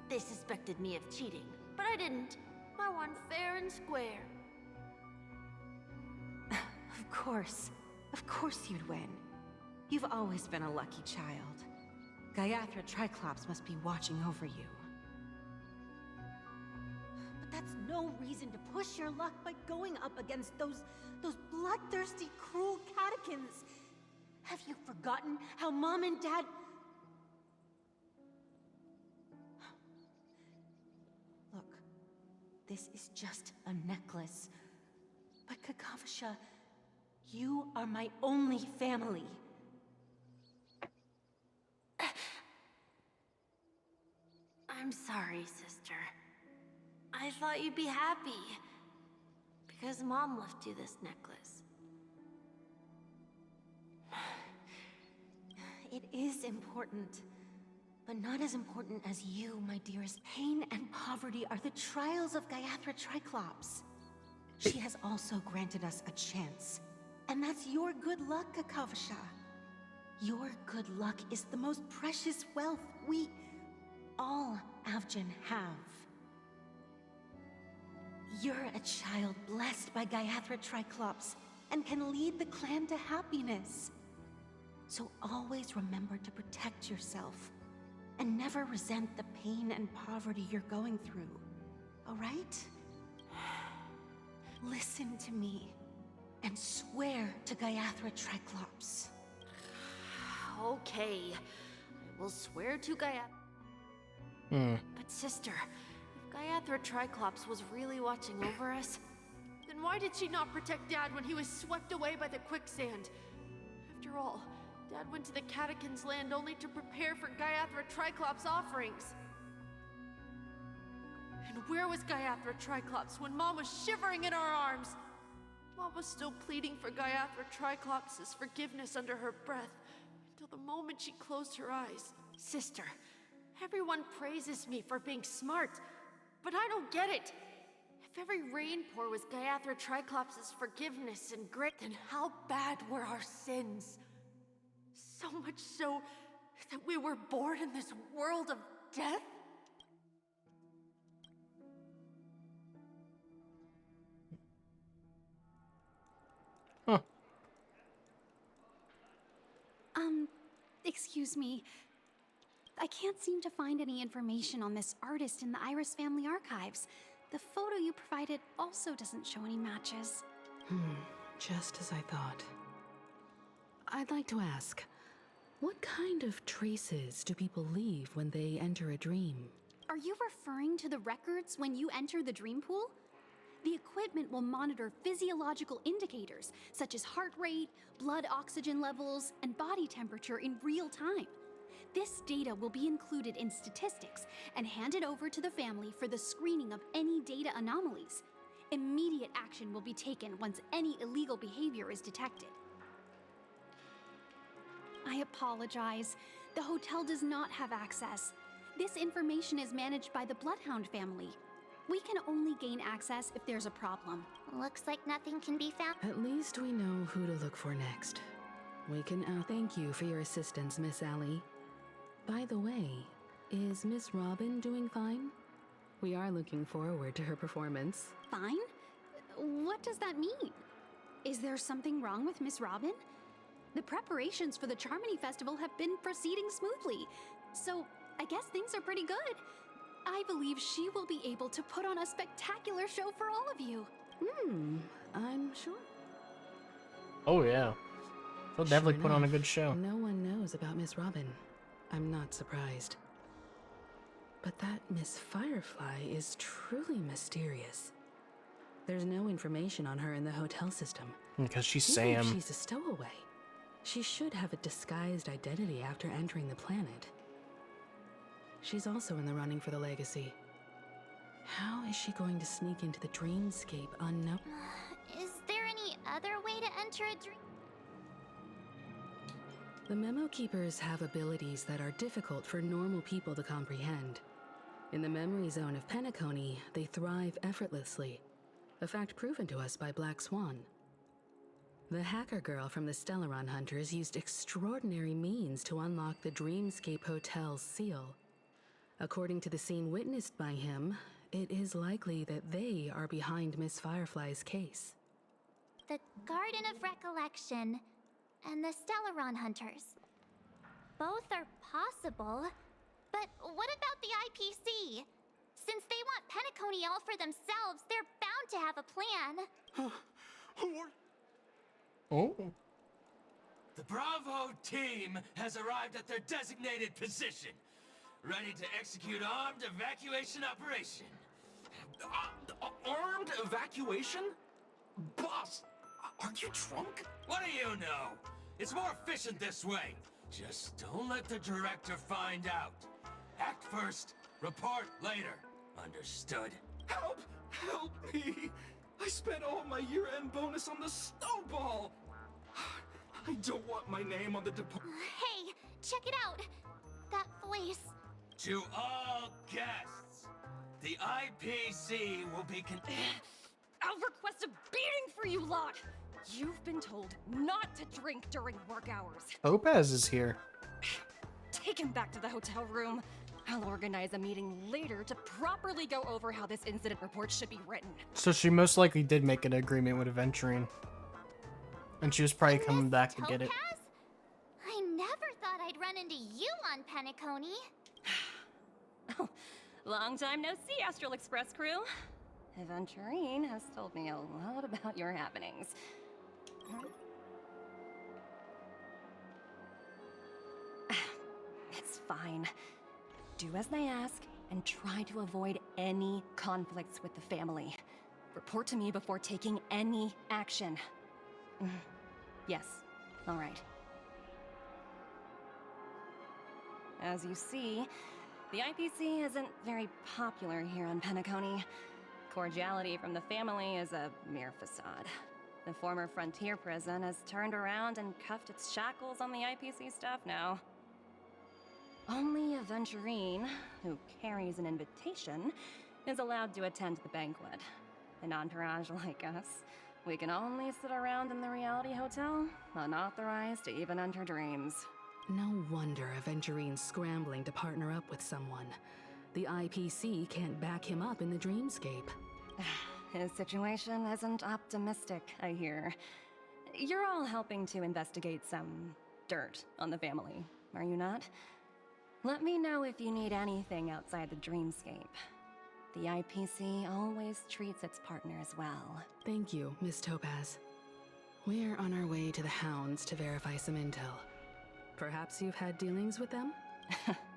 They suspected me of cheating, but I didn't. I won fair and square. Of course you'd win. You've always been a lucky child. Gaiathra Triclops must be watching over you. But that's no reason to push your luck by going up against those bloodthirsty, cruel catechins. Have you forgotten how Mom and Dad... Look, This is just a necklace. But Kakavasha, you are my only family. I'm sorry, sister. I thought you'd be happy. Because Mom left you this necklace. It is important. But not as important as you, my dearest. Pain and poverty are the trials of Gayathra Triclops. She has also granted us a chance. And that's your good luck, Kakavasha. Your good luck is the most precious wealth we, all Avgin, have. You're a child blessed by Gayathra Triclops and can lead the clan to happiness. So always remember to protect yourself and never resent the pain and poverty you're going through, all right? Listen to me and swear to Gayathra Triclops. Okay, I will swear to Gayathra. But sister, if Gayathra Triclops was really watching over us, then why did she not protect Dad when he was swept away by the quicksand? After all, Dad went to the Catechins' land only to prepare for Gayathra Triclops' offerings. And where was Gayathra Triclops when Mom was shivering in our arms? Mom was still pleading for Gayathra Triclops' forgiveness under her breath, until the moment she closed her eyes. Sister, everyone praises me for being smart, but I don't get it. If every rainpour was Gayathra Triclops' forgiveness and grace, then how bad were our sins? So much so that we were born in this world of death? Excuse me. I can't seem to find any information on this artist in the Iris family archives. The photo you provided also doesn't show any matches. Just as I thought. I'd like to ask, what kind of traces do people leave when they enter a dream? Are you referring to the records when you enter the dream pool? The equipment will monitor physiological indicators, such as heart rate, blood oxygen levels, and body temperature in real time. This data will be included in statistics and handed over to the family for the screening of any data anomalies. Immediate action will be taken once any illegal behavior is detected. I apologize. The hotel does not have access. This information is managed by the Bloodhound family. We can only gain access if there's a problem. Looks like nothing can be found. At least we know who to look for next. We can thank you for your assistance, Miss Allie. By the way, is Miss Robin doing fine? We are looking forward to her performance. Fine? What does that mean? Is there something wrong with Miss Robin? The preparations for the Charmony Festival have been proceeding smoothly, so I guess things are pretty good. I believe she will be able to put on a spectacular show for all of you. I'm sure. Oh yeah. She'll definitely put on a good show. No one knows about Miss Robin. I'm not surprised. But that Miss Firefly is truly mysterious. There's no information on her in the hotel system. Because she's Even if Sam. she's a stowaway, she should have a disguised identity after entering the planet. She's also in the running for the legacy. How is she going to sneak into the dreamscape unknown? Is there any other way to enter a dream? The Memo Keepers have abilities that are difficult for normal people to comprehend. In the memory zone of Penacony, they thrive effortlessly, a fact proven to us by Black Swan. The hacker girl from the Stellaron Hunters used extraordinary means to unlock the Dreamscape Hotel's seal. According to the scene witnessed by him, it is likely that they are behind Miss Firefly's case. The Garden of Recollection and the Stellaron Hunters. Both are possible, but what about the IPC? Since they want Penacony all for themselves, they're bound to have a plan. Oh. The Bravo team has arrived at their designated position, ready to execute armed evacuation operation. Armed evacuation? Boss, aren't you drunk? What do you know? It's more efficient this way. Just don't let the director find out. Act first, report later. Understood? Help! Help me! I spent all my year-end bonus on the snowball! I don't want my name on the department. Hey, check it out! That voice. To all guests, the IPC will be I'll request a beating for you lot! You've been told not to drink during work hours. Topaz is here. Take him back to the hotel room. I'll organize a meeting later to properly go over how this incident report should be written. So she most likely did make an agreement with Aventurine. And she was probably coming back to get it. I never thought I'd run into you on Penacony. Oh, long time no see, Astral Express crew. Aventurine has told me a lot about your happenings. It's fine. Do as they ask and try to avoid any conflicts with the family. Report to me before taking any action. Yes, all right. As you see, the IPC isn't very popular here on Penacony. Cordiality from the family is a mere facade. The former frontier prison has turned around and cuffed its shackles on the IPC staff now. Only Aventurine, who carries an invitation, is allowed to attend the banquet. An entourage like us, we can only sit around in the reality hotel, unauthorized to even enter dreams. No wonder Aventurine's scrambling to partner up with someone. The IPC can't back him up in the dreamscape. His situation isn't optimistic, I hear. You're all helping to investigate some dirt on the family, are you not? Let me know if you need anything outside the dreamscape. The IPC always treats its partners well. Thank you, Miss Topaz. We're on our way to the Hounds to verify some intel. Perhaps you've had dealings with them?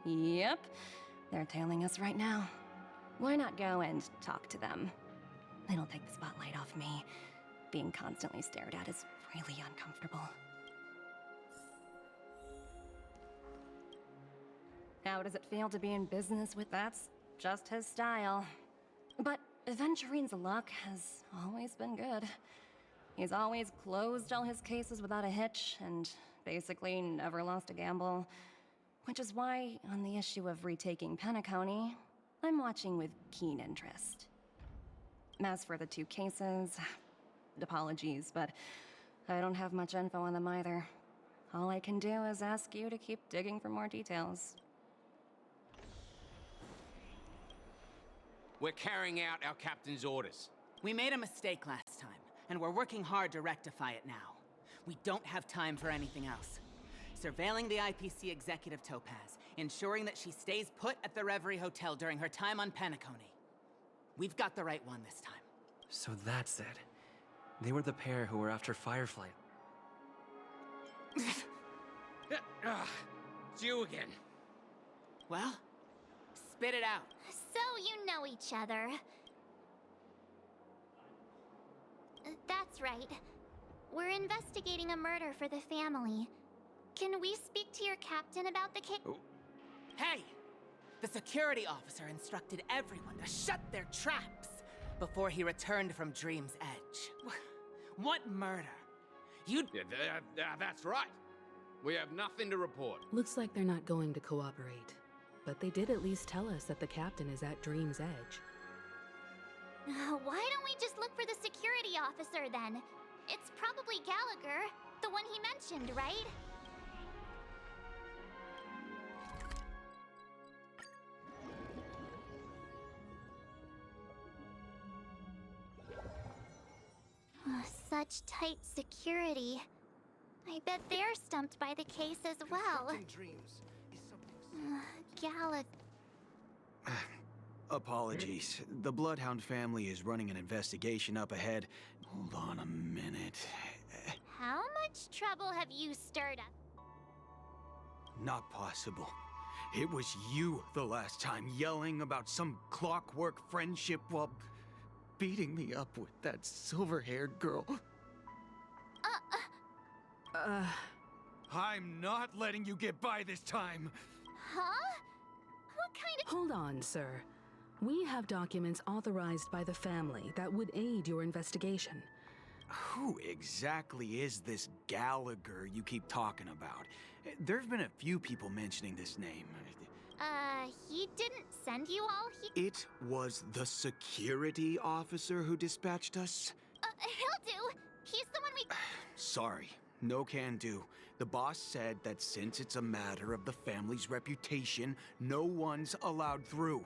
Yep. They're tailing us right now. Why not go and talk to them? It'll take the spotlight off me. Being constantly stared at is really uncomfortable. How does it feel to be in business with that's just his style? But Aventurine's luck has always been good. He's always closed all his cases without a hitch and basically never lost a gamble. Which is why, on the issue of retaking Penacony, I'm watching with keen interest. As for the two cases, apologies, but I don't have much info on them either. All I can do is ask you to keep digging for more details. We're carrying out our captain's orders. We made a mistake last time, and we're working hard to rectify it now. We don't have time for anything else. Surveilling the IPC executive Topaz, ensuring that she stays put at the Reverie Hotel during her time on Penacony. We've got the right one this time. So that's it. They were the pair who were after Firefly. It's you again. Well, spit it out. So you know each other. That's right. We're investigating a murder for the family. Can we speak to your captain about the case? Oh. Hey! The security officer instructed everyone to shut their traps before he returned from Dream's Edge. What murder? Yeah, that's right. We have nothing to report. Looks like they're not going to cooperate. But they did at least tell us that the captain is at Dream's Edge. Why don't we just look for the security officer then? It's probably Gallagher, the one he mentioned, right? Such tight security. I bet they're stumped by the case as well. Gallagher. Apologies. The Bloodhound family is running an investigation up ahead. Hold on a minute. How much trouble have you stirred up? Not possible. It was you the last time, yelling about some clockwork friendship while beating me up with that silver-haired girl. I'm not letting you get by this time. Huh? What kind of— Hold on, sir. We have documents authorized by the family that would aid your investigation. Who exactly is this Gallagher you keep talking about? There's been a few people mentioning this name. He didn't send you all? It was the security officer who dispatched us? He'll do. He's the one we— Sorry, no can do. The boss said that since it's a matter of the family's reputation, no one's allowed through.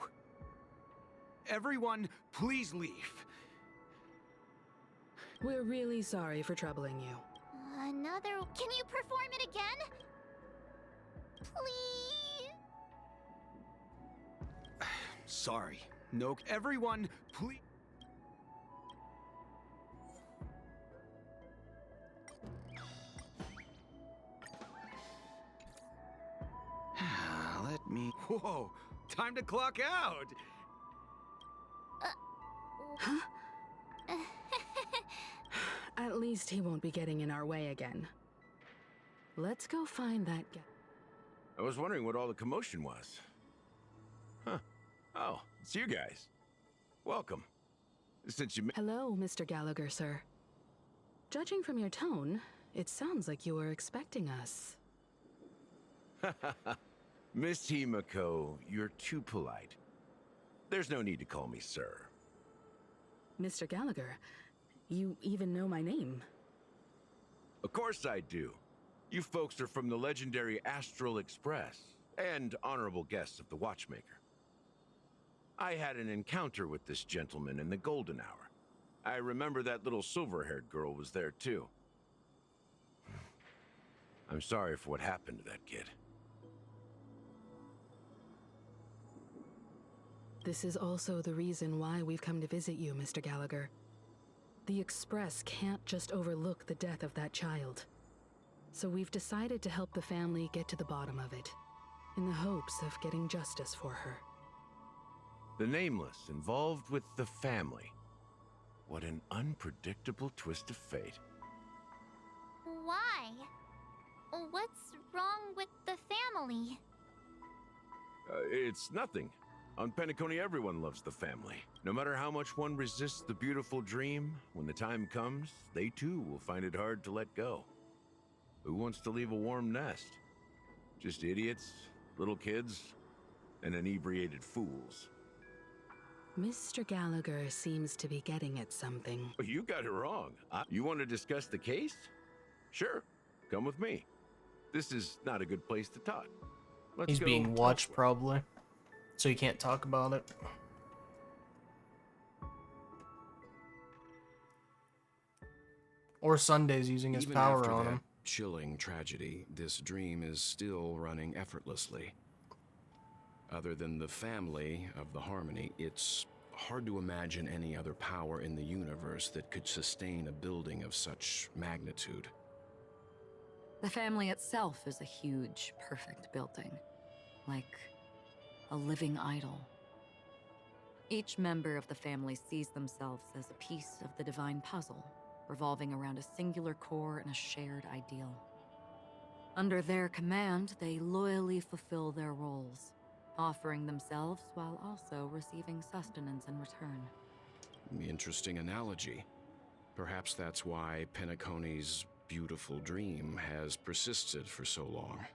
Everyone, please leave. We're really sorry for troubling you. Another— Can you perform it again? Please? Sorry. No, everyone, please. Let me. Whoa! Time to clock out! Huh? At least he won't be getting in our way again. Let's go find that guy. I was wondering what all the commotion was. Huh. Oh, it's you guys. Welcome. Since you... Hello, Mr. Gallagher, sir. Judging from your tone, it sounds like you were expecting us. Miss Himiko, you're too polite. There's no need to call me sir. Mr. Gallagher, you even know my name. Of course I do. You folks are from the legendary Astral Express, and honorable guests of the Watchmaker. I had an encounter with this gentleman in the Golden Hour. I remember that little silver-haired girl was there too. I'm sorry for what happened to that kid. This is also the reason why we've come to visit you, Mr. Gallagher. The Express can't just overlook the death of that child. So we've decided to help the family get to the bottom of it, in the hopes of getting justice for her. The Nameless involved with the family. What an unpredictable twist of fate. Why? What's wrong with the family? It's nothing. On Penacony, everyone loves the family. No matter how much one resists the beautiful dream, when the time comes, they too will find it hard to let go. Who wants to leave a warm nest? Just idiots, little kids, and inebriated fools. Mr. Gallagher seems to be getting at something. You got it wrong. You want to discuss the case? Sure, come with me. This is not a good place to talk. Let's He's go being watched, elsewhere. probably. So you can't talk about it. Or Sunday's using his Even power after on that him. chilling tragedy, this dream is still running effortlessly. Other than the family of the Harmony, it's hard to imagine any other power in the universe that could sustain a building of such magnitude. The family itself is a huge, perfect building. Like a living idol. Each member of the family sees themselves as a piece of the divine puzzle, revolving around a singular core and a shared ideal. Under their command, they loyally fulfill their roles, offering themselves while also receiving sustenance in return. Interesting analogy. Perhaps that's why Penacony's beautiful dream has persisted for so long.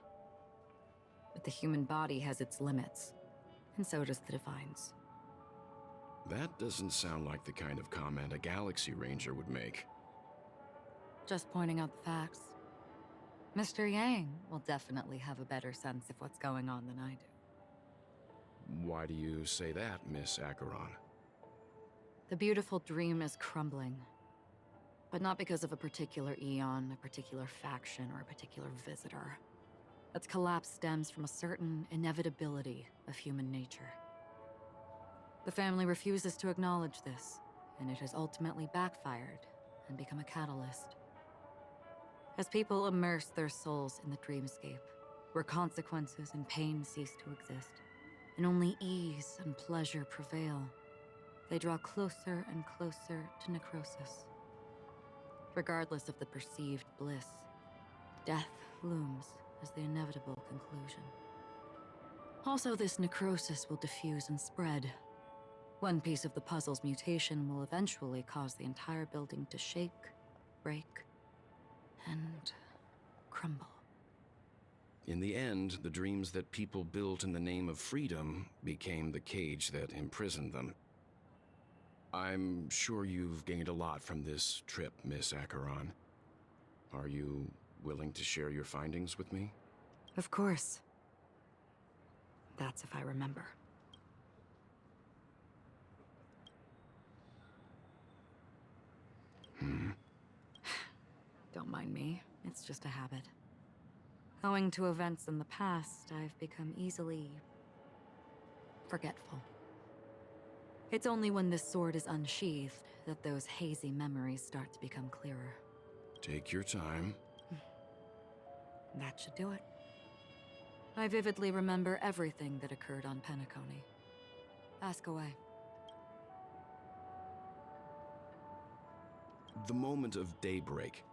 But the human body has its limits, and so does the Divine's. That doesn't sound like the kind of comment a Galaxy Ranger would make. Just pointing out the facts. Mr. Yang will definitely have a better sense of what's going on than I do. Why do you say that, Miss Acheron? The beautiful dream is crumbling. But not because of a particular eon, a particular faction, or a particular visitor. Its collapse stems from a certain inevitability of human nature. The family refuses to acknowledge this, and it has ultimately backfired and become a catalyst. As people immerse their souls in the dreamscape, where consequences and pain cease to exist, and only ease and pleasure prevail, they draw closer and closer to necrosis. Regardless of the perceived bliss, death looms as the inevitable conclusion. Also, this necrosis will diffuse and spread. One piece of the puzzle's mutation will eventually cause the entire building to shake, break, and crumble. In the end, the dreams that people built in the name of freedom became the cage that imprisoned them. I'm sure you've gained a lot from this trip, Miss Acheron. Are you willing to share your findings with me? Of course. That's if I remember. Don't mind me. It's just a habit. Owing to events in the past, I've become easily forgetful. It's only when this sword is unsheathed that those hazy memories start to become clearer. Take your time. That should do it. I vividly remember everything that occurred on Penacony. Ask away. The moment of daybreak.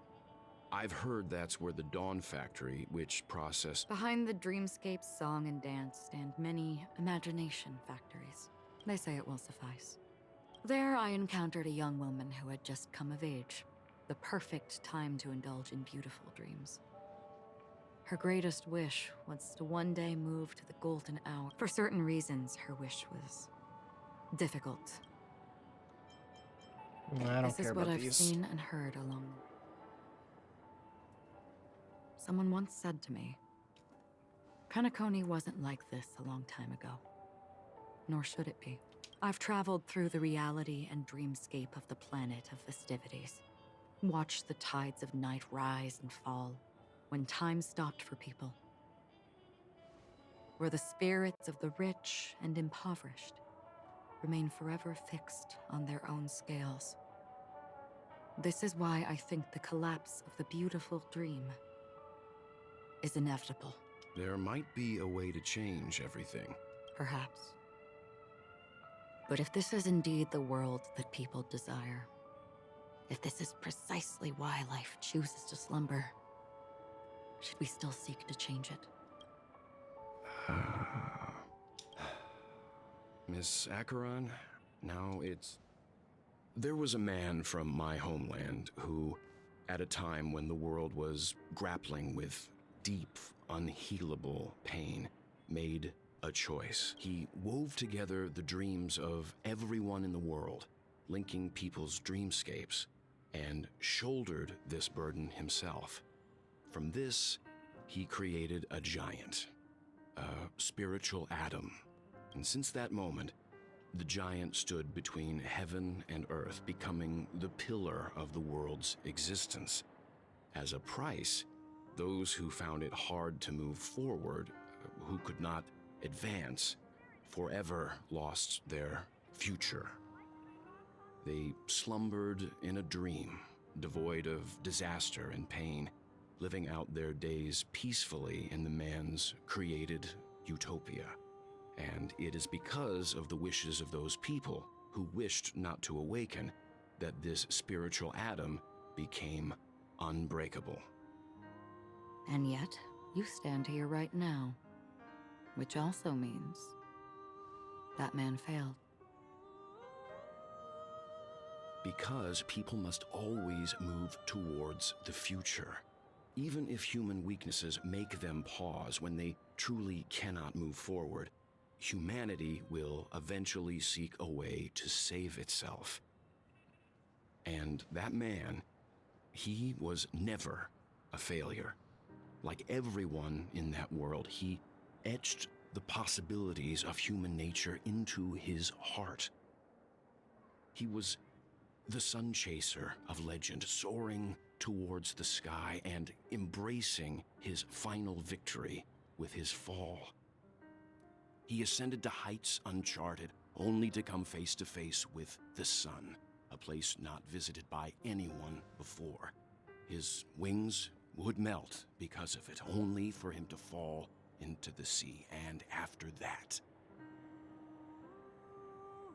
I've heard that's where the Dawn Factory, which processed... Behind the Dreamscape song and dance stand many imagination factories. They say it will suffice. There I encountered a young woman who had just come of age. The perfect time to indulge in beautiful dreams. Her greatest wish was to one day move to the golden hour. For certain reasons, her wish was difficult. I don't This care is what about I've these. seen and heard along. Someone once said to me, Penacony wasn't like this a long time ago. Nor should it be. I've traveled through the reality and dreamscape of the planet of festivities. Watched the tides of night rise and fall when time stopped for people. Where the spirits of the rich and impoverished remain forever fixed on their own scales. This is why I think the collapse of the beautiful dream is inevitable. There might be a way to change everything. Perhaps. But if this is indeed the world that people desire, if this is precisely why life chooses to slumber, should we still seek to change it? Miss Acheron, now it's... There was a man from my homeland who, at a time when the world was grappling with deep, unhealable pain, made a choice. He wove together the dreams of everyone in the world, linking people's dreamscapes, and shouldered this burden himself. From this, he created a giant, a spiritual Adam. And since that moment, the giant stood between heaven and earth, becoming the pillar of the world's existence. As a price, those who found it hard to move forward, who could not advance, forever lost their future. They slumbered in a dream, devoid of disaster and pain, living out their days peacefully in the man's created utopia. And it is because of the wishes of those people who wished not to awaken that this spiritual Adam became unbreakable. And yet, you stand here right now. Which also means that man failed. Because people must always move towards the future. Even if human weaknesses make them pause when they truly cannot move forward, humanity will eventually seek a way to save itself. And that man, he was never a failure. Like everyone in that world, he etched the possibilities of human nature into his heart. He was the sun chaser of legend, soaring towards the sky and embracing his final victory with his fall. He ascended to heights uncharted, only to come face to face with the sun, a place not visited by anyone before. His wings would melt because of it, only for him to fall into the sea. And after that,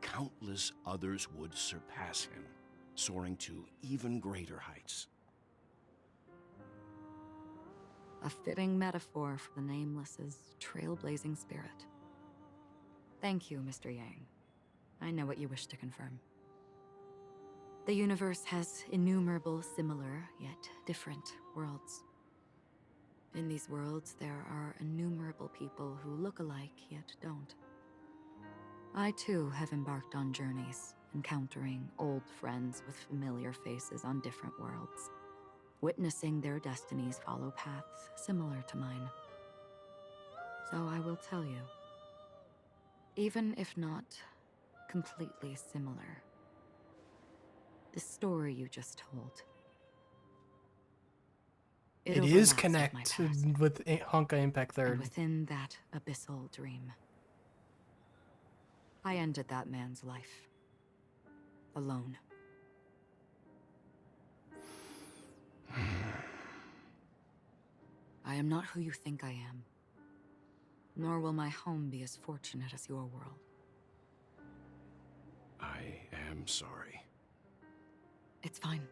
countless others would surpass him, soaring to even greater heights. A fitting metaphor for the Nameless's trailblazing spirit. Thank you, Mr. Yang. I know what you wish to confirm. The universe has innumerable similar, yet different worlds. In these worlds, there are innumerable people who look alike, yet don't. I too have embarked on journeys, encountering old friends with familiar faces on different worlds, witnessing their destinies follow paths similar to mine. So I will tell you, even if not completely similar, the story you just told. It is overlaps with my connected past, with Honkai Impact and 3rd. within that abyssal dream, I ended that man's life. Alone. I am not who you think I am. Nor will my home be as fortunate as your world. I am sorry. It's fine.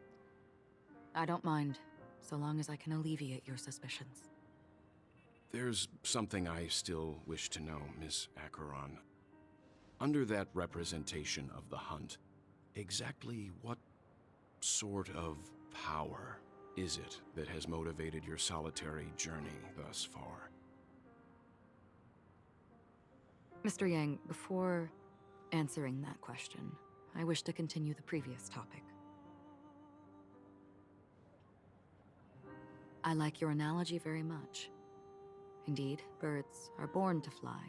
I don't mind, so long as I can alleviate your suspicions. There's something I still wish to know, Miss Acheron. Under that representation of the hunt, exactly what sort of power is it that has motivated your solitary journey thus far? Mr. Yang, before answering that question, I wish to continue the previous topic. I like your analogy very much. Indeed, birds are born to fly.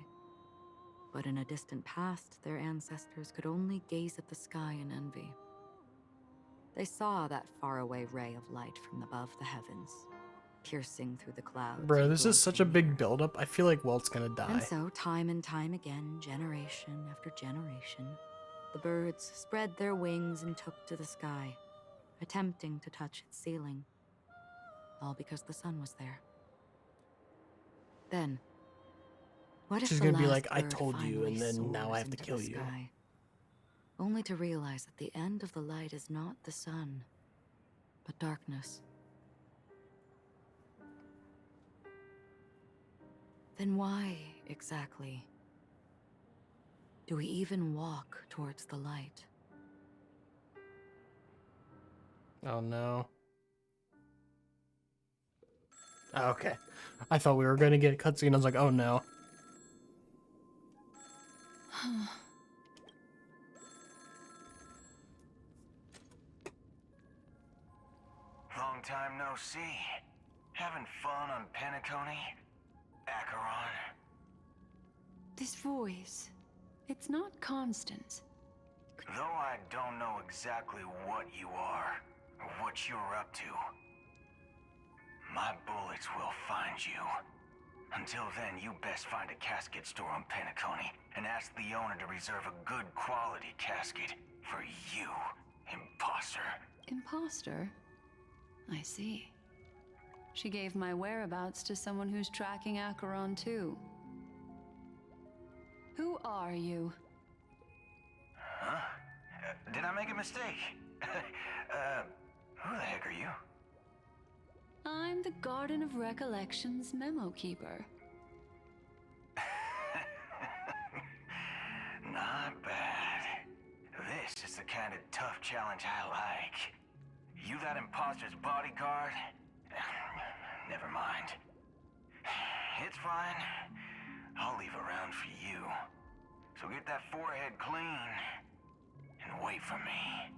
But in a distant past, their ancestors could only gaze at the sky in envy. They saw that faraway ray of light from above the heavens, piercing through the clouds. Bro, this is such a big buildup. I feel like Walt's gonna die. And so, time and time again, generation after generation, the birds spread their wings and took to the sky, attempting to touch its ceiling. All because the sun was there. Then, what if She's the gonna be last like, I bird told you, and finally then now I soars have to into kill the you. sky, only to realize that the end of the light is not the sun, but darkness. Then why, exactly, do we even walk towards the light? Oh no. Oh, okay. I thought we were gonna get a cutscene. I was like, oh no. Long time no see. Having fun on Penacony? Acheron? This voice, it's not Constance. Though I don't know exactly what you are, or what you're up to, my bullets will find you. Until then, you best find a casket store on Penacony and ask the owner to reserve a good quality casket for you, imposter. Imposter? I see. She gave my whereabouts to someone who's tracking Acheron too. Who are you? Huh? Did I make a mistake? Who the heck are you? I'm the Garden of Recollection's memo keeper. Not bad. This is the kind of tough challenge I like. You that imposter's bodyguard? Never mind. It's fine. I'll leave a round for you. So get that forehead clean and wait for me.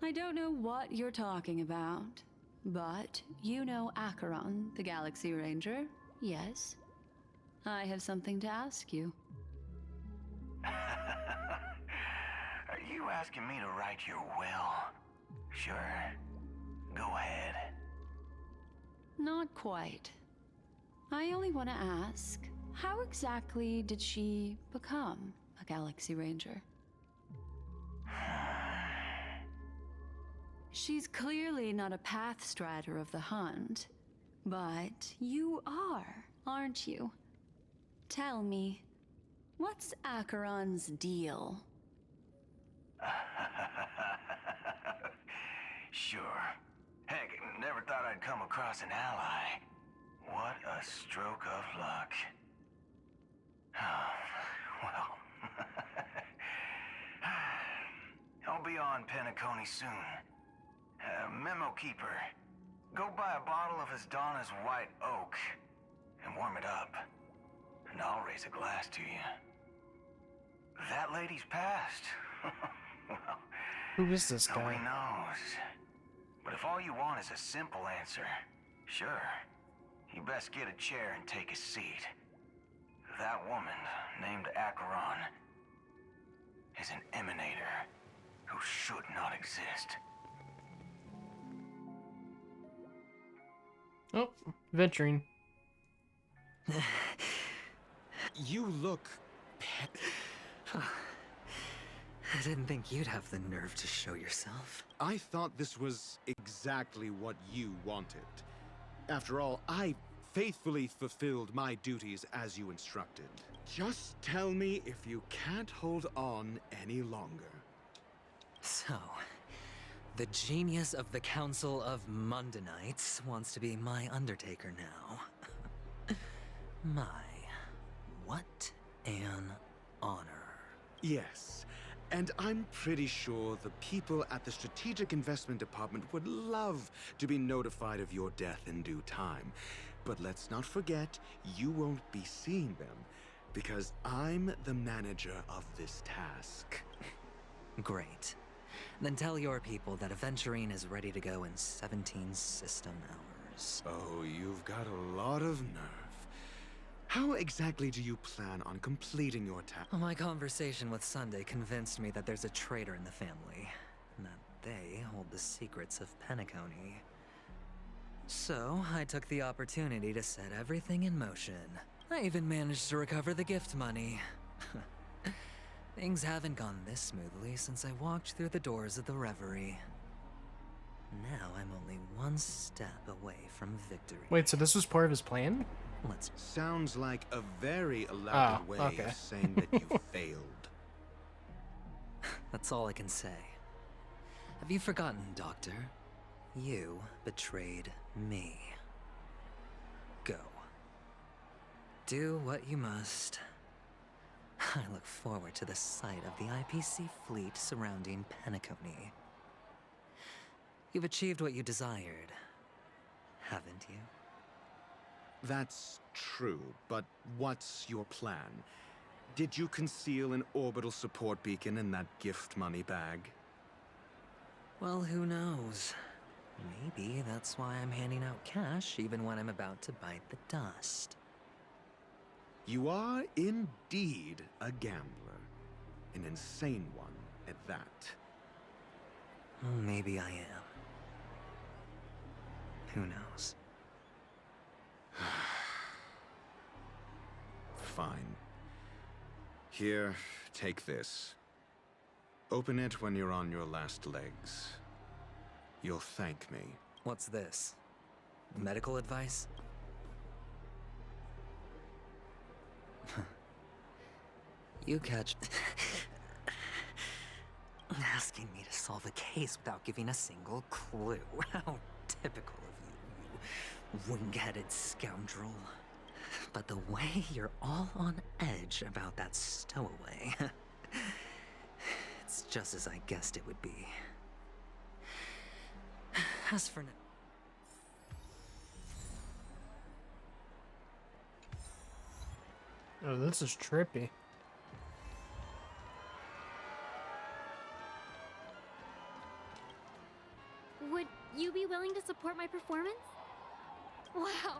I don't know what you're talking about, but you know Acheron, the Galaxy Ranger, yes? I have something to ask you. Are you asking me to write your will? Sure. Go ahead. Not quite. I only want to ask, how exactly did she become a Galaxy Ranger? She's clearly not a path strider of the hunt. But you are, aren't you? Tell me, what's Acheron's deal? Sure. Heck, never thought I'd come across an ally. What a stroke of luck. Well, I'll be on Penacony soon. Memo Keeper, go buy a bottle of his Donna's White Oak and warm it up. And I'll raise a glass to you. That lady's passed. Well, Who is this guy? nobody knows. But if all you want is a simple answer, sure. You best get a chair and take a seat. That woman, named Acheron, is an emanator who should not exist. Oh, venturing. You look I didn't think you'd have the nerve to show yourself. I thought this was exactly what you wanted. After all, I faithfully fulfilled my duties as you instructed. Just tell me if you can't hold on any longer. So, the genius of the Council of Mundanites wants to be my Undertaker now. What an honor. Yes, and I'm pretty sure the people at the Strategic Investment Department would love to be notified of your death in due time. But let's not forget, you won't be seeing them, because I'm the manager of this task. Great. Then tell your people that Aventurine is ready to go in 17 system hours. Oh, you've got a lot of nerve. How exactly do you plan on completing your task? My conversation with Sunday convinced me that there's a traitor in the family, and that they hold the secrets of Penacony. So, I took the opportunity to set everything in motion. I even managed to recover the gift money. Things haven't gone this smoothly since I walked through the doors of the Reverie. Now I'm only one step away from victory. Wait, so this was part of his plan? Sounds like a very elaborate way of saying that you failed. That's all I can say. Have you forgotten, Doctor? You betrayed me. Go. Do what you must. I look forward to the sight of the IPC fleet surrounding Penacony. You've achieved what you desired, haven't you? That's true, but what's your plan? Did you conceal an orbital support beacon in that gift money bag? Well, who knows? Maybe that's why I'm handing out cash even when I'm about to bite the dust. You are indeed a gambler. An insane one at that. Maybe I am. Who knows? Fine. Here, take this. Open it when you're on your last legs. You'll thank me. What's this? Medical advice? You catch... asking me to solve a case without giving a single clue. How typical of you, you wing-headed scoundrel. But the way you're all on edge about that stowaway... it's just as I guessed it would be. As for now... Oh, this is trippy. Would you be willing to support my performance? Wow.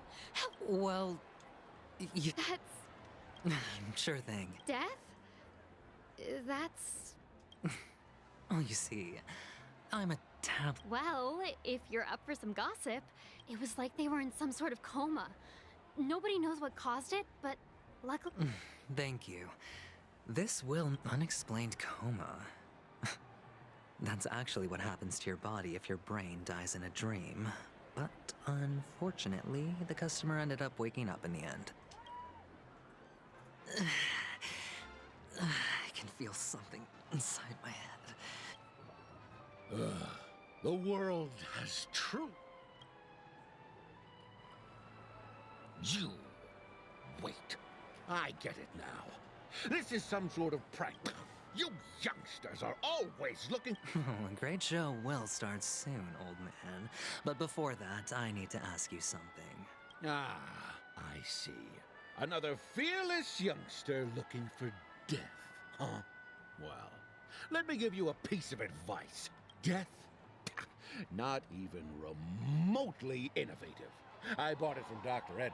Well... you... That's... sure thing. death? That's... Oh, you see, I'm a Well, if you're up for some gossip, it was like they were in some sort of coma. Nobody knows what caused it, but luckily... Thank you. This will unexplained coma. That's actually what happens to your body if your brain dies in a dream. But unfortunately, the customer ended up waking up in the end. I can feel something inside my head. The world has truth. You wait. I get it now. This is some sort of prank. You youngsters are always looking. A great show will start soon, old man. But before that, I need to ask you something. Ah, I see. Another fearless youngster looking for death, huh? Well, let me give you a piece of advice. Death? Not even remotely innovative. I bought it from Dr. Edward.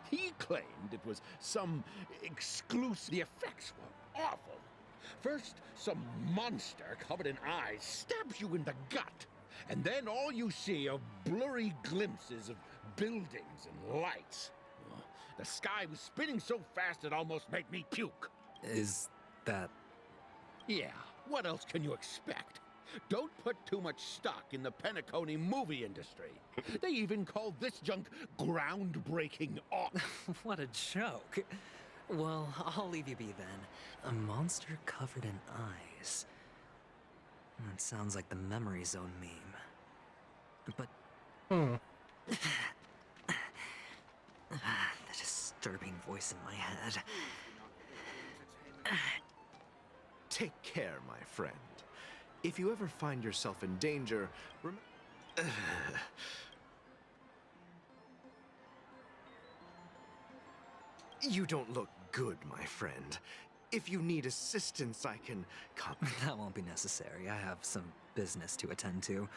He claimed it was some exclusive. The effects were awful. First, some monster covered in eyes stabs you in the gut. And then all you see are blurry glimpses of buildings and lights. The sky was spinning so fast it almost made me puke. Is that... Yeah, what else can you expect? Don't put too much stock in the Penacony movie industry. They even call this junk groundbreaking awesome. What a joke. Well, I'll leave you be then. A monster covered in eyes. That sounds like the Memory Zone meme. But... the disturbing voice in my head. Take care, my friend. If you ever find yourself in danger, you don't look good, my friend. If you need assistance, I can come. That won't be necessary. I have some business to attend to.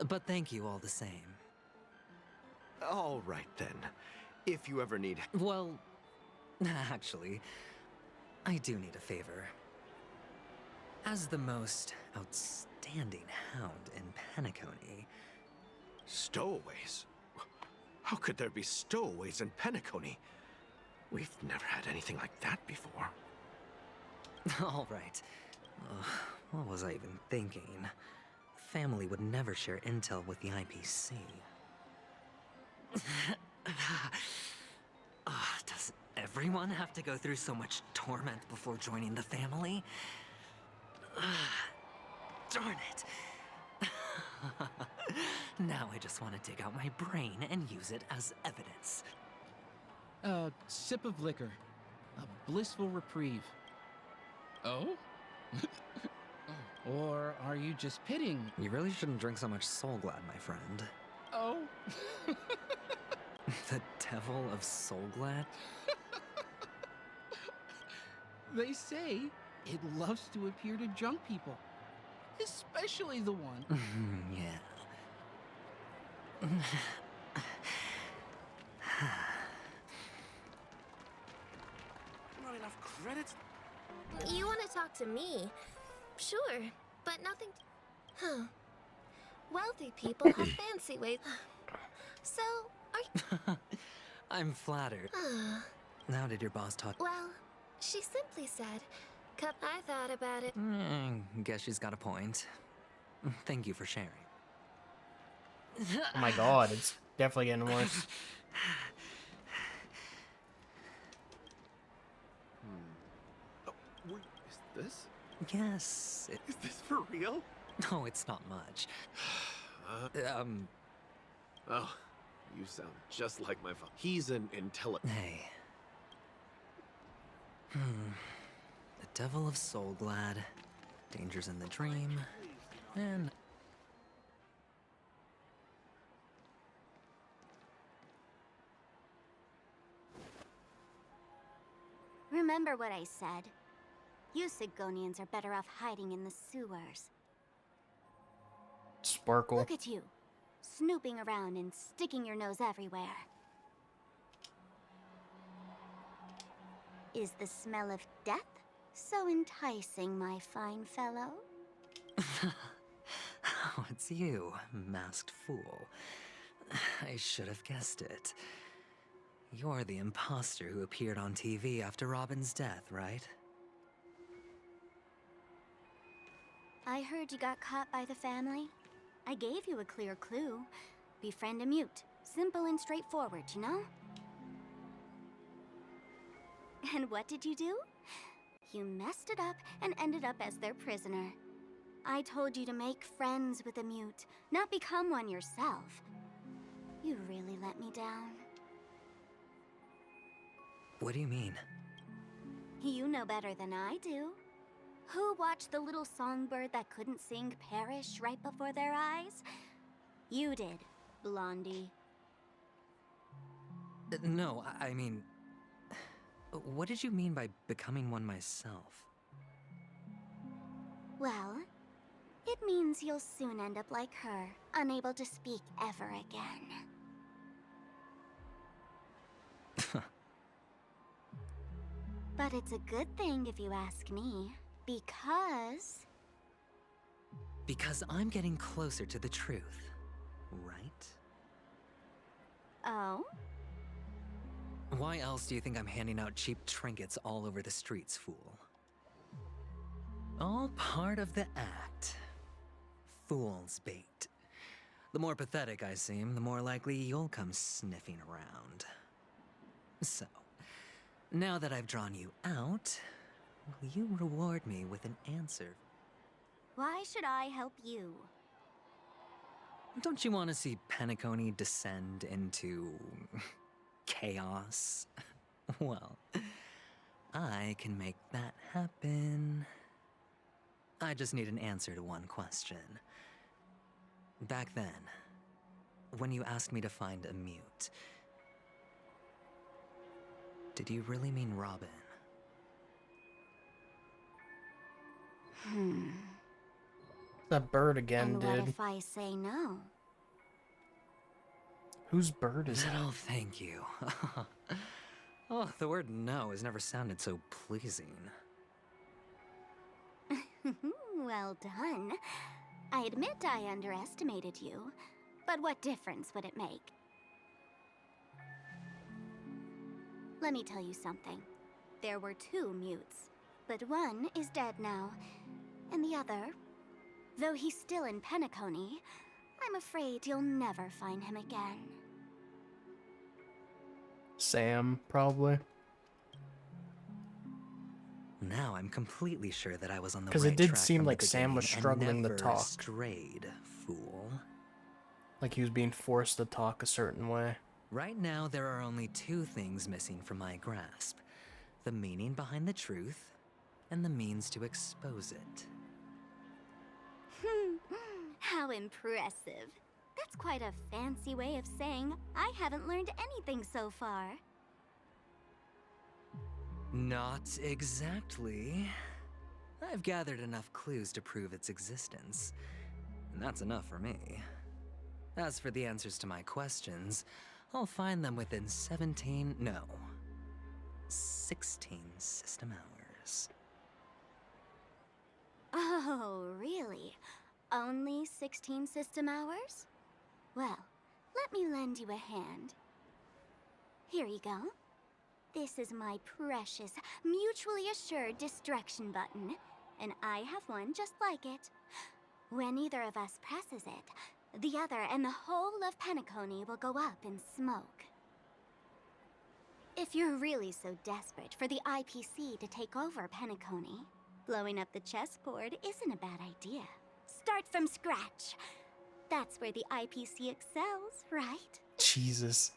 But thank you all the same. All right, then. If you ever need... Well, actually, I do need a favor. As the most outstanding hound in Penacony... Stowaways? How could there be stowaways in Penacony? We've never had anything like that before. All right. What was I even thinking? Family would never share intel with the IPC. Does everyone have to go through so much torment before joining the family? Darn it. Now I just want to dig out my brain and use it as evidence. A sip of liquor. A blissful reprieve. Oh? Or are you just pitying? You really shouldn't drink so much Soulglad, my friend. Oh? The devil of Soulglad? They say it loves to appear to drunk people. Especially the one. Yeah. Not enough credits? You want to talk to me? Sure, but nothing... Huh. Wealthy people have fancy ways. So, are you... I'm flattered. How did your boss talk? Well, she simply said... I thought about it. Guess she's got a point. Thank you for sharing. Oh my god, it's definitely getting worse. Is this? Yes. Is this for real? No, it's not much. Oh, you sound just like my father. He's an intelligent... Hey. The Devil of Soulglad, Dangers in the Dream, and... Remember what I said. You Sigonians are better off hiding in the sewers. Sparkle. Look at you, snooping around and sticking your nose everywhere. Is the smell of death so enticing, my fine fellow? Oh, it's you, masked fool. I should have guessed it. You're the imposter who appeared on TV after Robin's death, right? I heard you got caught by the family. I gave you a clear clue. Befriend a mute. Simple and straightforward, you know? And what did you do? You messed it up and ended up as their prisoner. I told you to make friends with a mute, not become one yourself. You really let me down. What do you mean? You know better than I do. Who watched the little songbird that couldn't sing perish right before their eyes? You did, Blondie. No, I mean... What did you mean by becoming one myself? Well, it means you'll soon end up like her, unable to speak ever again. But it's a good thing if you ask me, because... Because I'm getting closer to the truth, right? Oh? Why else do you think I'm handing out cheap trinkets all over the streets, fool? All part of the act. Fool's bait. The more pathetic I seem, the more likely you'll come sniffing around. So, now that I've drawn you out, will you reward me with an answer? Why should I help you? Don't you want to see Penacony descend into... chaos? Well, I can make that happen. I just need an answer to one question. Back then, when you asked me to find a mute, did you really mean Robin? That bird again, And dude. what if I say no? Whose bird is Oh, that? thank you. Oh, the word no has never sounded so pleasing. Well done. I admit I underestimated you, but what difference would it make? Let me tell you something. There were 2 mutes, but one is dead now, and the other, though he's still in Penacony, I'm afraid you'll never find him again. Sam, probably. Now I'm completely sure that I was on the right 'Cause it did track seem from the like Sam was beginning and struggling to never talk. strayed, fool. Like he was being forced to talk a certain way. Right now, there are only 2 things missing from my grasp. The meaning behind the truth, and the means to expose it. How impressive. That's quite a fancy way of saying I haven't learned anything so far. Not exactly. I've gathered enough clues to prove its existence, and that's enough for me. As for the answers to my questions, I'll find them within 16 system hours. Oh, really? Only 16 system hours? Well, let me lend you a hand. Here you go. This is my precious, mutually assured destruction button, and I have one just like it. When either of us presses it, the other and the whole of Penacony will go up in smoke. If you're really so desperate for the IPC to take over Penacony, blowing up the chessboard isn't a bad idea. Start from scratch. That's where the IPC excels, right? Jesus.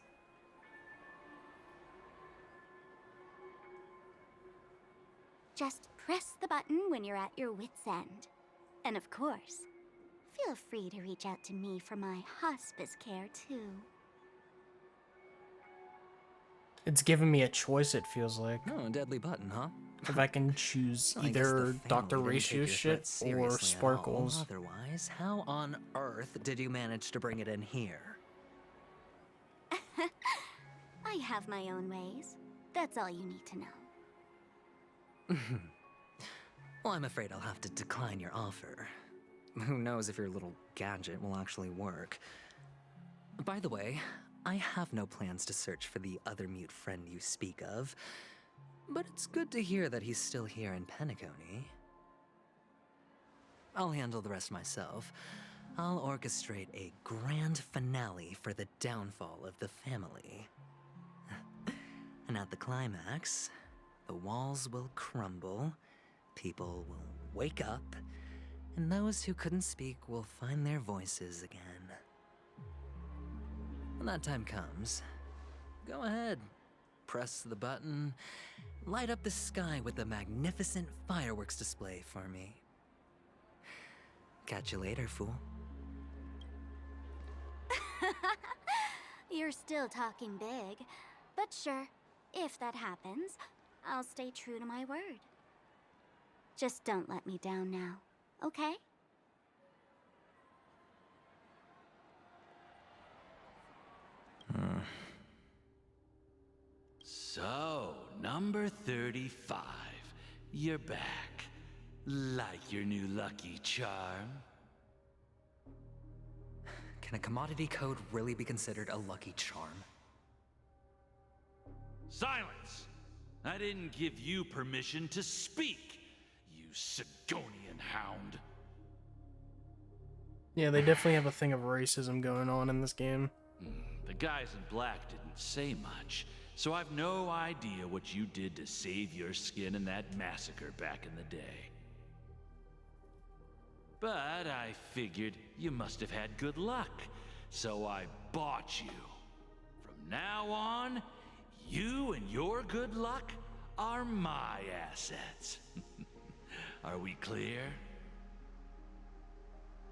Just press the button when you're at your wit's end. And of course, feel free to reach out to me for my hospice care too. It's giving me a choice, it feels like. Oh, a deadly button, huh? If I can choose I guess the either family Dr. didn't take Ratio your shit threat seriously or at all. Sparkles. Otherwise, how on earth did you manage to bring it in here? I have my own ways. That's all you need to know. Well, I'm afraid I'll have to decline your offer. Who knows if your little gadget will actually work. By the way, I have no plans to search for the other mute friend you speak of, but it's good to hear that he's still here in Penacony. I'll handle the rest myself. I'll orchestrate a grand finale for the downfall of the family. And at the climax, the walls will crumble, people will wake up, and those who couldn't speak will find their voices again. When that time comes, go ahead, press the button, light up the sky with a magnificent fireworks display for me. Catch you later, fool. You're still talking big. But sure, if that happens, I'll stay true to my word. Just don't let me down now, okay? So, number 35. You're back. Like your new lucky charm? Can a commodity code really be considered a lucky charm? Silence! I didn't give you permission to speak, you Sigonian hound. Yeah, they definitely have a thing of racism going on in this game. The guys in black didn't say much, so I've no idea what you did to save your skin in that massacre back in the day. But I figured you must have had good luck, so I bought you. From now on, you and your good luck are my assets. Are we clear?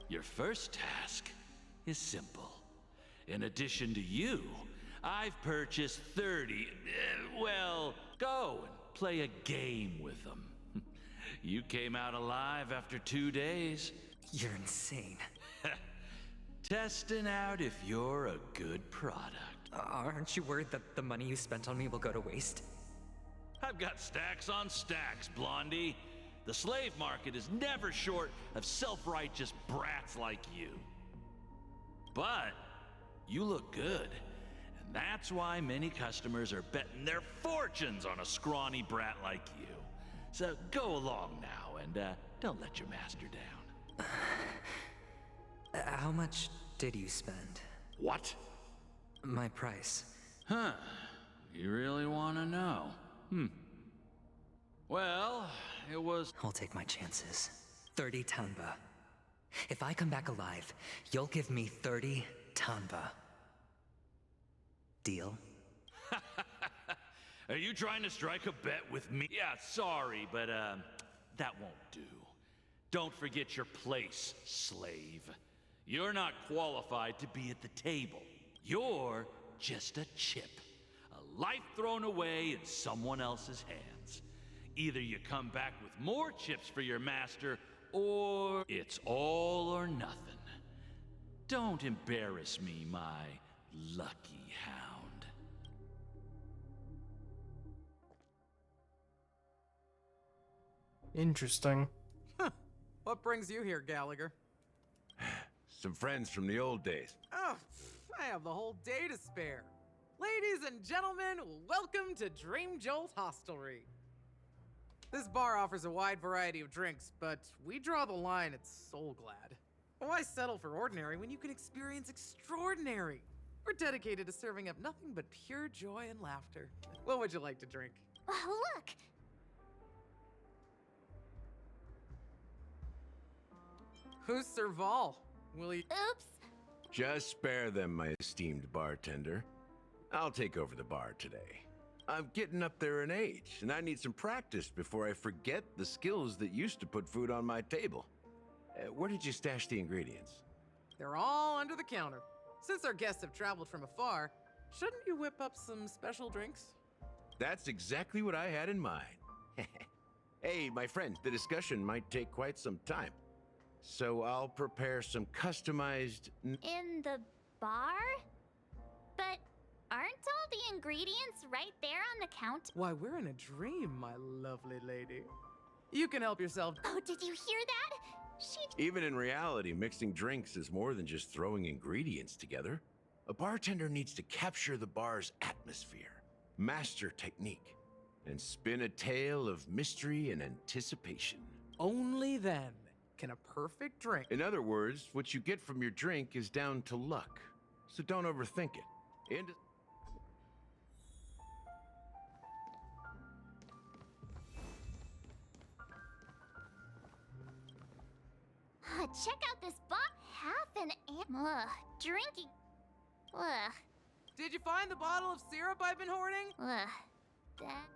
Your first task is simple. In addition to you, I've purchased 30... well, go and play a game with them. You came out alive after 2 days. You're insane. Testing out if you're a good product. Aren't you worried that the money you spent on me will go to waste? I've got stacks on stacks, Blondie. The slave market is never short of self-righteous brats like you. But you look good, and that's why many customers are betting their fortunes on a scrawny brat like you. So go along now, and don't let your master down. How much did you spend? What? My price. Huh. You really want to know? Well, it was... I'll take my chances. 30 Tanba. If I come back alive, you'll give me 30 Tanba. Deal? Are you trying to strike a bet with me? Yeah, sorry, but that won't do. Don't forget your place, slave. You're not qualified to be at the table. You're just a chip. A life thrown away in someone else's hands. Either you come back with more chips for your master, or it's all or nothing. Don't embarrass me, my lucky hound. Interesting. What brings you here, Gallagher? Some friends from the old days. Oh, I have the whole day to spare. Ladies and gentlemen, welcome to Dream Jolt Hostelry. This bar offers a wide variety of drinks, but we draw the line at Soul Glad. Why settle for ordinary when you can experience extraordinary? We're dedicated to serving up nothing but pure joy and laughter. What would you like to drink? Oh, look! Who's Serval? Will you— Oops! Just spare them, my esteemed bartender. I'll take over the bar today. I'm getting up there in age, and I need some practice before I forget the skills that used to put food on my table. Where did you stash the ingredients? They're all under the counter. Since our guests have traveled from afar, shouldn't you whip up some special drinks? That's exactly what I had in mind. Hey, my friend, the discussion might take quite some time. So I'll prepare some customized... In the bar? But aren't all the ingredients right there on the counter? Why, we're in a dream, my lovely lady. You can help yourself. Oh, did you hear that? Even in reality, mixing drinks is more than just throwing ingredients together. A bartender needs to capture the bar's atmosphere, master technique, and spin a tale of mystery and anticipation. Only then can a perfect drink. In other words, what you get from your drink is down to luck. So don't overthink it. And Check out this box. Half an drinking. Ugh. Did you find the bottle of syrup I've been hoarding? Ugh. That.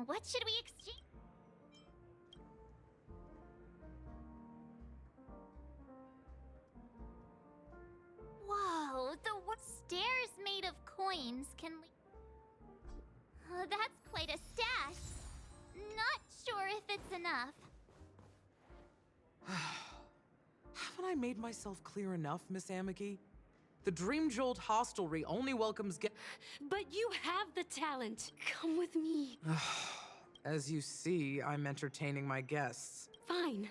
What should we exchange? Whoa, stairs made of coins. Can we? That's quite a stash. Not sure if it's enough. Haven't I made myself clear enough, Miss Amiki? The Dream Jolt Hostelry only welcomes But you have the talent. Come with me. As you see, I'm entertaining my guests. Fine.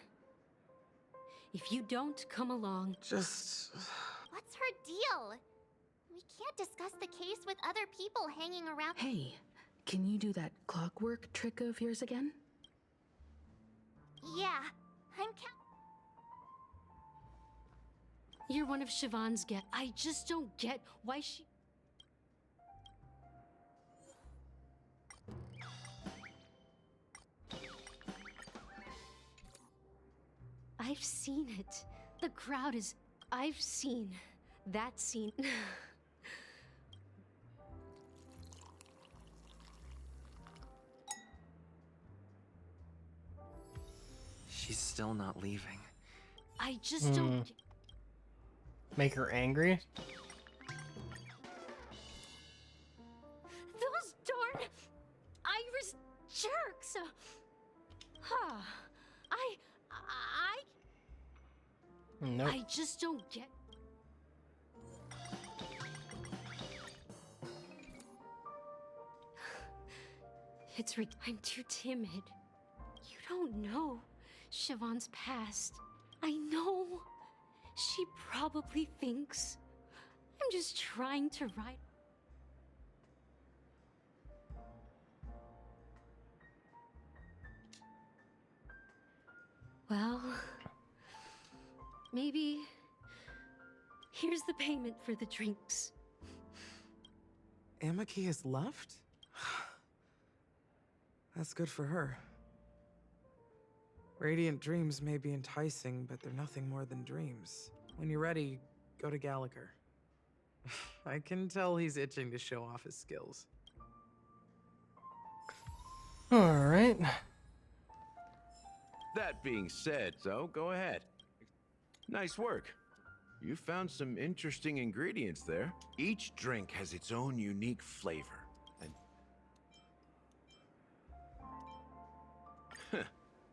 If you don't come along... Just... What's her deal? We can't discuss the case with other people hanging around. Hey, can you do that clockwork trick of yours again? Yeah, I'm You're one of Siobhan's guests. I just don't get why she... I've seen it. The crowd is... I've seen that scene. She's still not leaving. I just don't... Make her angry? Those darn Irish jerks! Nope. I just don't get... I'm too timid. You don't know Siobhan's past. I know. She probably thinks I'm just trying to write. Well, maybe here's the payment for the drinks. Amiki has left? That's good for her. Radiant dreams may be enticing, but they're nothing more than dreams. When you're ready, go to Gallagher. I can tell he's itching to show off his skills. Alright. that being said, so go ahead. Nice work. You found some interesting ingredients there. Each drink has its own unique flavor. And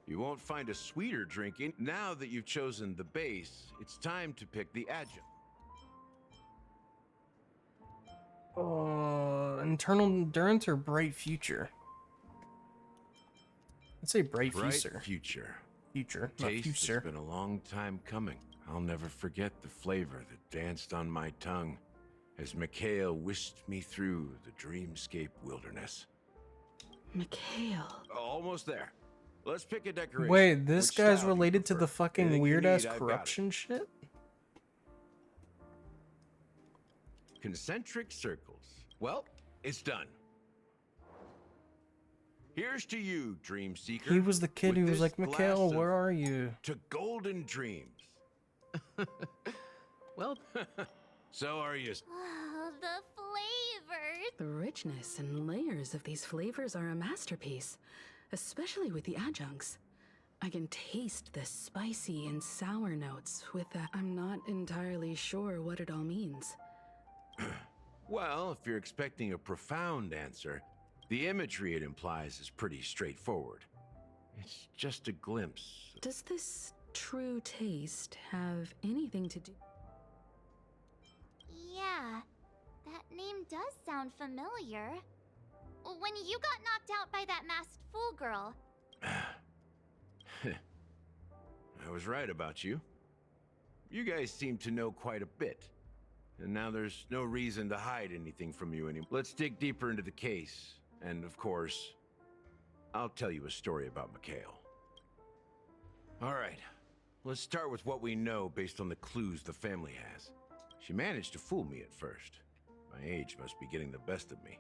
you won't find a sweeter drink in. Now that you've chosen the base, it's time to pick the adjunct. Internal endurance or bright future? Let's say bright future. Future. Future, not Taste future. has been a long time coming. I'll never forget the flavor that danced on my tongue as Mikhail whisked me through the dreamscape wilderness. Mikhail. Almost there. Let's pick a decoration. Wait, this Which guy's style do you related to prefer? the fucking Anything you weird ass need, I've got it. corruption shit? Concentric circles. Well, it's done. Here's to you, Dream Seeker. He was the kid with who was this like, Mikhail, glass where of- are you? To golden dreams. Well, so are you. Oh, the flavors. The richness and layers of these flavors are a masterpiece, especially with the adjuncts. I can taste the spicy and sour notes with the... I'm not entirely sure what it all means. Well, if you're expecting a profound answer, the imagery it implies is pretty straightforward. It's just a glimpse. Does this true taste have anything to do... Yeah, that name does sound familiar. When you got knocked out by that masked fool girl. I was right about you. You guys seem to know quite a bit. And now there's no reason to hide anything from you anymore. Let's dig deeper into the case. And of course, I'll tell you a story about Mikhail. All right, let's start with what we know based on the clues the family has. She managed to fool me at first. My age must be getting the best of me.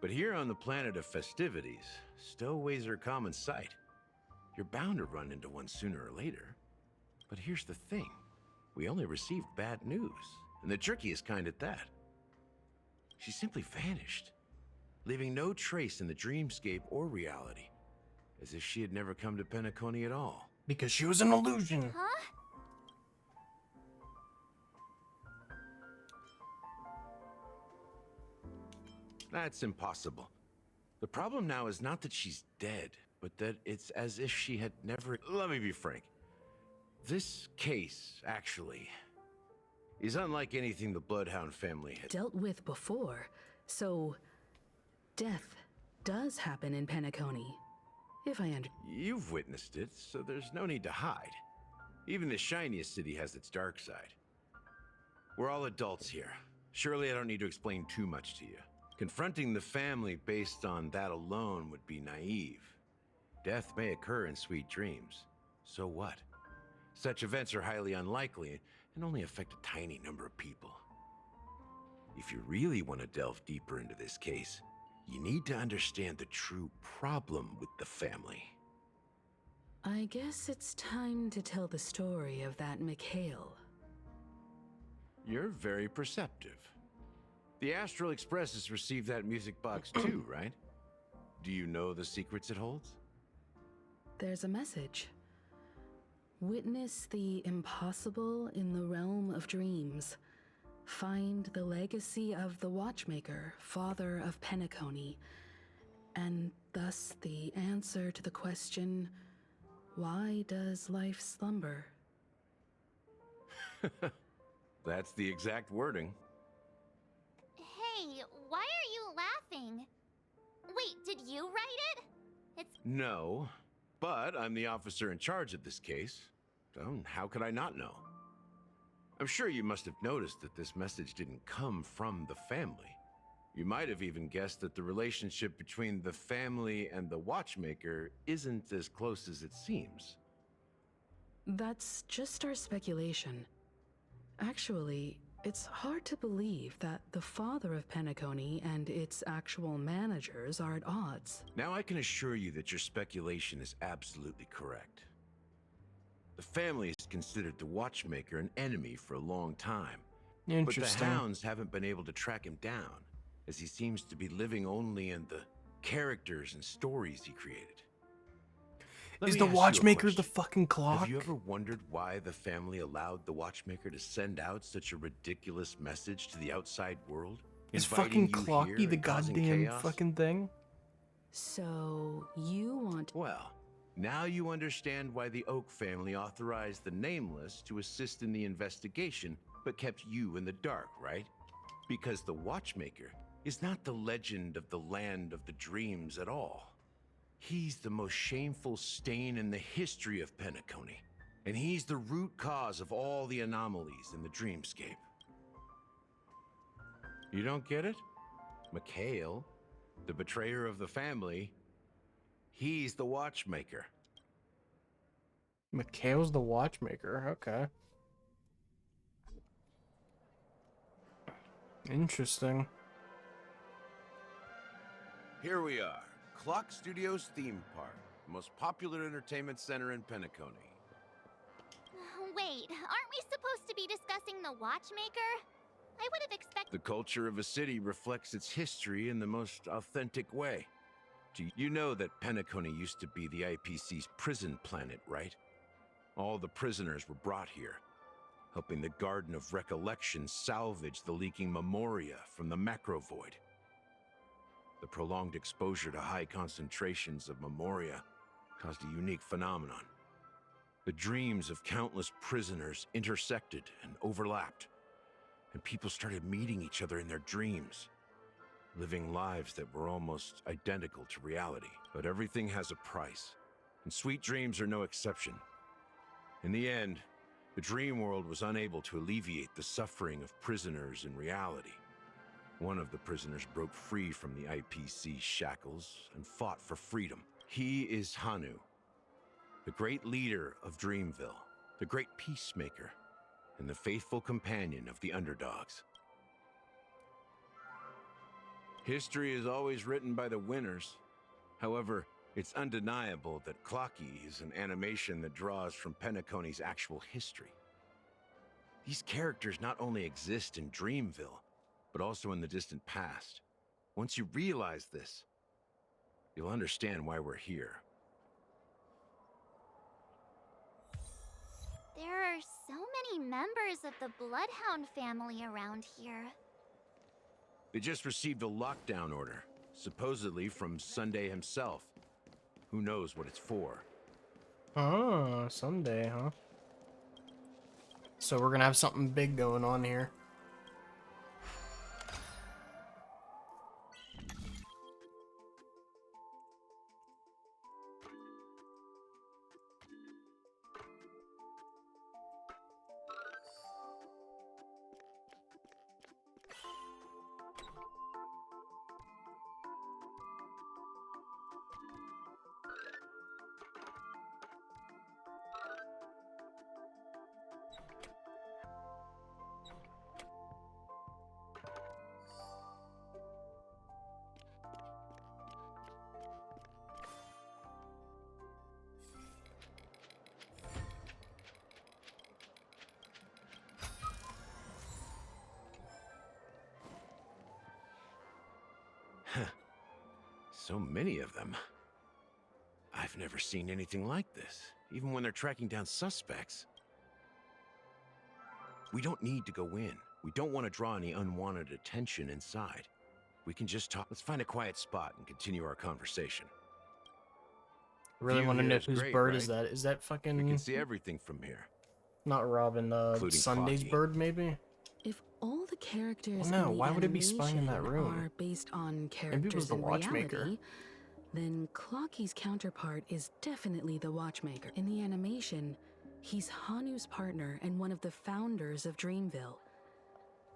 But here on the planet of festivities, stowaways are a common sight. You're bound to run into one sooner or later. But here's the thing. We only received bad news, and the trickiest kind at that. She simply vanished, leaving no trace in the dreamscape or reality, as if she had never come to Penacony at all. Because she was an illusion. Huh? That's impossible. The problem now is not that she's dead, but that it's as if she had never... Let me be frank. This case, actually, is unlike anything the Bloodhound family had dealt with before. So, death does happen in Penacony, if I You've witnessed it, so there's no need to hide. Even the shiniest city has its dark side. We're all adults here. Surely I don't need to explain too much to you. Confronting the family based on that alone would be naive. Death may occur in sweet dreams. So what? Such events are highly unlikely and only affect a tiny number of people. If you really want to delve deeper into this case, you need to understand the true problem with the family. I guess it's time to tell the story of that Mikhail. You're very perceptive. The Astral Express has received that music box too, right? Do you know the secrets it holds? There's a message. Witness the impossible in the realm of dreams. Find the legacy of the Watchmaker, father of Penacony, and thus the answer to the question, why does life slumber? That's the exact wording. Hey, why are you laughing? Wait, did you write it? It's... No, but I'm the officer in charge of this case. So how could I not know? I'm sure you must have noticed that this message didn't come from the family. You might have even guessed that the relationship between the family and the Watchmaker isn't as close as it seems. That's just our speculation. Actually, it's hard to believe that the father of Penacony and its actual managers are at odds. Now I can assure you that your speculation is absolutely correct. The family has considered the Watchmaker an enemy for a long time. But the Hounds haven't been able to track him down, as he seems to be living only in the characters and stories he created. Is the Watchmaker the fucking clock? Have you ever wondered why the family allowed the Watchmaker to send out such a ridiculous message to the outside world? Is fucking Clocky the goddamn fucking thing? So, you want... Well, now you understand why the Oak family authorized the Nameless to assist in the investigation, but kept you in the dark, right? Because the Watchmaker is not the legend of the Land of the Dreams at all. He's the most shameful stain in the history of Penacony, and he's the root cause of all the anomalies in the dreamscape. You don't get it? Mikhail, the betrayer of the family, he's the Watchmaker. Mikhail's the Watchmaker, okay. Interesting. Here we are. Clock Studios theme park, the most popular entertainment center in Penacony. Wait, aren't we supposed to be discussing the Watchmaker? I would have expected... The culture of a city reflects its history in the most authentic way. You know that Penacony used to be the IPC's prison planet, right? All the prisoners were brought here, helping the Garden of Recollection salvage the leaking Memoria from the Macrovoid. The prolonged exposure to high concentrations of Memoria caused a unique phenomenon. The dreams of countless prisoners intersected and overlapped, and people started meeting each other in their dreams, living lives that were almost identical to reality. But everything has a price, and sweet dreams are no exception. In the end, The dream world was unable to alleviate the suffering of prisoners in reality. One of the prisoners broke free from the IPC shackles and fought for freedom. He is Hanu, the great leader of Dreamville, the great peacemaker, and the faithful companion of the underdogs. History is always written by the winners. However, it's undeniable that Clocky is an animation that draws from Penacony's actual history. These characters not only exist in Dreamville, but also in the distant past. Once you realize this, you'll understand why we're here. There are so many members of the Bloodhound family around here. They just received a lockdown order, supposedly from Sunday himself. Who knows what it's for? Oh, Sunday, huh? So we're gonna have something big going on here. So many of them. I've never seen anything like this, even when they're tracking down suspects. We don't need to go in. We don't want to draw any unwanted attention inside. We can just talk. Let's find a quiet spot and continue our conversation. Really View want to here know is whose great, bird is right? that? Is that fucking... We can see everything from here. Not Robin, Including Sunday's Clocky. bird, maybe? If all the characters Well, no, in the why would it be spying in that animation room? are based on Maybe it was characters the in watchmaker. reality, then Clocky's counterpart is definitely the Watchmaker. In the animation, he's Hanu's partner and one of the founders of Dreamville.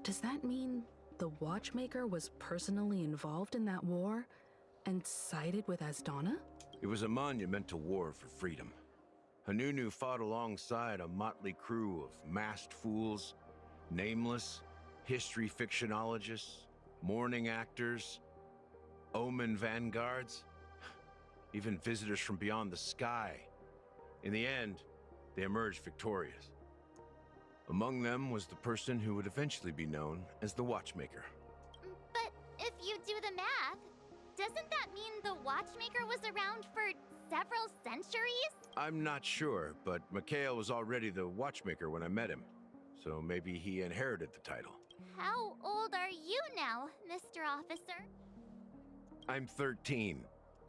Does that mean the Watchmaker was personally involved in that war and sided with Asdana? It was a monumental war for freedom. Hanunu fought alongside a motley crew of masked fools, nameless, history fictionologists, mourning actors, omen vanguards, even visitors from beyond the sky. In the end, they emerged victorious. Among them was the person who would eventually be known as the Watchmaker. But if you do the math, doesn't that mean the Watchmaker was around for several centuries? I'm not sure, but Mikhail was already the Watchmaker when I met him, so maybe he inherited the title. How old are you now, Mr. Officer? I'm 13.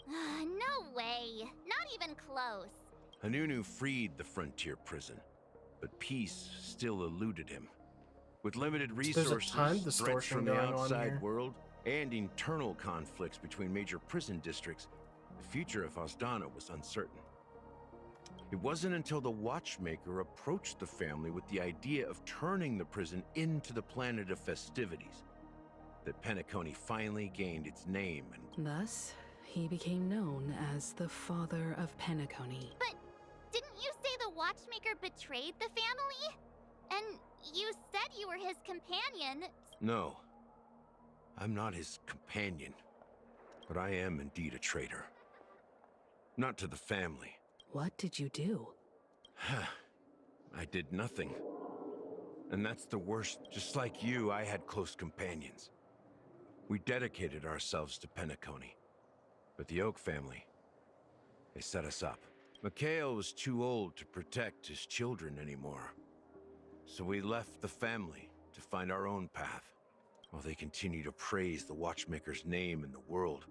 No way. Not even close. Hanunu freed the frontier prison, but peace still eluded him. With limited there's resources, a time threats distortion from the going on outside here. world, and internal conflicts between major prison districts, the future of Asdana was uncertain. It wasn't until the Watchmaker approached the family with the idea of turning the prison into the planet of festivities that Penacony finally gained its name and Thus, he became known as the father of Penacony. But didn't you say the Watchmaker betrayed the family? And you said you were his companion. No, I'm not his companion, but I am indeed a traitor. Not to the family. What did you do? I did nothing. And that's the worst. Just like you, I had close companions. We dedicated ourselves to Penacony. But the Oak family, they set us up. Mikhail was too old to protect his children anymore. So we left the family to find our own path. While they continue to praise the Watchmaker's name in the world,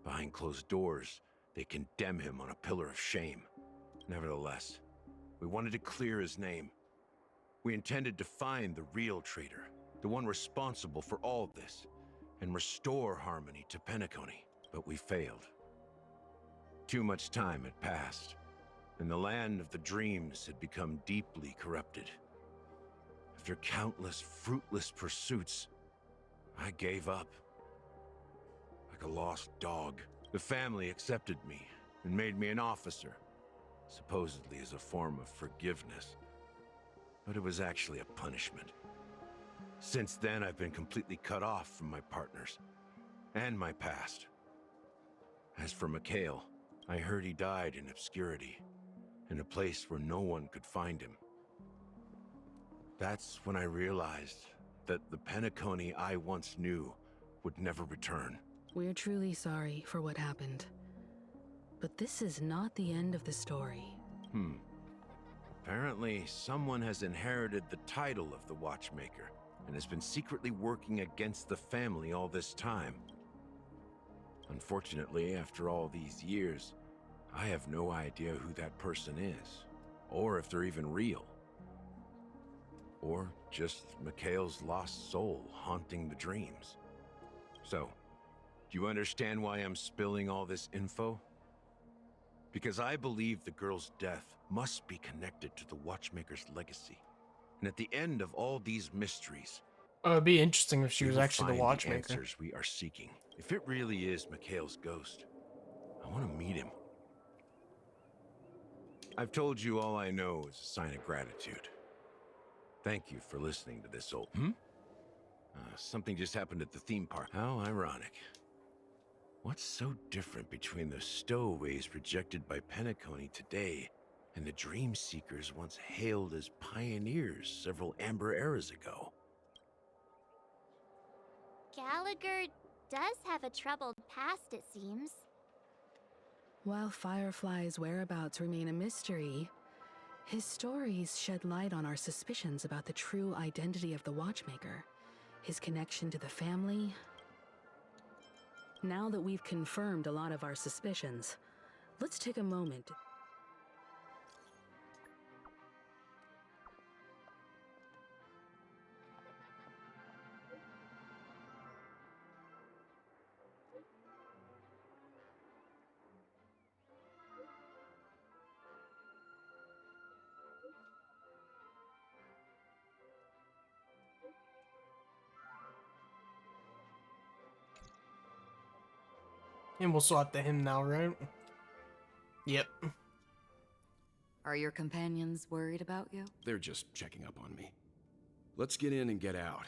behind closed doors, they condemn him on a pillar of shame. Nevertheless, we wanted to clear his name. We intended to find the real traitor, the one responsible for all this, and restore harmony to Penacony, but we failed. Too much time had passed. and the land of the dreams had become deeply corrupted. After countless fruitless pursuits, I gave up. Like a lost dog, the family accepted me and made me an officer, supposedly as a form of forgiveness. But it was actually a punishment. Since then, I've been completely cut off from my partners and my past. As for Mikhail, I heard he died in obscurity, in a place where no one could find him. That's when I realized that the Penacony I once knew would never return. We're truly sorry for what happened. But this is not the end of the story. Apparently, someone has inherited the title of the Watchmaker and has been secretly working against the family all this time. Unfortunately, after all these years, I have no idea who that person is, or if they're even real. Or just Mikhail's lost soul haunting the dreams. So, do you understand why I'm spilling all this info? Because I believe the girl's death must be connected to the Watchmaker's legacy. And at the end of all these mysteries, it'd be interesting if she we was will actually the find Watchmaker. answers we are seeking. If it really is Mikhail's ghost, I want to meet him. I've told you all I know is a sign of gratitude. Thank you for listening to this old... something just happened at the theme park. How ironic. What's so different between the stowaways rejected by Penacony today and the dream seekers once hailed as pioneers several amber eras ago? Gallagher does have a troubled past, it seems. While Firefly's whereabouts remain a mystery, his stories shed light on our suspicions about the true identity of the Watchmaker, his connection to the family. Now that we've confirmed a lot of our suspicions, let's take a moment. And we'll swap to him now, right? Yep. Are your companions worried about you? They're just checking up on me. Let's get in and get out.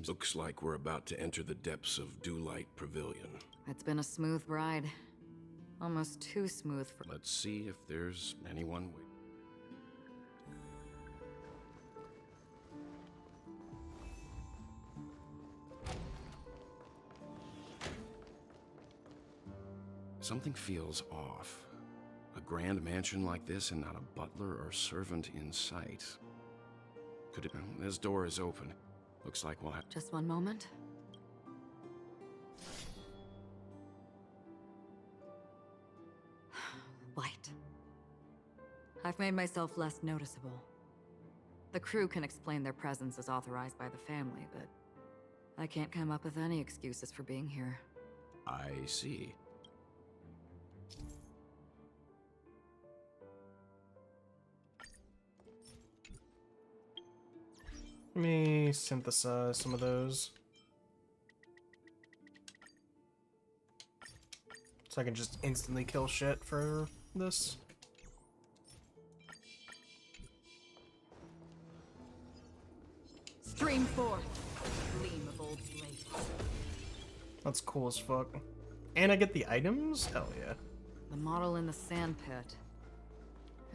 Looks like we're about to enter the depths of Dewlight Pavilion. It's been a smooth ride. Almost too smooth for... Let's see if there's anyone waiting. Something feels off. A grand mansion like this and not a butler or servant in sight. Could it... This door is open. Looks like we'll have... Just one moment. Light. I've made myself less noticeable. The crew can explain their presence as authorized by the family, but I can't come up with any excuses for being here. I see. Let me synthesize some of those. So I can just instantly kill shit for this. Stream forth, gleam of old blades. That's cool as fuck. And I get the items? Hell yeah. The model in the sand pit.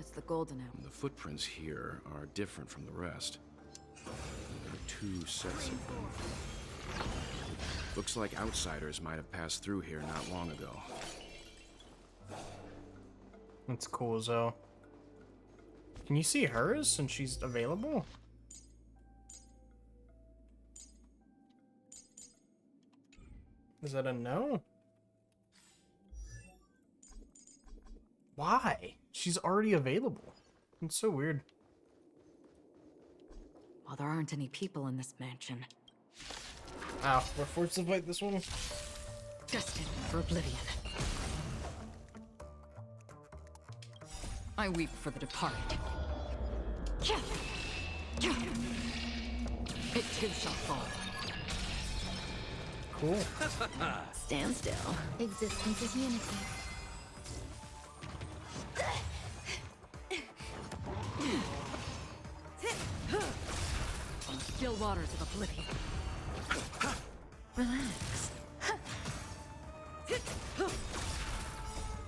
It's the golden apple. The footprints here are different from the rest. There are two sets of them. Looks like outsiders might have passed through here not long ago. That's cool as hell. Can you see hers since she's available? Is that a no? Why? She's already available. It's so weird. Well, there aren't any people in this mansion. Ow, we're forced to fight this one? Destined for oblivion. I weep for the departed. It too shall fall. Cool. Stand still. Existence is unity. On the still waters of oblivion. Relax.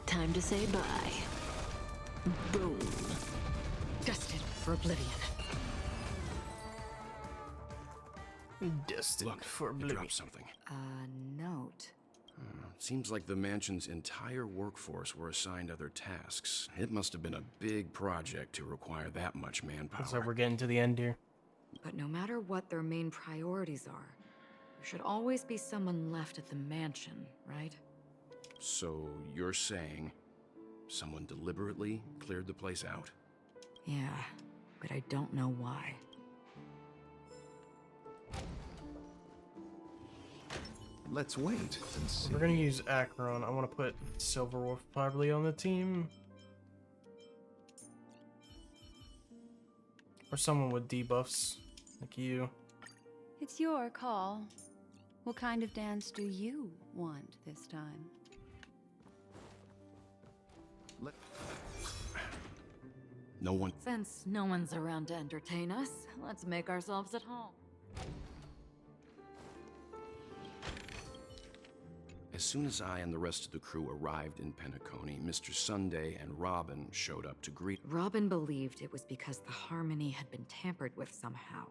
Time to say bye. Boom. Destined for oblivion. Destined for You oblivion. dropped something. A note. Seems like the mansion's entire workforce were assigned other tasks. It must have been a big project to require that much manpower. So we're getting to the end here. But no matter what their main priorities are, there should always be someone left at the mansion, right? So you're saying someone deliberately cleared the place out? Yeah, but I don't know why. Let's wait and see. We're gonna use Acheron. I want to put Silverwolf probably on the team. Or someone with debuffs, like you. It's your call. What kind of dance do you want this time? No one. Since no one's around to entertain us, let's make ourselves at home. As soon as I and the rest of the crew arrived in Penacony, Mr. Sunday and Robin showed up to greet. Robin believed it was because the Harmony had been tampered with somehow.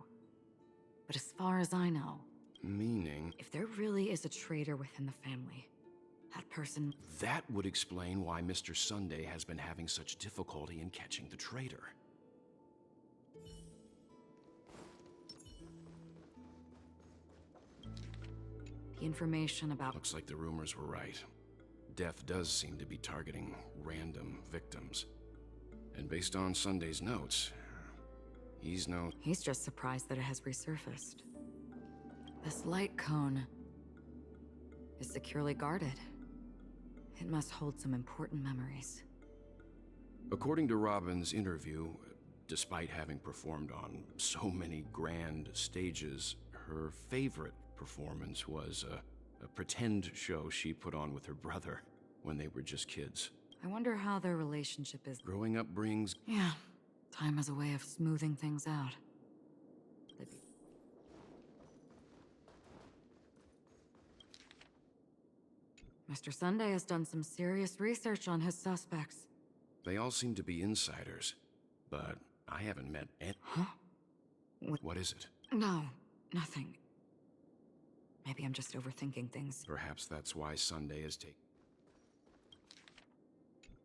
But as far as I know, Meaning, if there really is a traitor within the family, that person... that would explain why Mr. Sunday has been having such difficulty in catching the traitor. The information about... Looks like the rumors were right. Death does seem to be targeting random victims. And based on Sunday's notes, he's just surprised that it has resurfaced. This light cone is securely guarded. It must hold some important memories. According to Robin's interview, despite having performed on so many grand stages, her favorite performance was a pretend show she put on with her brother when they were just kids. I wonder how their relationship is. Growing up brings... Yeah, time has a way of smoothing things out. Mr. Sunday has done some serious research on his suspects. They all seem to be insiders, but I haven't met any... Huh? What is it? No, nothing. Maybe I'm just overthinking things. Perhaps that's why Sunday is taking...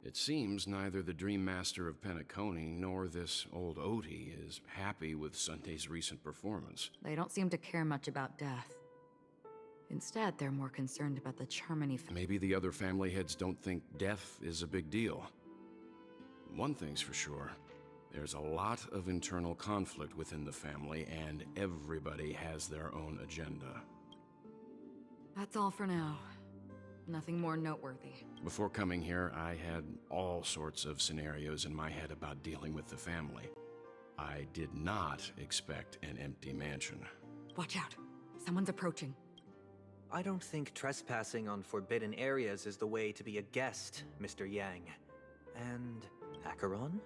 It seems neither the Dream Master of Penacony nor this old Odie is happy with Sunday's recent performance. They don't seem to care much about death. Instead, they're more concerned about the Charmony Maybe the other family heads don't think death is a big deal. One thing's for sure. There's a lot of internal conflict within the family, and everybody has their own agenda. That's all for now. Nothing more noteworthy. Before coming here, I had all sorts of scenarios in my head about dealing with the family. I did not expect an empty mansion. Watch out. Someone's approaching. I don't think trespassing on forbidden areas is the way to be a guest, Mr. Yang. And Acheron?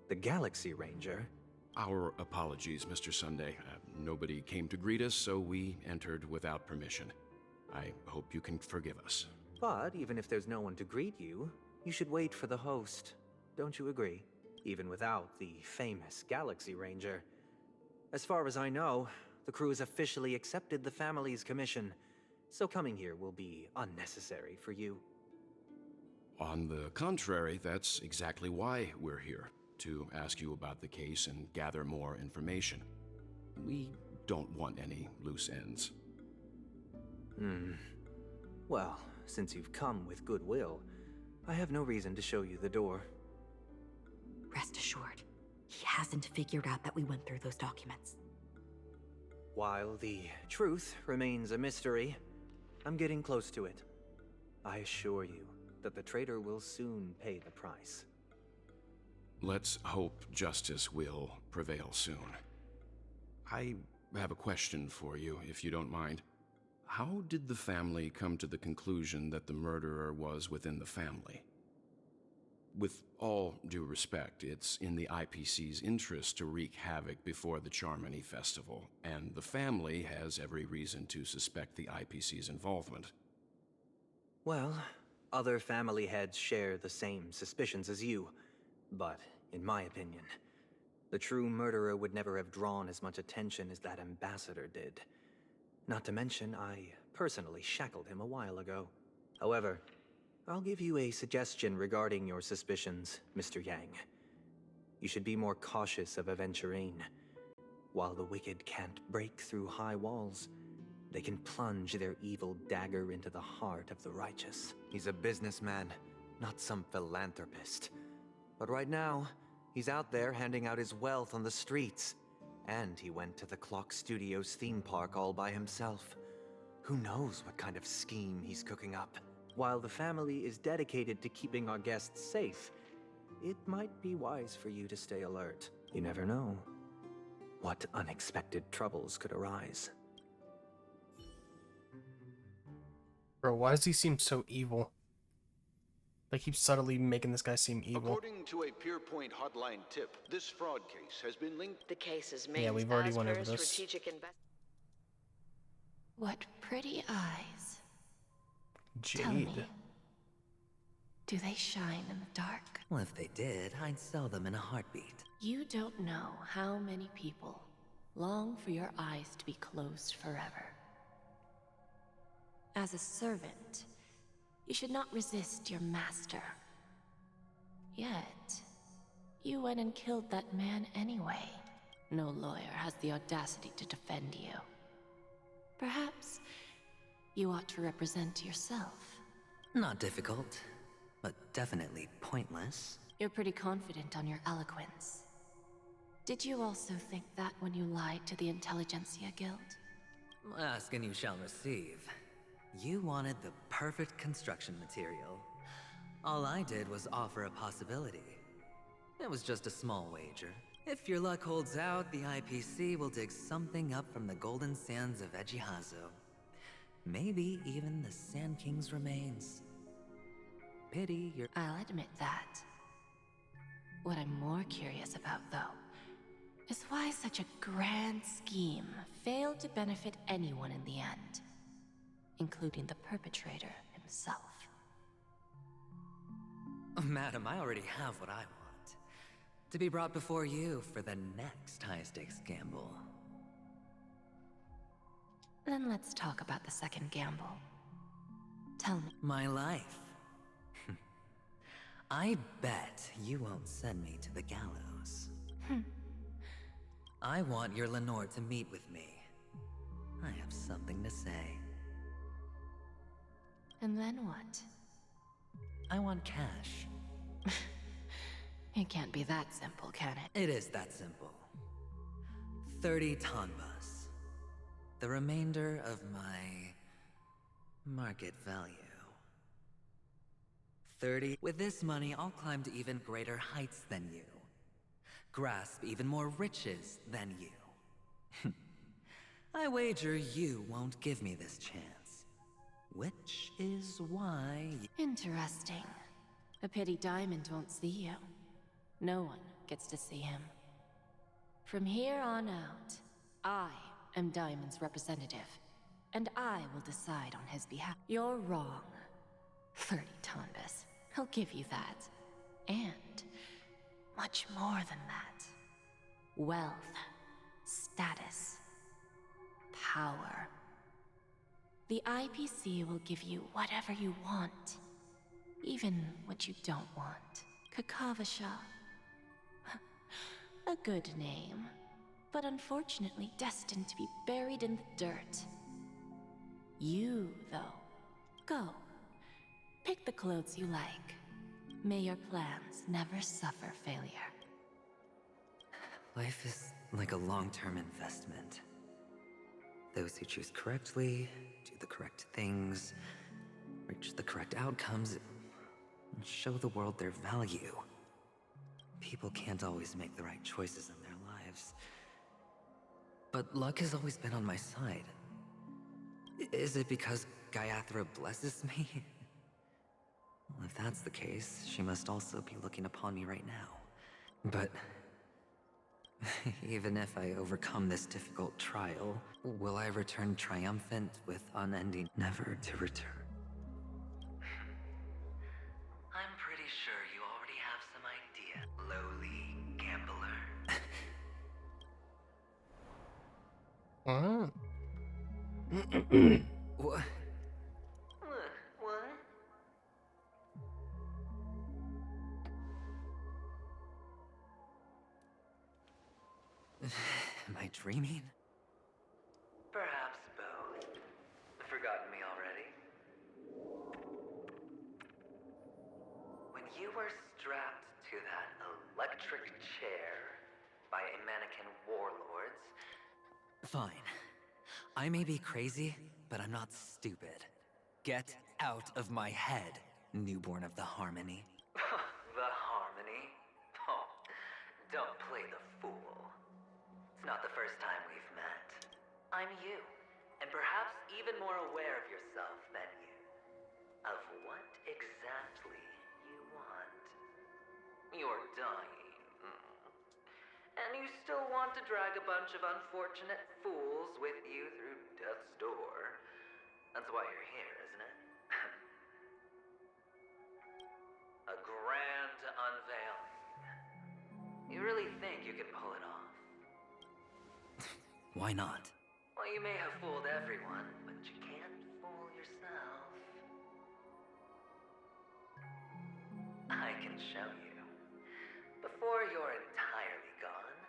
The Galaxy Ranger? Our apologies, Mr. Sunday. Nobody came to greet us, so we entered without permission. I hope you can forgive us. But even if there's no one to greet you, you should wait for the host. Don't you agree? Even without the famous Galaxy Ranger. As far as I know, the crew has officially accepted the family's commission, so coming here will be unnecessary for you. On the contrary, that's exactly why we're here, to ask you about the case and gather more information. We don't want any loose ends. Well, since you've come with goodwill, I have no reason to show you the door. Rest assured, he hasn't figured out that we went through those documents. While the truth remains a mystery, I'm getting close to it. I assure you that the traitor will soon pay the price. Let's hope justice will prevail soon. I have a question for you, if you don't mind. How did the family come to the conclusion that the murderer was within the family? With all due respect, it's in the IPC's interest to wreak havoc before the Charmony Festival, and the family has every reason to suspect the IPC's involvement. Well, other family heads share the same suspicions as you, but in my opinion, the true murderer would never have drawn as much attention as that ambassador did. Not to mention, I personally shackled him a while ago. However, I'll give you a suggestion regarding your suspicions, Mr. Yang. You should be more cautious of Aventurine. While the wicked can't break through high walls, they can plunge their evil dagger into the heart of the righteous. He's a businessman, not some philanthropist. But right now, he's out there handing out his wealth on the streets. And he went to the Clock Studios theme park all by himself. Who knows what kind of scheme he's cooking up? While the family is dedicated to keeping our guests safe, it might be wise for you to stay alert. You never know what unexpected troubles could arise. Bro, why does he seem so evil? They keep subtly making this guy seem evil. According to a Pierpoint hotline tip, this fraud case has been linked. The case is Yeah, we've already went over this. strategic What pretty eyes. Tell Jade. me, do they shine in the dark? Well, if they did, I'd sell them in a heartbeat. You don't know how many people long for your eyes to be closed forever. As a servant, you should not resist your master. Yet, you went and killed that man anyway. No lawyer has the audacity to defend you. Perhaps you ought to represent yourself. Not difficult, but definitely pointless. You're pretty confident on your eloquence. Did you also think that when you lied to the Intelligentsia Guild? Ask and you shall receive. You wanted the perfect construction material. All I did was offer a possibility. It was just a small wager. If your luck holds out, the IPC will dig something up from the golden sands of Ejihazo. Maybe even the Sand King's remains. Pity you're— I'll admit that. What I'm more curious about, though, is why such a grand scheme failed to benefit anyone in the end, including the perpetrator himself. Madam, I already have what I want. To be brought before you for the next high-stakes gamble. Then let's talk about the second gamble. Tell me. My life. I bet you won't send me to the gallows. I want your Lenore to meet with me. I have something to say. And then what? I want cash. It can't be that simple, can it? It is that simple. 30 Tonbas. The remainder of my market value. 30. With this money, I'll climb to even greater heights than you. Grasp even more riches than you. I wager you won't give me this chance. Which is why... Interesting. A pity Diamond won't see you. No one gets to see him. From here on out, I am Diamond's representative, and I will decide on his behalf. You're wrong. 30 Tonbas. He'll give you that. And much more than that. Wealth, status, power. The IPC will give you whatever you want, even what you don't want. Kakavasha. A good name, but unfortunately destined to be buried in the dirt. You, though, go. Pick the clothes you like. May your plans never suffer failure. Life is like a long-term investment. Those who choose correctly, do the correct things, reach the correct outcomes, and show the world their value. People can't always make the right choices in their lives. But luck has always been on my side. Is it because Gaiathra blesses me? Well, if that's the case, she must also be looking upon me right now. But even if I overcome this difficult trial, will I return triumphant with unending never to return? I'm pretty sure you already have some idea, lowly gambler. What? What? Am I dreaming? Perhaps both. Forgotten me already? When you were strapped to that electric chair by a mannequin warlords... Fine. I may be crazy, but I'm not stupid. Get out of my head, newborn of the Harmony. The Harmony? Oh, don't play the fool. It's not the first time we've met. I'm you, and perhaps even more aware of yourself than you. Of what exactly you want. You're dying. And you still want to drag a bunch of unfortunate fools with you through death's door. That's why you're here, isn't it? A grand unveiling. You really think you can pull it off? Why not? Well, you may have fooled everyone, but you can't fool yourself. I can show you. Before you're entirely gone,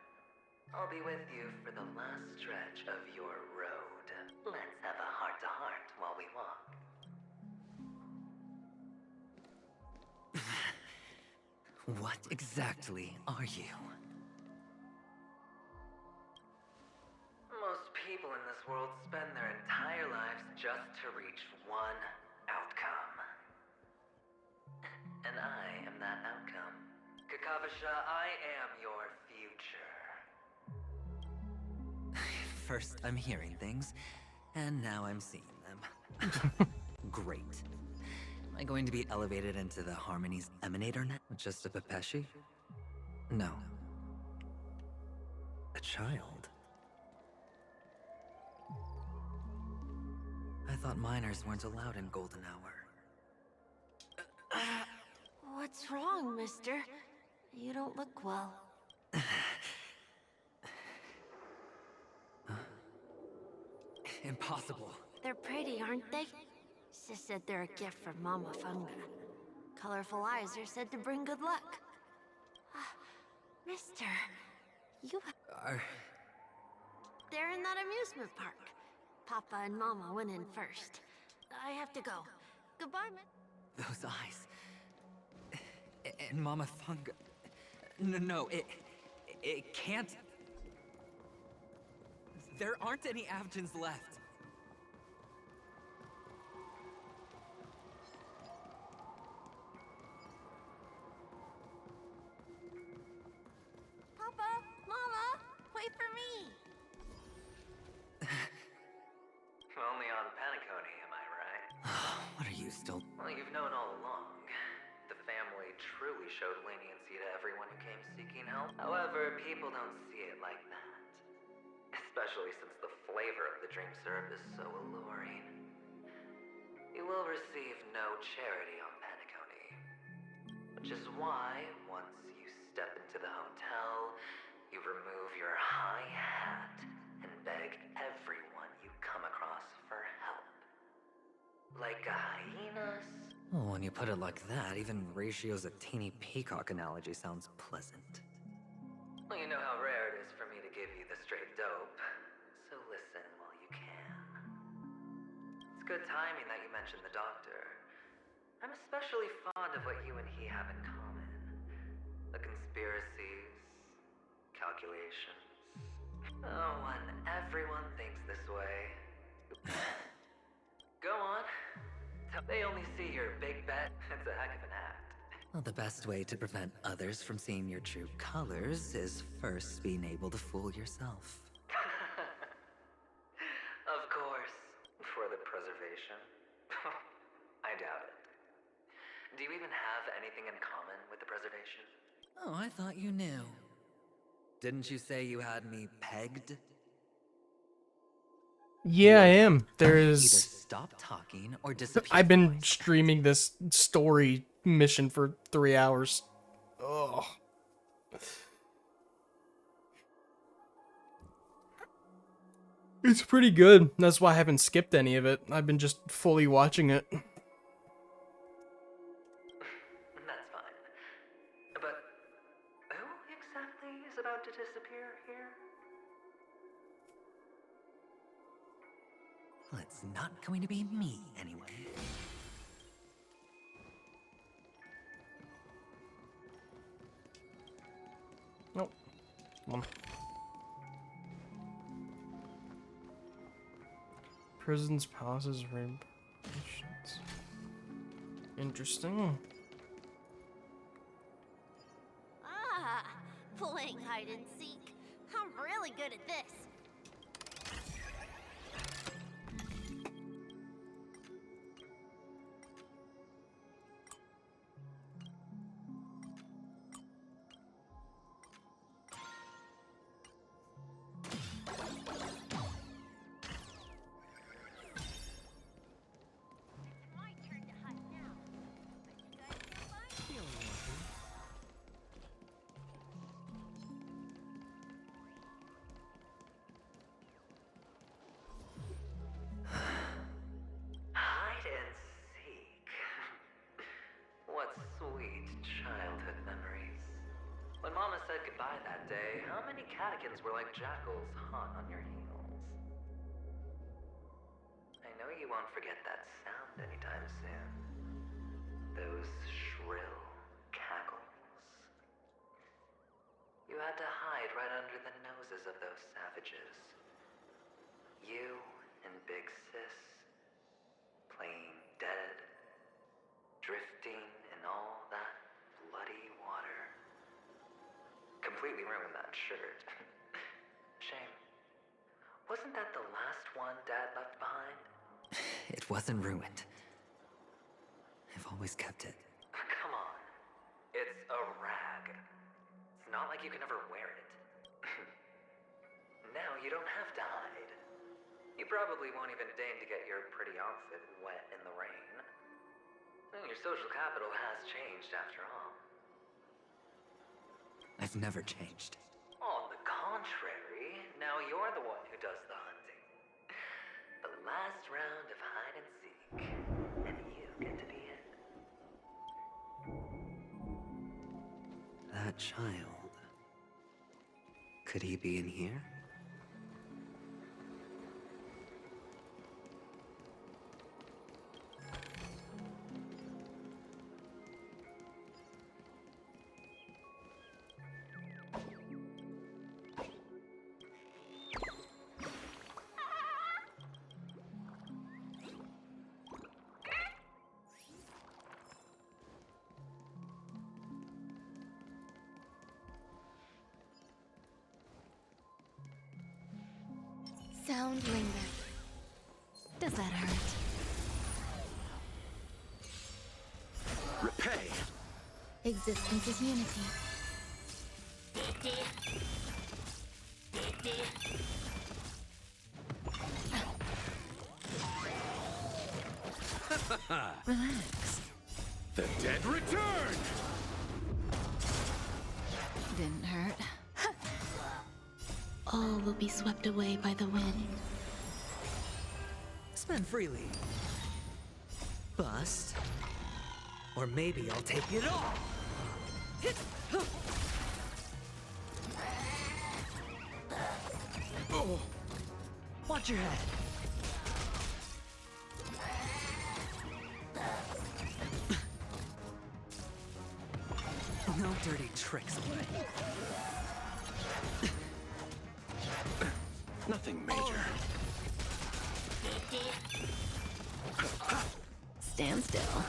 I'll be with you for the last stretch of your road. Let's have a heart-to-heart while we walk. What exactly are you? Most people in this world spend their entire lives just to reach one outcome. And I am that outcome. Kakavasha, I am your future. First, I'm hearing things, and now I'm seeing them. Great. Am I going to be elevated into the Harmony's Emanator net? Just a Pepeshi? No. A child? I thought minors weren't allowed in Golden Hour. What's wrong, mister? You don't look well. Impossible. They're pretty, aren't they? Sis said they're a gift from Mama Funga. Colorful eyes are said to bring good luck. Mister, you... They're in that amusement park. Papa and Mama went in first. I have to go. Goodbye, Those eyes. And Mama Funga. No, it can't. There aren't any Avgens left. Papa! Mama! Wait for me! Only on Penacony, am I right? What are you still... Well, you've known all along. The family truly showed leniency to everyone who came seeking help. However, people don't see it like that. Especially since the flavor of the dream syrup is so alluring. You will receive no charity on Penacony. Which is why, once you step into the hotel, you remove your high hat and beg everyone you come across for help. Like a hyenas? Oh, when you put it like that, even Ratio's a teeny peacock analogy sounds pleasant. Well, you know how rare it is for me to give you the straight dope, so listen while you can. It's good timing that you mentioned the doctor. I'm especially fond of what you and he have in common. The conspiracies, calculations. Oh, when everyone thinks this way. Go on. They only see your big bet. It's a heck of an act. Well, the best way to prevent others from seeing your true colors is first being able to fool yourself. Of course, for the preservation. I doubt it. Do you even have anything in common with the preservation? Oh, I thought you knew. Didn't you say you had me pegged? Yeah, I am. There Either is. stop talking or disappear. I've been streaming this story mission for 3 hours. Ugh. It's pretty good. That's why I haven't skipped any of it. I've been just fully watching it. That's fine. But who exactly is about to disappear here? Well, it's not going to be me, anyway. Nope. Come on. Prisons, palaces, rainbow. Interesting. Ah, playing hide and seek. I'm really good at this. Hide and seek. What sweet childhood memories. When Mama said goodbye that day, how many catechins were like jackals hot on your heels? I know you won't forget that sound anytime soon. Those shrill cackles. You had to hide right under the noses of those savages. You and Big Sis, playing dead, drifting in all that bloody water. Completely ruined that shirt. Shame. Wasn't that the last one Dad left behind? It wasn't ruined. I've always kept it. Come on. It's a rag. It's not like you can ever wear it. Now you don't have to hide. You probably won't even deign to get your pretty outfit wet in the rain. Your social capital has changed after all. I've never changed. On the contrary, now you're the one who does the hunting. The last round of hide and seek, and you get to be it. That child. Could he be in here? Sound linger. Does that hurt? Repay. Existence is unity. Relax. The dead return! Didn't hurt. All will be swept away by the wind. Spend freely. Bust. Or maybe I'll take it all. Oh. Watch your head. No dirty tricks. Nothing major. Stand still.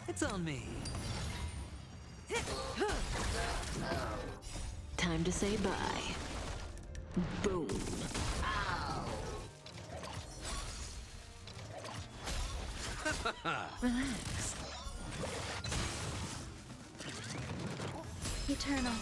It's on me. Time to say bye. Boom. Relax. Eternal.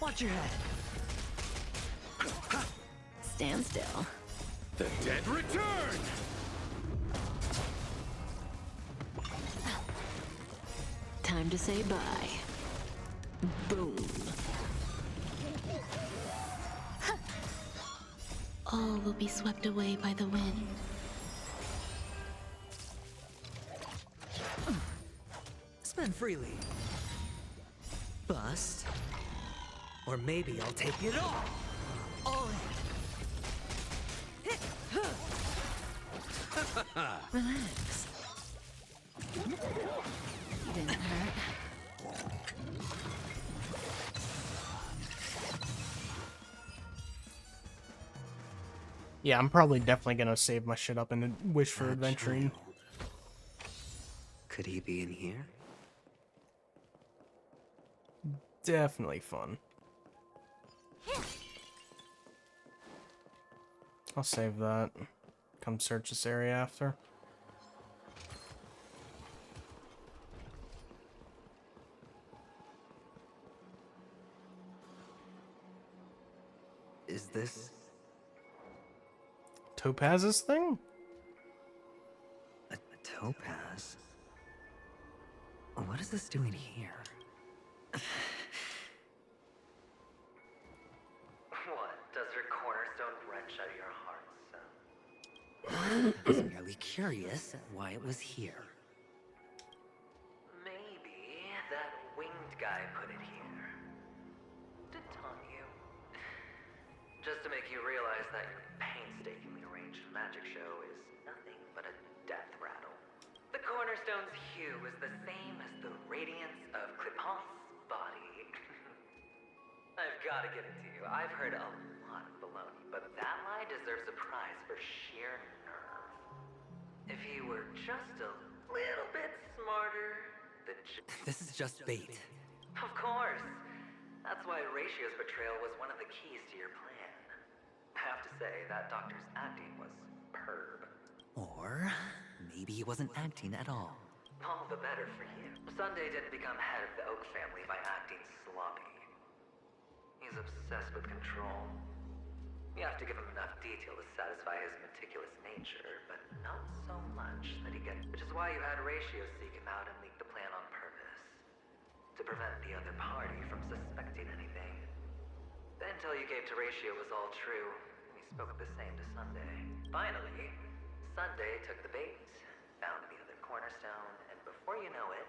Watch your head. Stand still. The dead return! Time to say bye. Boom. All will be swept away by the wind. Spend freely. Bust. Or maybe I'll take it all in. Relax. Didn't hurt. Yeah, I'm probably definitely gonna save my shit up and wish for adventuring. Could he be in here? Definitely fun. I'll save that. Come search this area after. Is this Topaz's thing? a topaz? What is this doing here? What? Does your cornerstone wrench at your heart, I son? was merely curious at why it was here. Maybe that winged guy put it here. To taunt you. Just to make you realize that your painstakingly arranged magic show is nothing but a death rattle. The cornerstone's hue is the same as the radiance of Clipant's body. I've got to give it to you. I've heard a lot of baloney, but that lie deserves a prize for sheer nerve. If he were just a little bit smarter, the This is just bait. Of course. That's why Ratio's betrayal was one of the keys to your plan. I have to say, that doctor's acting was perb. Or maybe he wasn't acting at all. All the better for you. Sunday didn't become head of the Oak family by acting sloppy. He's obsessed with control. You have to give him enough detail to satisfy his meticulous nature, but not so much that he gets... Which is why you had Ratio seek him out and leak the plan on purpose. To prevent the other party from suspecting anything. The intel you gave to Ratio was all true, and he spoke the same to Sunday. Finally, Sunday took the bait, found the other cornerstone, and before you know it,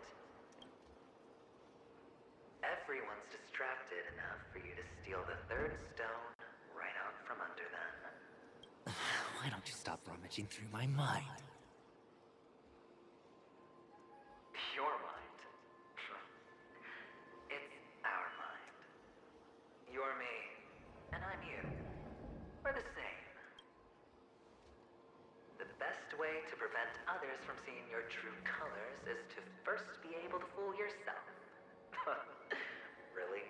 everyone's distracted enough for you to steal the third stone right out from under them. Why don't you stop rummaging through my mind? Your mind. It's our mind. You're me, and I'm you. We're the same. The best way to prevent others from seeing your true colors is to first be able to fool yourself. Really?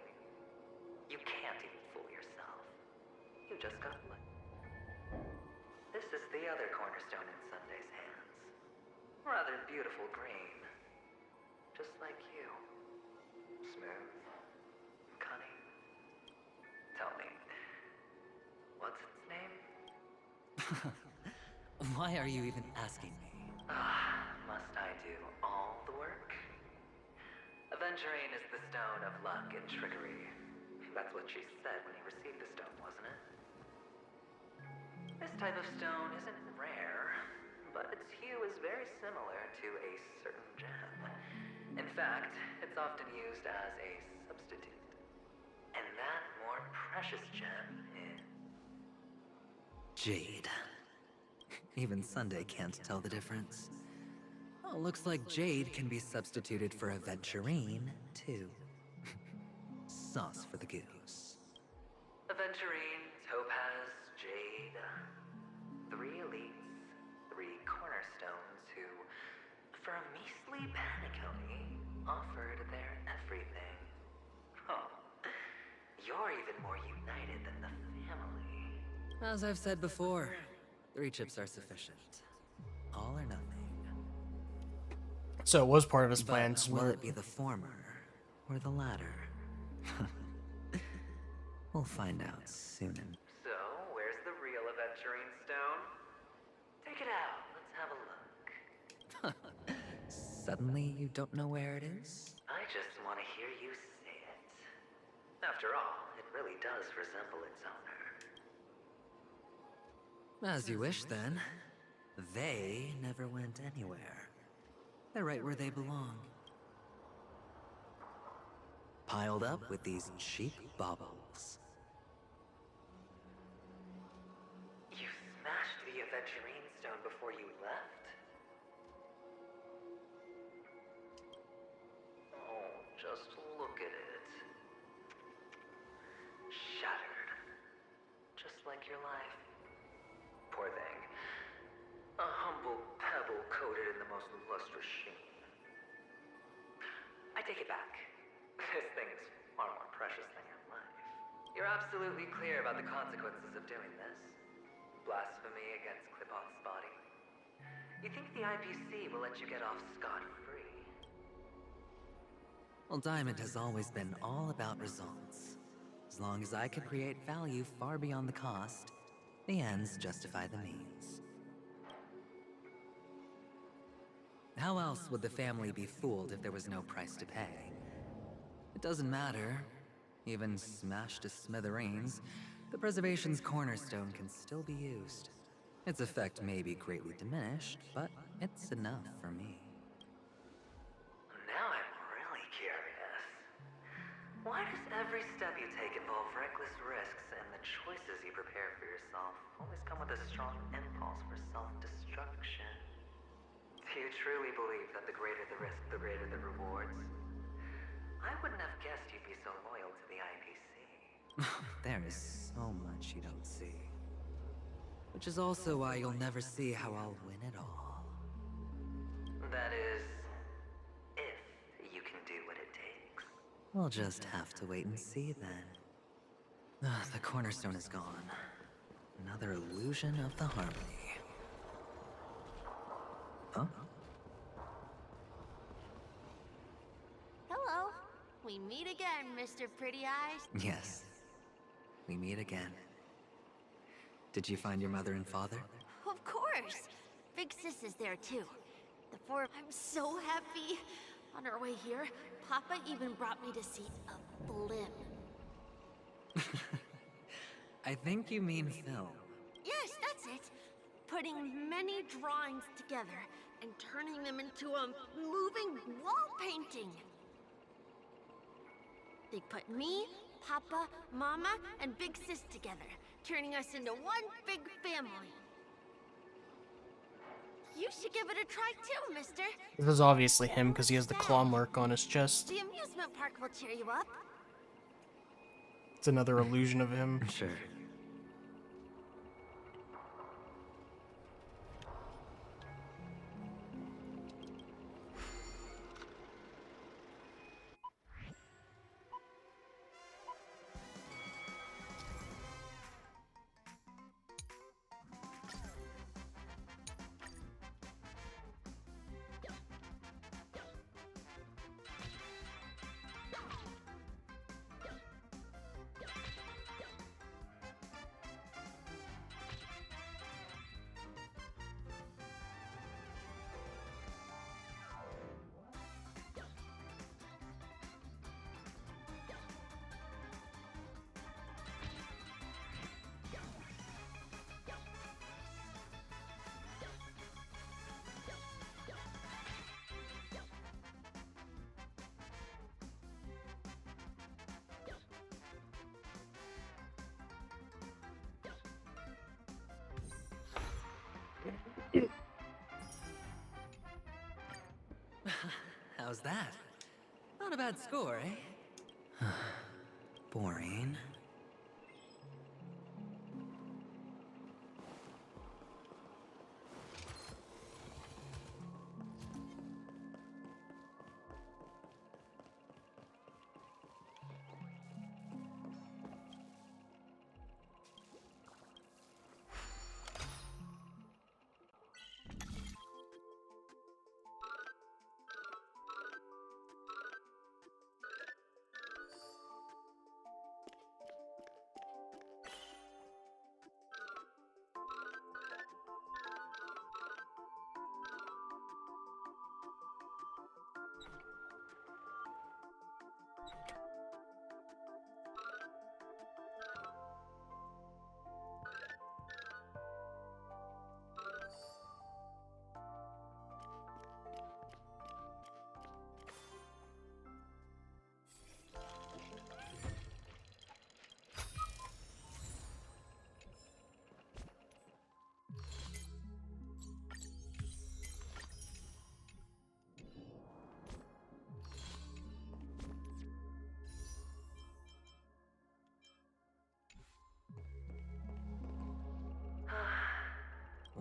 You can't even fool yourself. You just got lucky. This is the other cornerstone in Sunday's hands. Rather beautiful green. Just like you. Smooth. Cunning. Tell me, what's its name? Why are you even asking me? Must I do all the work? Aventurine is the stone of luck and trickery. That's what she said when you received the stone, wasn't it? This type of stone isn't rare, but its hue is very similar to a certain gem. In fact, it's often used as a substitute. And that more precious gem is... Jade. Even Sunday can't tell the difference. Well, looks like Jade can be substituted for Aventurine, too. Sauce for the goose. Aventurine, Topaz, Jade. 3 elites, 3 cornerstones who, for a measly penny, offered their everything. Oh, you're even more united than the family. As I've said before, 3 chips are sufficient. All or nothing. So it was part of his plan. But will it be the former or the latter? We'll find out soon. So, where's the real Aventurine Stone? Take it out. Let's have a look. Suddenly, you don't know where it is? I just want to hear you say it. After all, it really does resemble its owner. As you wish, then. They never went anywhere. They're right where they belong. Piled up with these cheap baubles. You smashed the Aventurine Stone before you left? Oh, just look at it. Shattered. Just like your life. Poor thing. A humble pebble coated in the most lustrous sheen. I take it back. This thing is far more precious than your life. You're absolutely clear about the consequences of doing this. Blasphemy against Clipoth's body. You think the IPC will let you get off scot-free? Well, Diamond has always been all about results. As long as I can create value far beyond the cost, the ends justify the means. How else would the family be fooled if there was no price to pay? It doesn't matter. Even smashed to smithereens, the preservation's cornerstone can still be used. Its effect may be greatly diminished, but it's enough for me. Now I'm really curious. Why does every step you take involve reckless risks, and the choices you prepare for yourself always come with a strong impulse for self-destruction? Do you truly believe that the greater the risk, the greater the rewards? I wouldn't have guessed you'd be so loyal to the IPC. There is so much you don't see. Which is also why you'll never see how I'll win it all. That is, if you can do what it takes. We'll just have to wait and see then. The cornerstone is gone. Another illusion of the harmony. Huh? Hello. We meet again, Mr. Pretty Eyes. Yes. We meet again. Did you find your mother and father? Of course. Big Sis is there too. The 4. I'm so happy. On our way here, Papa even brought me to see a blimp. I think you mean film. Yes, that's it. Putting many drawings together and turning them into a moving wall painting. They put me, Papa, Mama, and Big Sis together, turning us into one big family. You should give it a try too, mister. This is obviously him because he has the claw mark on his chest. The amusement park will cheer you up. It's another illusion of him. Sure. How's that? Not a bad score, eh? Boring.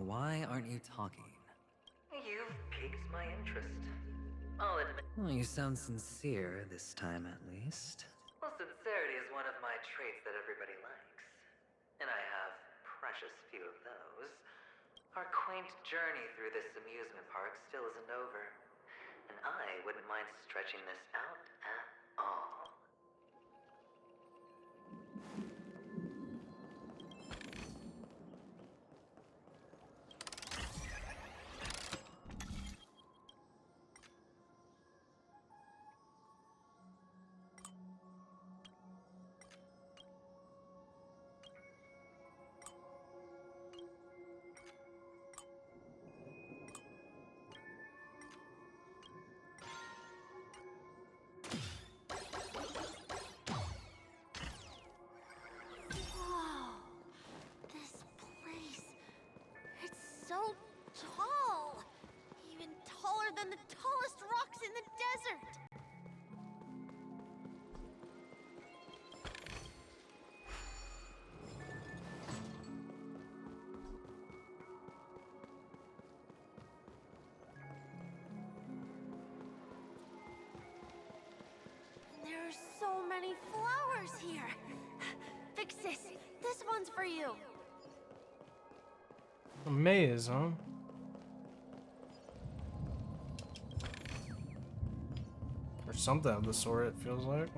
Why aren't you talking? You've piqued my interest. I'll admit. Well, you sound sincere this time, at least. Well, sincerity is one of my traits that everybody likes. And I have precious few of those. Our quaint journey through this amusement park still isn't over. And I wouldn't mind stretching this out at all. Whoa. This place. It's so tall. Even taller than the tallest rocks in the desert. There are so many flowers here. Vixis, this one's for you. A maze, huh? Or something of the sort, it feels like.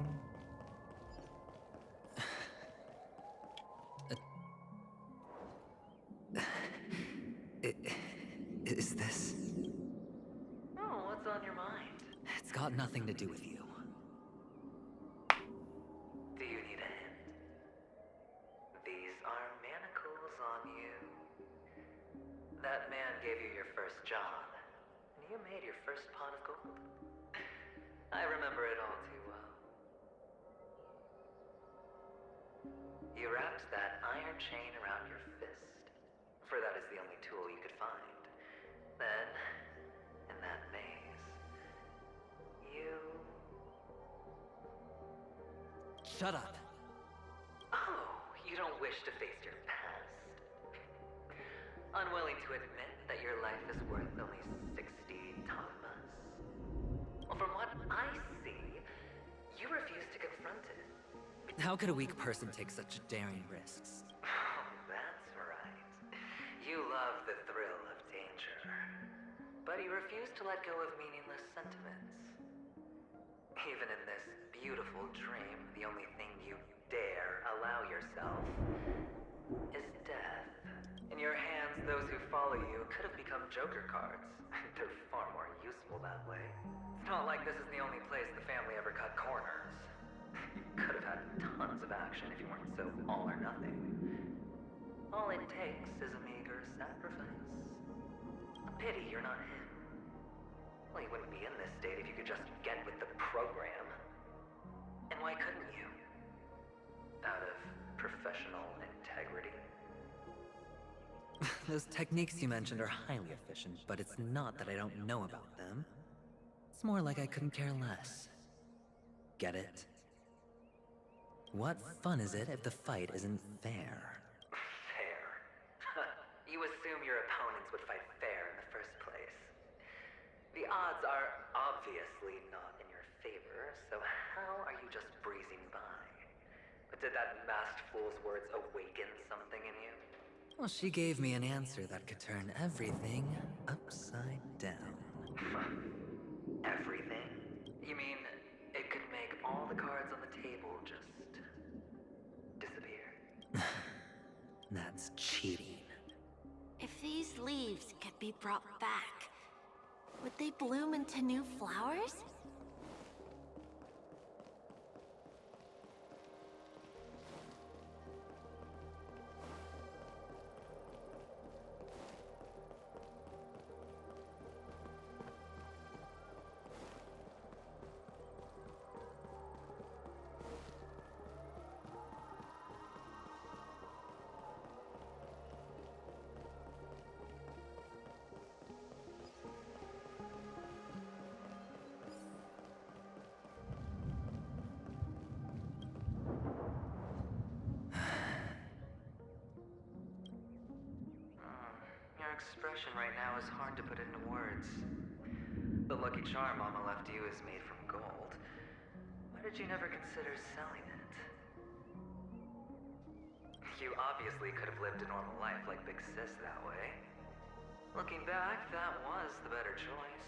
Is this... Oh, what's on your mind? It's got nothing to do with you. Do you need a hint? These are manacles on you. That man gave you your first job, and you made your first pot of gold. I remember it all too well. You wrapped that iron chain around your fist, for that is the only tool you could find. Then, in that maze, you... Shut up! Oh, you don't wish to face your past. Unwilling to admit that your life is worth only 60 tamas. Well, from what I see, you refuse to confront it. How could a weak person take such daring risks? Oh, that's right. You love the thrill of danger. But you refuse to let go of meaningless sentiments. Even in this beautiful dream, the only thing you dare allow yourself is death. In your hands, those who follow you could have become Joker cards. They're far more useful that way. It's not like this is the only place the family ever cut corners. You could have had tons of action if you weren't so all or nothing. All it takes is a meager sacrifice. A pity you're not him. Well, you wouldn't be in this state if you could just get with the program. And why couldn't you? Out of professional integrity? Those techniques you mentioned are highly efficient, but it's not that I don't know about them. It's more like I couldn't care less. Get it? What fun is it if the fight isn't fair? Fair. You assume your opponents would fight fair in the first place. The odds are obviously not in your favor, so how are you just breezing by? But did that masked fool's words awaken something in you? Well, she gave me an answer that could turn everything upside down. Everything? You mean it could make all the cards on the table just disappear? That's cheating. If these leaves could be brought back, would they bloom into new flowers? Your expression right now is hard to put into words. The Lucky Charm Mama left you is made from gold. Why did you never consider selling it? You obviously could have lived a normal life like Big Sis that way. Looking back, that was the better choice.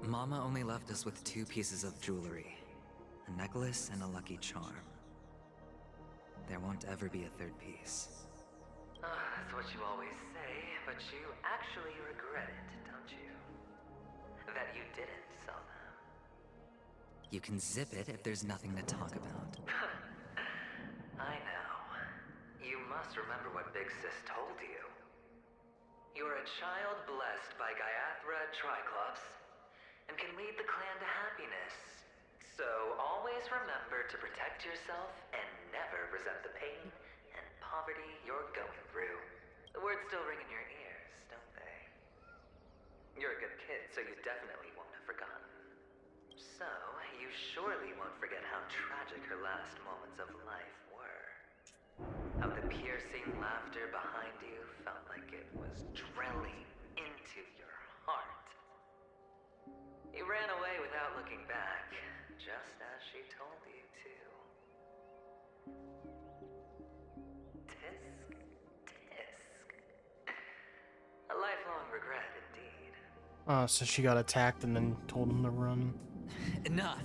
Mama only left us with 2 pieces of jewelry. A necklace and a lucky charm. There won't ever be a 3rd piece. That's what you always say, but you actually regret it, don't you? That you didn't sell them. You can zip it if there's nothing to talk about. I know. You must remember what Big Sis told you. You're a child blessed by Gaiathra Triclops, and can lead the clan to happiness. So always remember to protect yourself and never resent the pain and poverty you're going through. The words still ring in your ears, don't they? You're a good kid, so you definitely won't have forgotten. So, you surely won't forget how tragic her last moments of life were. How the piercing laughter behind you felt like it was drilling into your heart. You ran away without looking back, just as she told you to. Tisk, tisk. A lifelong regret, indeed. So she got attacked and then told him to run. Enough!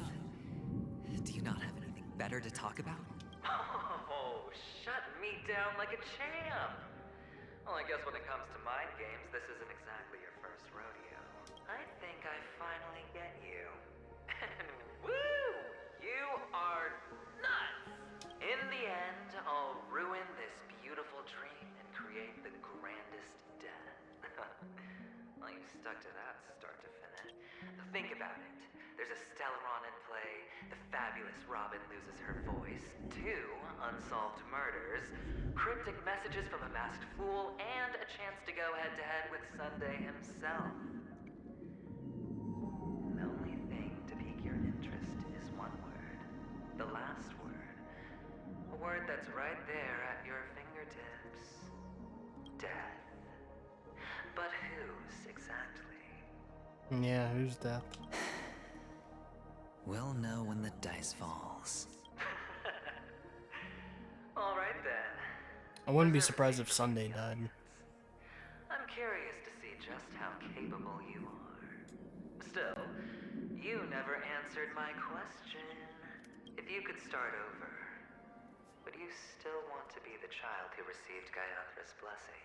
Do you not have anything better to talk about? Oh, shut me down like a champ! Well, I guess when it comes to mind games, this isn't exactly your first rodeo. I think I finally get you. And woo! You are nuts! In the end, I'll ruin this beautiful dream and create the grandest death. Well, you stuck to that start to finish. Think about it. There's a Stellaron in play, the fabulous Robin loses her voice, 2 unsolved murders, cryptic messages from a masked fool, and a chance to go head-to-head with Sunday himself. The only thing to pique your interest is one word. The last word. A word that's right there at your fingertips. Death. But whose exactly? Yeah, who's death? We'll know when the dice falls. All right then. I wouldn't be surprised if Sunday died. I'm curious to see just how capable you are. Still, you never answered my question. If you could start over, would you still want to be the child who received Gaiathra's blessing?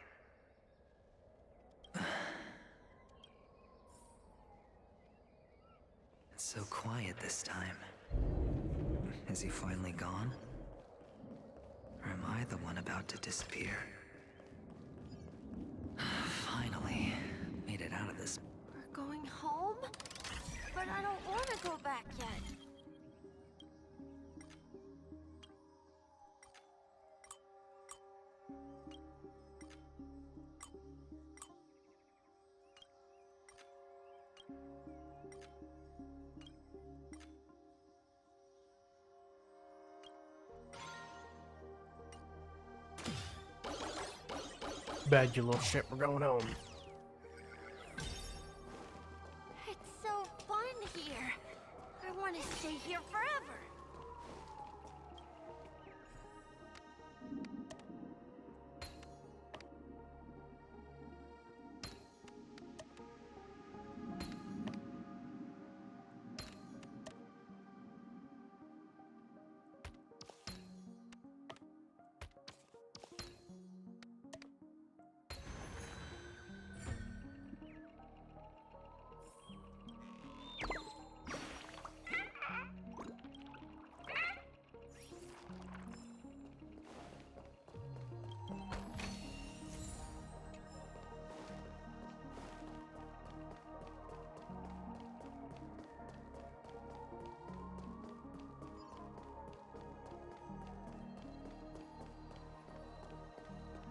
It's so quiet this time. Is he finally gone? Or am I the one about to disappear? Finally, made it out of this. We're going home? But I don't want to go back yet. Bad, you little shit. We're going home. It's so fun here. I want to stay here forever.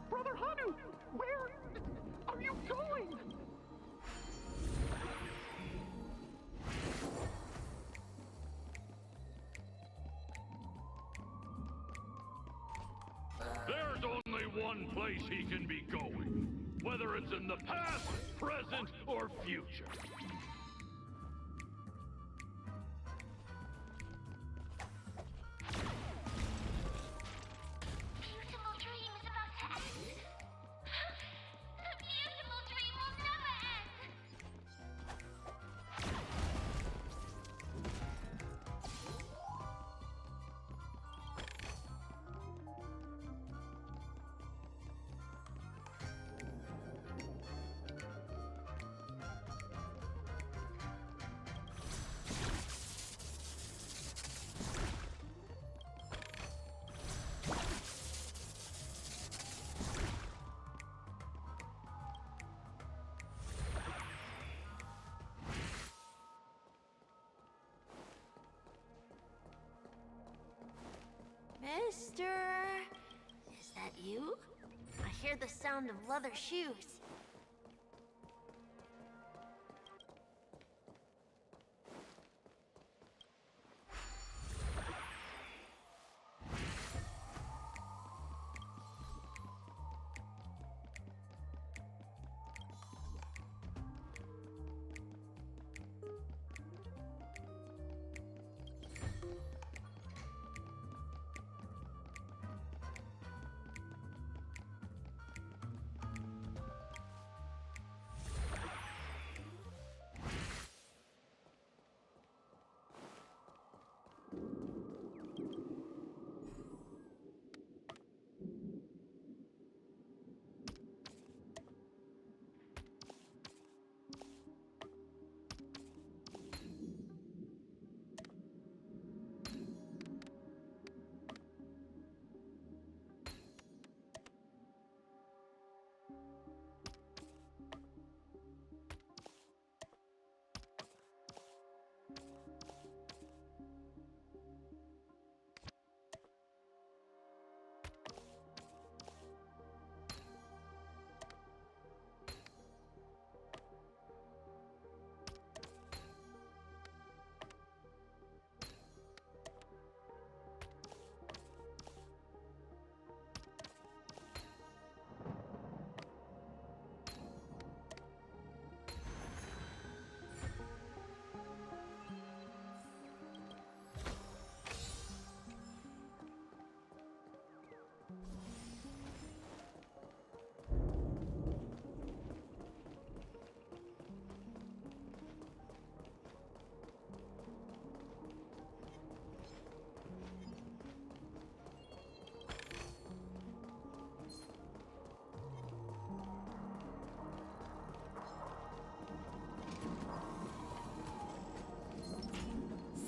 Brother Hanu, where are you going? There's only one place he can be going, whether it's in the past, present, or future. Mister, is that you? I hear the sound of leather shoes.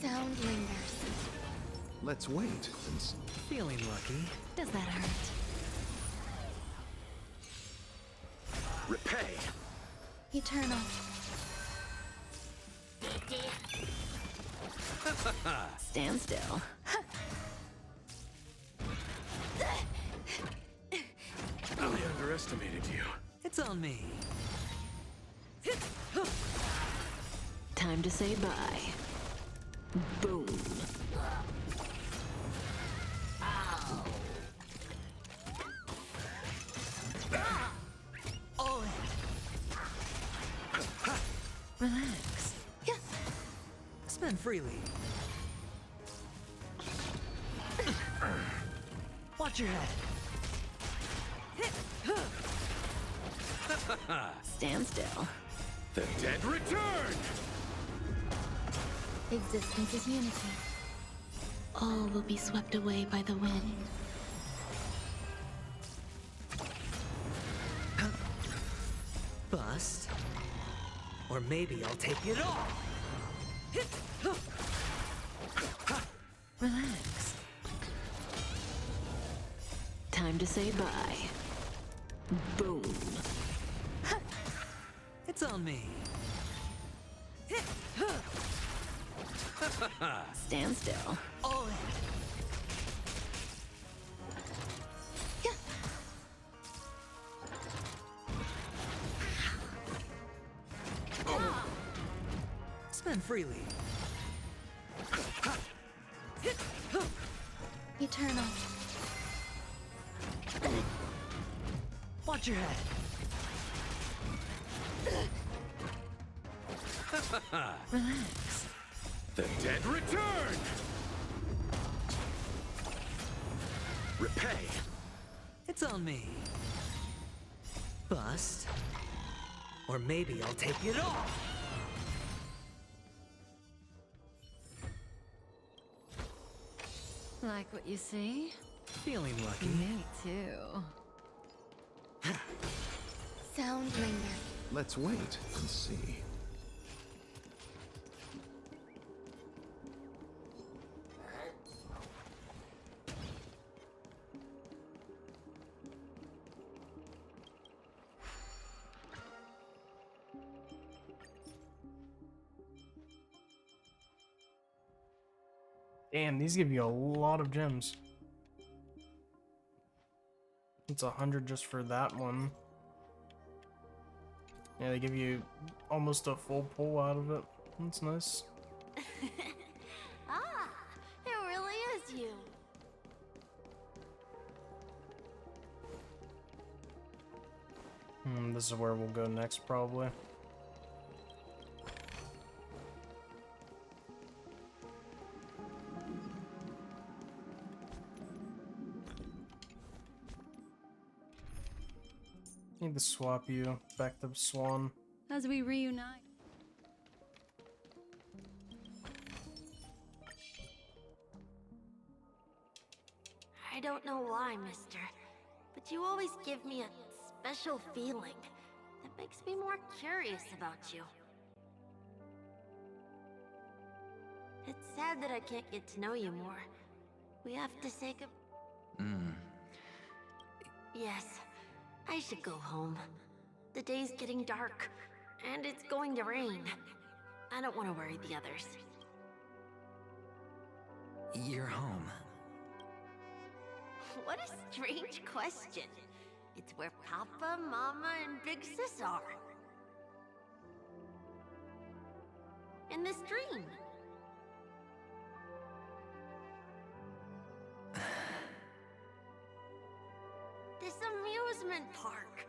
Sound lingers. Let's wait and see. Feeling lucky. Does that hurt? Repay! Eternal. Stand still. I underestimated you. It's on me. Time to say bye. Boom. Relax. Spend freely. Watch your head. Stand still. The dead return! Existence is unity. All will be swept away by the wind. Bust. Or maybe I'll take it all. Relax. Time to say bye. Boom. It's on me. Stand still. All in. Spend freely. Eternal. Watch your head. Relax. The dead return! Repay. It's on me. Bust. Or maybe I'll take it all. Like what you see? Feeling lucky. Me too. Sound linger. Let's wait and see. Damn, these give you a lot of gems. It's 100 just for that one. Yeah, they give you almost a full pull out of it. That's nice. Ah, it really is you. This is where we'll go next, probably. Need to swap you back to Swan. As we reunite. I don't know why, mister, but you always give me a special feeling that makes me more curious about you. It's sad that I can't get to know you more. We have to say good. Yes, I should go home. The day's getting dark, and it's going to rain. I don't want to worry the others. You're home. What a strange question. It's where Papa, Mama, and Big Sis are. In this dream. This amusement park.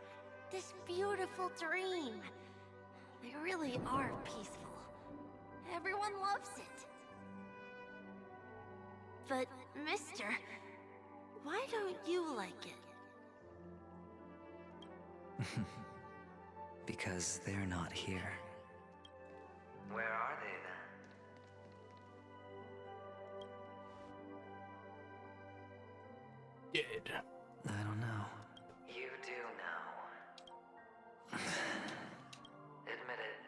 This beautiful dream. They really are peaceful. Everyone loves it. But, mister, why don't you like it? Because they're not here. Where are they then? Dead. I don't know. You do know. Admit it.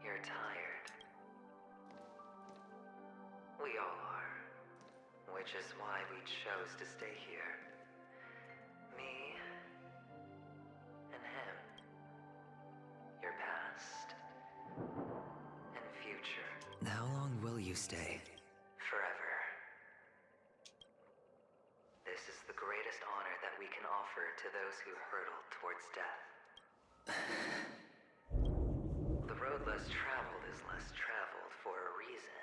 You're tired. We all are. Which is why we chose to stay here. Me and him. Your past and future. How long will you stay? Forever. This is the greatest honor that we can offer to those who hurtle towards death. The road less traveled is less traveled for a reason.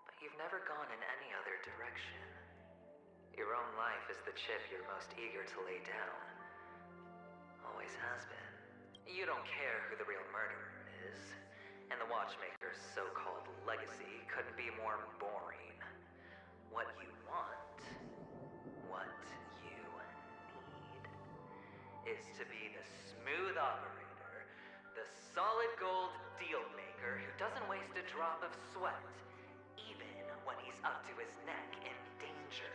But you've never gone in any other direction. Your own life is the chip you're most eager to lay down. Always has been. You don't care who the real murderer is, and the Watchmaker's so-called legacy couldn't be more boring. What you want, what you need, is to be the smooth operator, the solid gold deal maker who doesn't waste a drop of sweat, even when he's up to his neck in danger,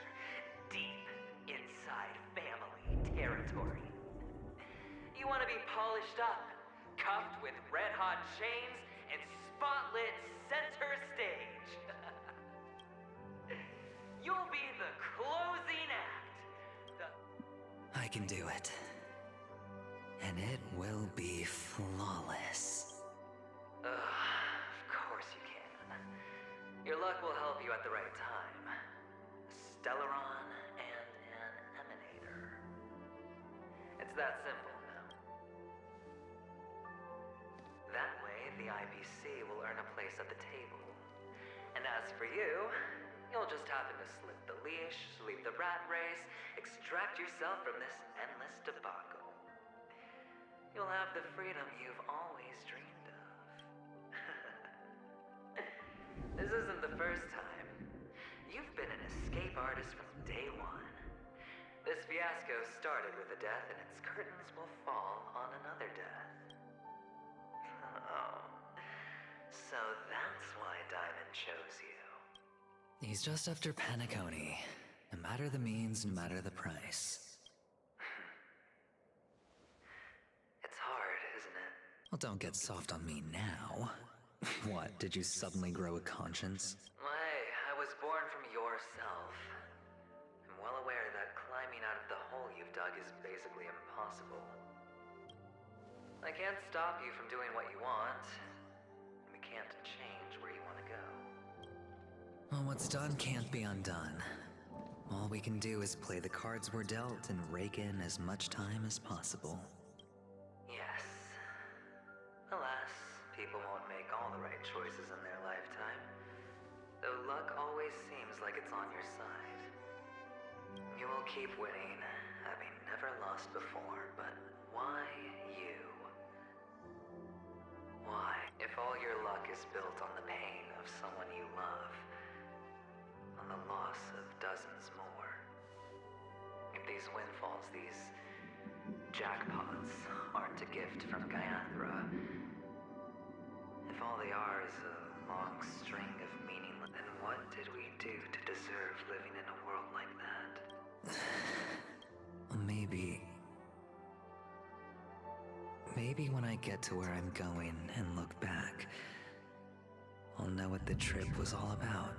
deep inside family territory. You want to be polished up, cuffed with red-hot chains, and spotlit center stage. You'll be the closing act. I can do it. And it will be flawless. Of course you can. Your luck will help you at the right time. Stellaron and an Emanator. It's that simple now. That way, the IPC will earn a place at the table. And as for you, you'll just happen to slip the leash, leave the rat race, extract yourself from this endless debacle. You'll have the freedom you've always dreamed of. This isn't the first time. You've been an escape artist from day one. This fiasco started with a death, and its curtains will fall on another death. Oh. So that's why Diamond chose you. He's just after Penacony. No matter the means, no matter the price. It's hard, isn't it? Well, don't get soft on me now. What, did you suddenly grow a conscience? Hey, I was born from yourself. I'm well aware that climbing out of the hole you've dug is basically impossible. I can't stop you from doing what you want. We can't change where you want to go. Well, what's done can't be undone. All we can do is play the cards we're dealt and rake in as much time as possible. Yes. Alas, people won't make all the right choices in their lifetime. Though luck always seems like it's on your side. You will keep winning, having never lost before, but why you? Why, if all your luck is built on the pain of someone you love, on the loss of dozens more, if these windfalls, these jackpots, aren't a gift from Gaiathra, if all they are is a long string of meaningless, then what did we do to deserve living in a world like that? Maybe when I get to where I'm going and look back, I'll know what the trip was all about.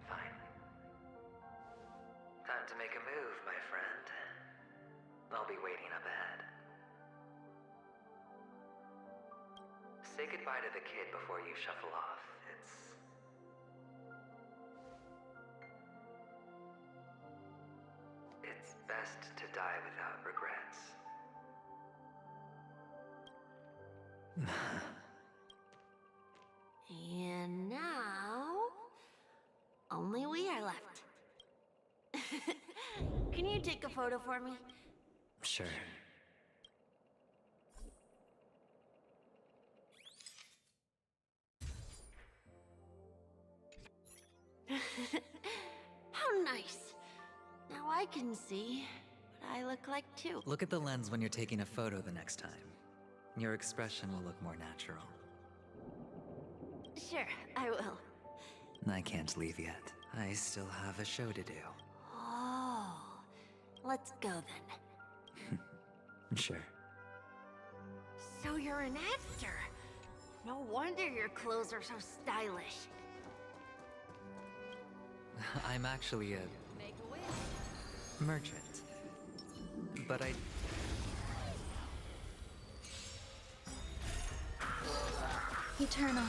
Fine. Time to make a move, my friend. I'll be waiting up ahead. Say goodbye to the kid before you shuffle off. It's best to die without regrets. And now, only we are left. Can you take a photo for me? Sure. How nice. Now I can see what I look like too. Look at the lens when you're taking a photo the next time. Your expression will look more natural. Sure, I will. I can't leave yet. I still have a show to do. Oh, let's go then. Sure. So you're an actor. No wonder your clothes are so stylish. I'm actually a merchant. But Eternal.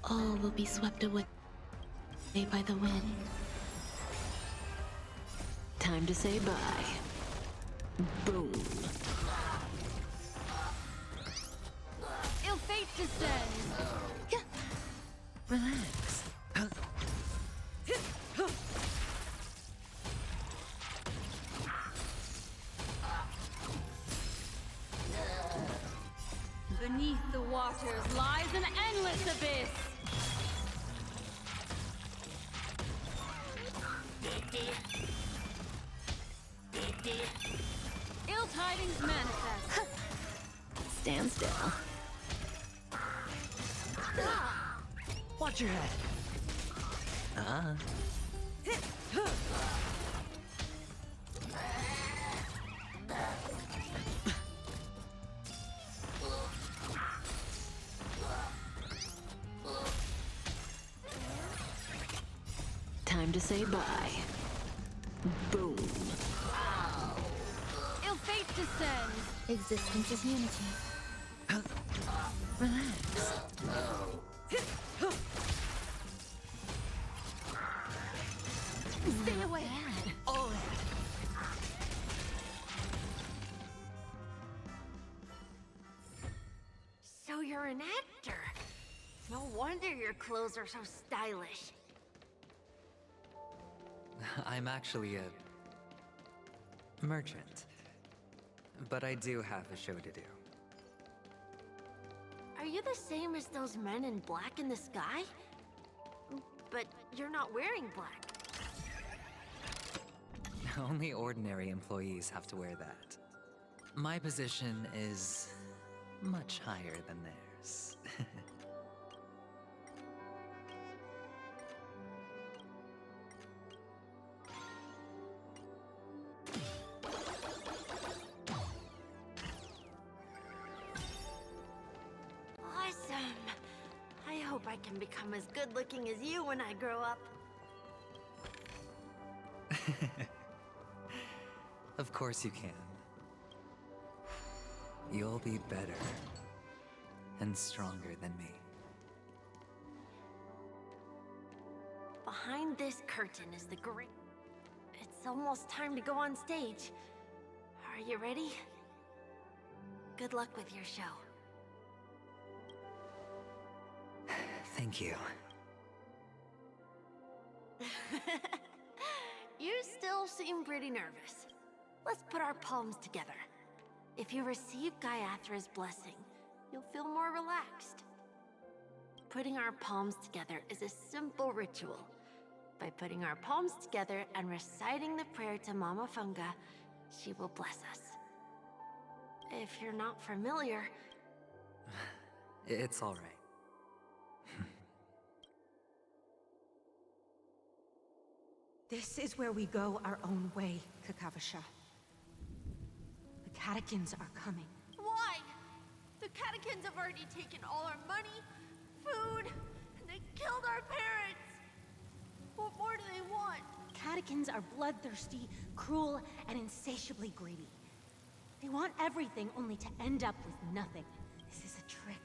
All will be swept away by the wind. Time to say bye. Boom. Ill fate descends. Relax. this abyss! Ill tidings manifest. Stand still. Watch your head. Ah. Time to say bye. Boom. Ill fate descends. Existence is unity. Relax. Stay away. Oh. So you're an actor. No wonder your clothes are so stylish. I'm actually a merchant. But I do have a show to do. Are you the same as those men in black in the sky? But you're not wearing black. Only ordinary employees have to wear that. My position is much higher than theirs. Awesome. I hope I can become as good looking as you when I grow up. Of course you can. You'll be better and stronger than me. Behind this curtain is the great... It's almost time to go on stage. Are you ready? Good luck with your show. Thank you. You still seem pretty nervous. Let's put our palms together. If you receive Gaiathra's blessing, you'll feel more relaxed. Putting our palms together is a simple ritual. By putting our palms together and reciting the prayer to Mama Funga, she will bless us. If you're not familiar... It's all right. This is where we go our own way, Kakavasha. The Catechins are coming. Why? The Catechins have already taken all our money, food, and they killed our parents! What more do they want? Catechins are bloodthirsty, cruel, and insatiably greedy. They want everything only to end up with nothing. This is a trick,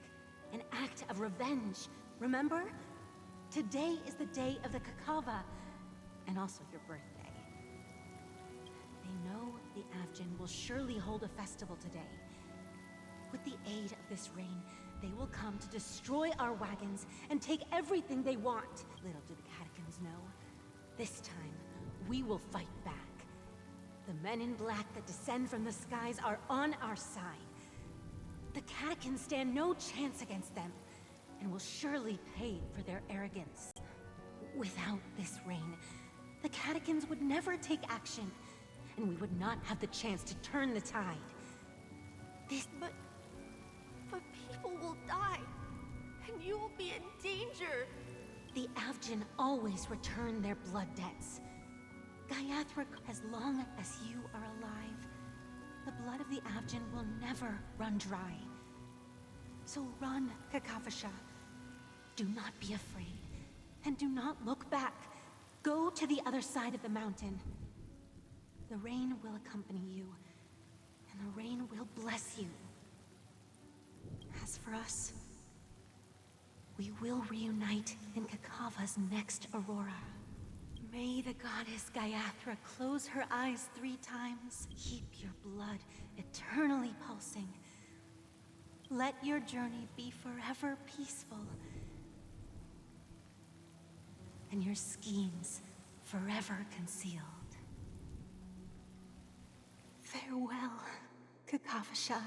an act of revenge. Remember? Today is the day of the Kakava, and also your birthday. They know the Avgin will surely hold a festival today. With the aid of this rain, they will come to destroy our wagons and take everything they want. Little do the Catechins know, this time we will fight back. The men in black that descend from the skies are on our side. The Catechins stand no chance against them, and will surely pay for their arrogance. Without this rain, the Catechins would never take action, and we would not have the chance to turn the tide. But people will die, and you will be in danger. The Avgin always return their blood debts. Gaiathra, as long as you are alive, the blood of the Avgin will never run dry. So run, Kakavasha. Do not be afraid, and do not look back. Go to the other side of the mountain. The rain will accompany you, and the rain will bless you. As for us, we will reunite in Kakava's next aurora. May the goddess Gaiathra close her eyes 3 times. Keep your blood eternally pulsing. Let your journey be forever peaceful, and your schemes forever concealed. Farewell, Kakavasha.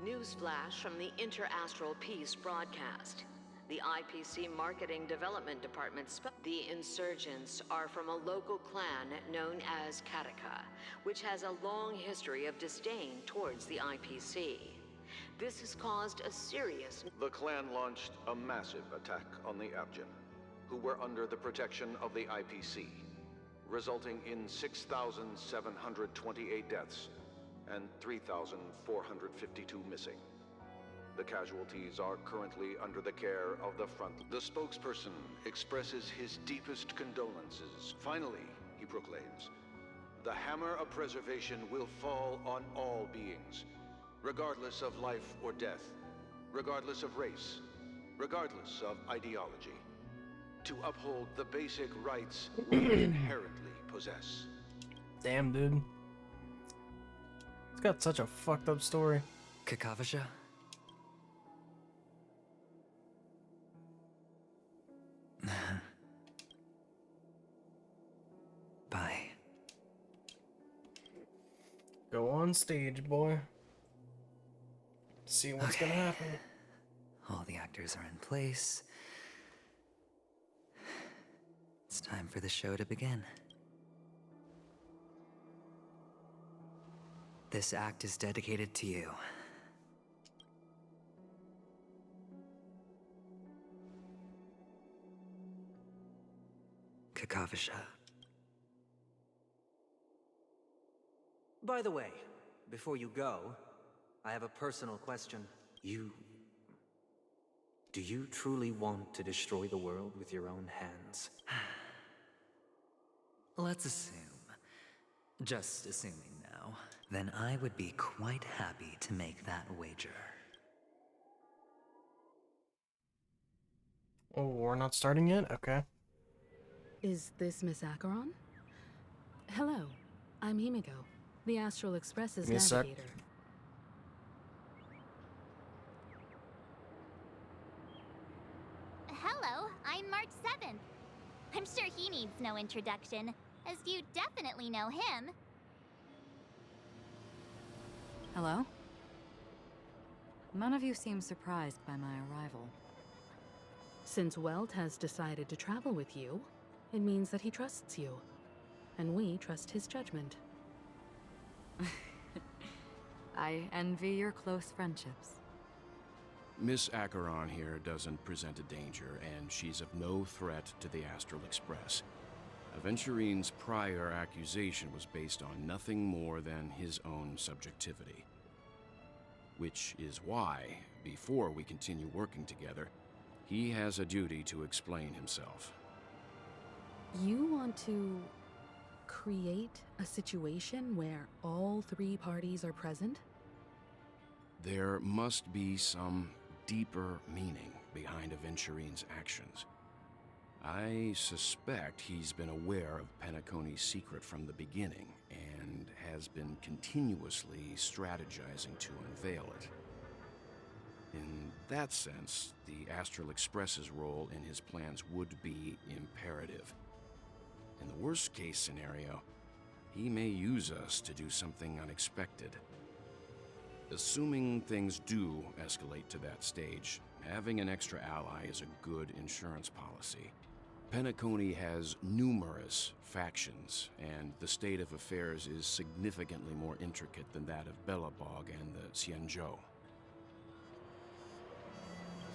Newsflash from the Inter-Astral Peace broadcast. The IPC Marketing Development Department. The insurgents are from a local clan known as Kataka, which has a long history of disdain towards the IPC. This has caused a serious... The clan launched a massive attack on the Abjin, who were under the protection of the IPC, resulting in 6,728 deaths and 3,452 missing. The casualties are currently under the care of the front. The spokesperson expresses his deepest condolences. Finally, he proclaims, the hammer of preservation will fall on all beings, regardless of life or death, regardless of race, regardless of ideology, to uphold the basic rights we inherently possess. Damn, dude. It's got such a fucked up story. Kakavasha? Bye. Go on stage, boy. See what's gonna happen. All the actors are in place. It's time for the show to begin. This act is dedicated to you. Kakavasha. By the way, before you go, I have a personal question. Do you truly want to destroy the world with your own hands? Let's assume, just assuming now, then I would be quite happy to make that wager. Oh, we're not starting yet? Okay. Is this Miss Acheron? Hello, I'm Himiko, the Astral Express's Give me a sec. navigator. Hello, I'm March 7th. I'm sure he needs no introduction, as you definitely know him. Hello? None of you seem surprised by my arrival. Since Welt has decided to travel with you, it means that he trusts you. And we trust his judgment. I envy your close friendships. Miss Acheron here doesn't present a danger, and she's of no threat to the Astral Express. Aventurine's prior accusation was based on nothing more than his own subjectivity. Which is why, before we continue working together, he has a duty to explain himself. You want to create a situation where all three parties are present? There must be some deeper meaning behind Aventurine's actions. I suspect he's been aware of Penacony's secret from the beginning, and has been continuously strategizing to unveil it. In that sense, the Astral Express's role in his plans would be imperative. In the worst-case scenario, he may use us to do something unexpected. Assuming things do escalate to that stage, having an extra ally is a good insurance policy. Penacony has numerous factions, and the state of affairs is significantly more intricate than that of Belobog and the Xianzhou.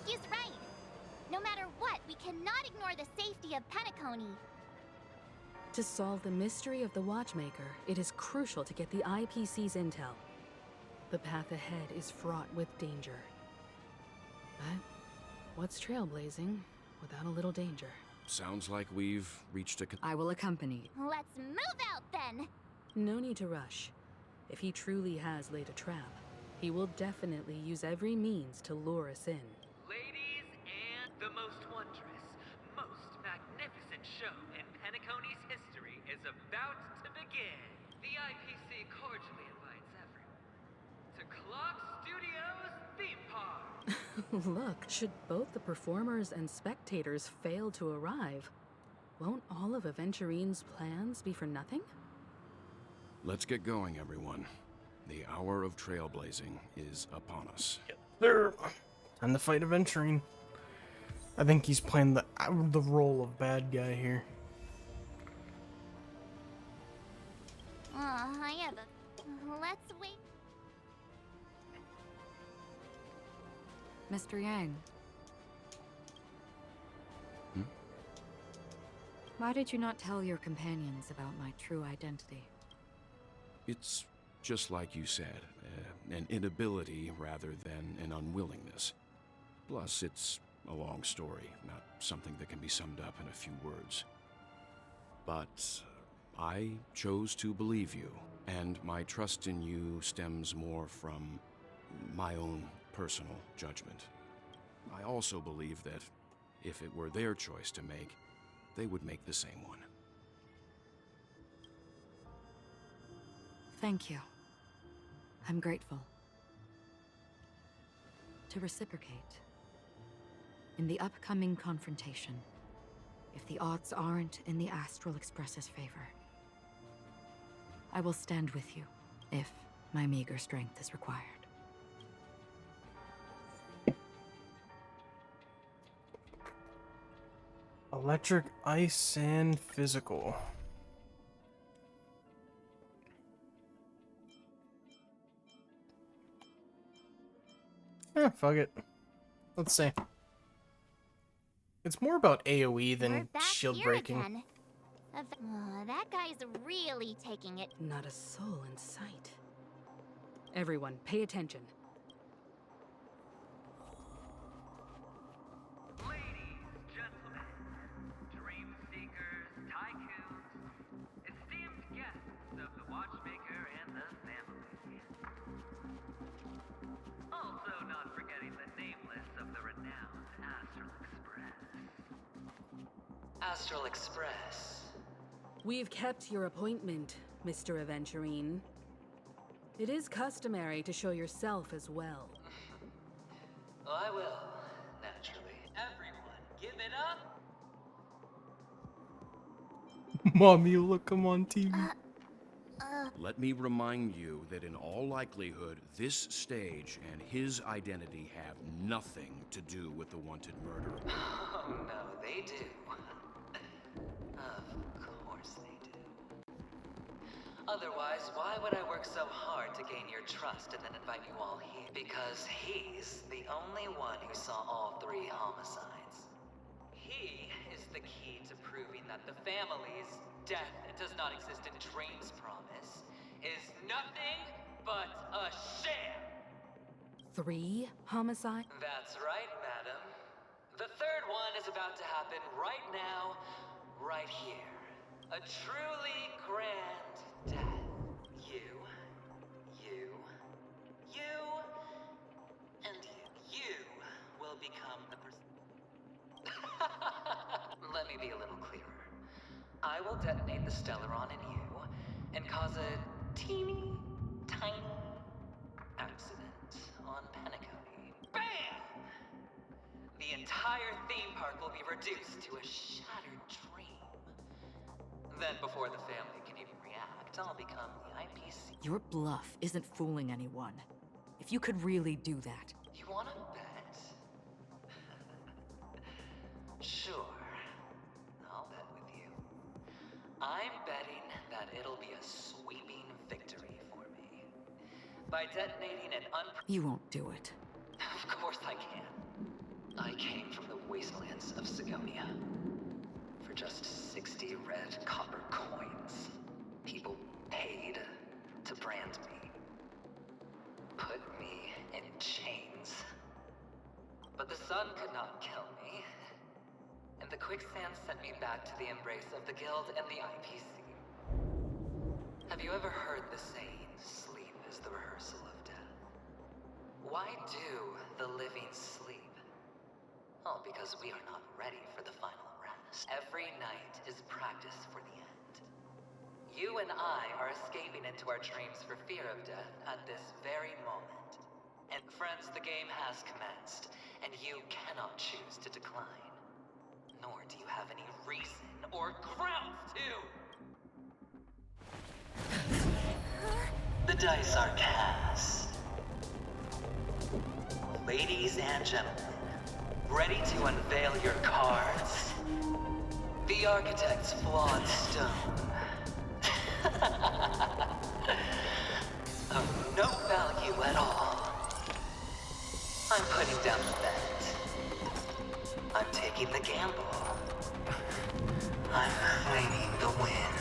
He's right. No matter what, we cannot ignore the safety of Penacony. To solve the mystery of the Watchmaker, it is crucial to get the IPC's intel. The path ahead is fraught with danger. But what's trailblazing without a little danger? Sounds like we've reached a... I will accompany you. Let's move out then. No need to rush. If he truly has laid a trap, he will definitely use every means to lure us in. Ladies and the most wondrous, most magnificent show in Penacony's history is about to begin. The IPC cordially invites everyone to Clock Studios Theme Park. Look, should both the performers and spectators fail to arrive, won't all of Aventurine's plans be for nothing? Let's get going, everyone. The hour of trailblazing is upon us. There. And the fight of entering. I think he's playing the role of bad guy here. I have a... Let's wait. Mr. Yang. Why did you not tell your companions about my true identity? It's just like you said, an inability rather than an unwillingness. Plus, it's a long story, not something that can be summed up in a few words. But I chose to believe you, and my trust in you stems more from my own personal judgment. I also believe that if it were their choice to make, they would make the same one. Thank you. I'm grateful. To reciprocate, in the upcoming confrontation, if the odds aren't in the Astral Express's favor, I will stand with you, if my meager strength is required. Electric, ice, and physical. Fuck it. Let's see. It's more about AoE than shield breaking. Again. That guy's really taking it. Not a soul in sight. Everyone, pay attention. Astral Express. We've kept your appointment, Mr. Aventurine. It is customary to show yourself as well. I will, naturally. Everyone, give it up! Mommy, look him on TV. Let me remind you that in all likelihood, this stage and his identity have nothing to do with the wanted murderer. Oh no, they do. Of course they do. Otherwise, why would I work so hard to gain your trust and then invite you all here? Because he's the only one who saw all 3 homicides. He is the key to proving that the family's death does not exist in Dream's promise is nothing but a sham! 3 homicides? That's right, madam. The 3rd one is about to happen right now, right here. A truly grand death. You, and you will become the person. Let me be a little clearer. I will detonate the Stellaron in you and cause a teeny, tiny accident on Penacony. BAM! The entire theme park will be reduced to a shattered dream. Then before the family can even react, I'll become the IPC. Your bluff isn't fooling anyone. If you could really do that. You wanna bet? Sure. I'll bet with you. I'm betting that it'll be a sweeping victory for me. By detonating an You won't do it. Of course I can. I came from the wastelands of Sigonia. For just 60 red copper coins, people paid to brand me. Put me in chains. But the sun could not kill me. And the quicksand sent me back to the embrace of the Guild and the IPC. Have you ever heard the saying, sleep is the rehearsal of death? Why do the living sleep? Oh, because we are not ready for the final rest. Every night is practice for the end. You and I are escaping into our dreams for fear of death at this very moment. And friends, the game has commenced, and you cannot choose to decline. Nor do you have any reason or grounds to! The dice are cast. Ladies and gentlemen, ready to unveil your cards? The Architect's flawed stone. Of no value at all. I'm putting down the bet. I'm taking the gamble. I'm claiming the win.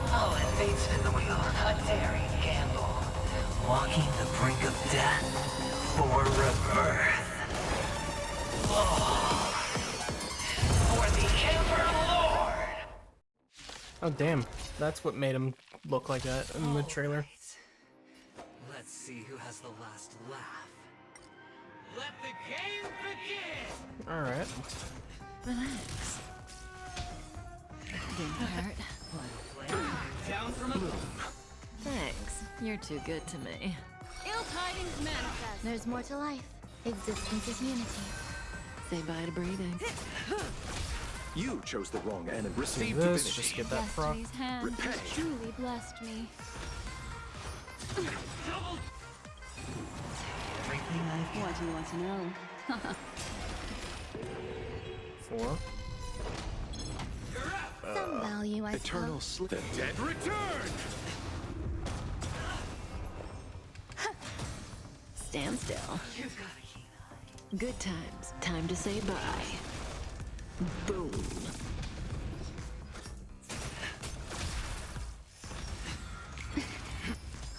I'll invade spin the wheel, a daring gamble. Walking the brink of death for rebirth. Oh, for the Ember Lord! Oh damn, that's what made him look like that in the trailer. Let's see who has the last laugh. Let the game begin! Alright. Relax. Didn't hurt. Down from a Thanks. You're too good to me. Ill tidings manifest. There's more to life. Existence is unity. Say bye to breathing. You chose the wrong enemy. Receive this, divinity. just get that proc. Destiny's hand Repay. has truly blessed me. What do you want to know? 4. Some value, I Eternal suppose. slip. The dead return! Stand still. Good times. Time to say bye. Boom.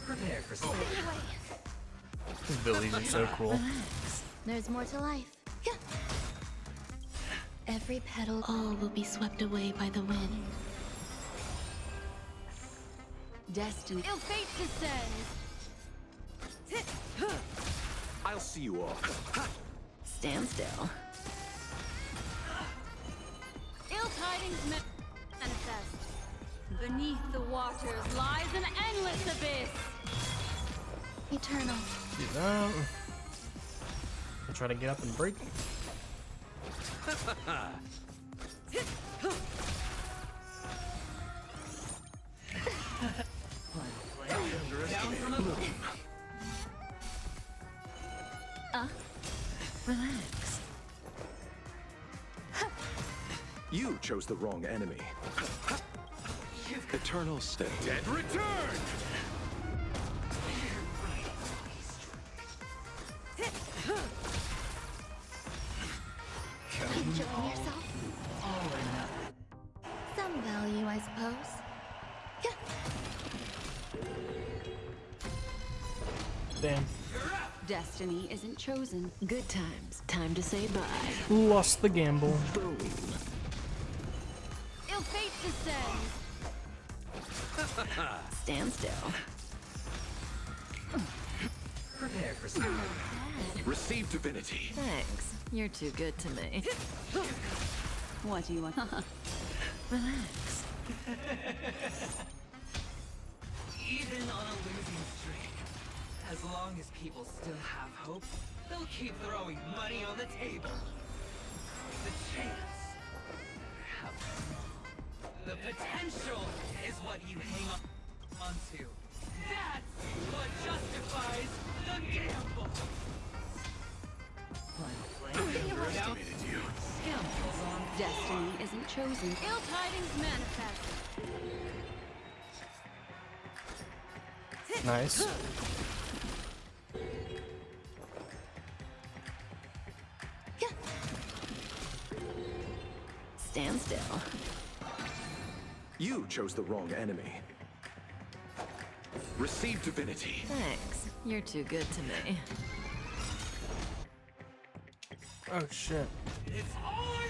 Prepare for some. His abilities are so cool. There's more to life. Every petal, all will be swept away by the wind. Destiny. Ill fate descends. I'll see you all. Stand still. Ill tidings manifest. Beneath the waters lies an endless abyss. Eternal. Do that. I'll try to get up and break. Relax. You chose the wrong enemy. Eternal step. Dead return! Enjoying yourself? Some value, I suppose. Damn. Destiny isn't chosen. Good times. Time to say bye. Lost the gamble. Boom. Ill fate descends. Stand still. Prepare for some. Receive divinity. Thanks. You're too good to me. What do you want? Relax. Even on a losing streak, as long as people still have hope, they'll keep throwing money on the table. The chance, how small. The potential is what you hang on to. That's what justifies the gamble. Destiny isn't chosen. Ill tidings manifest. Nice. Stand still. You chose the wrong enemy. Receive divinity. Thanks. You're too good to me. Oh shit. It's all or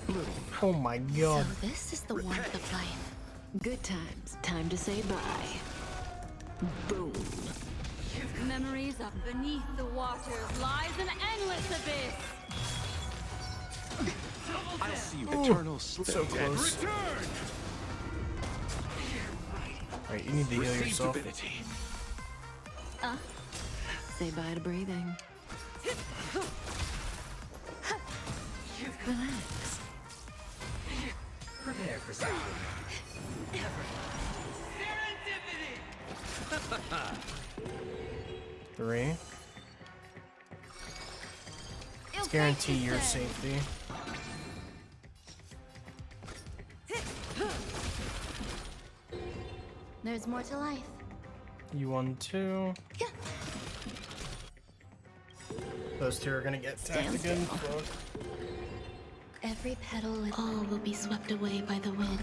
nothing! Oh my god. So this is the warmth of life. Good times. Time to say bye. Boom. Memories of beneath the waters lies an endless abyss. I'll see you. Ooh, Eternal slip. so close. Return! Alright, you need to heal Receive yourself. divinity. Say bye to breathing. Relax. Prepare for something. Three. Let's guarantee your safety. There's more to life. You won 2. Those 2 are gonna get attacked again. Fuck. Every petal with all will be swept away by the wind.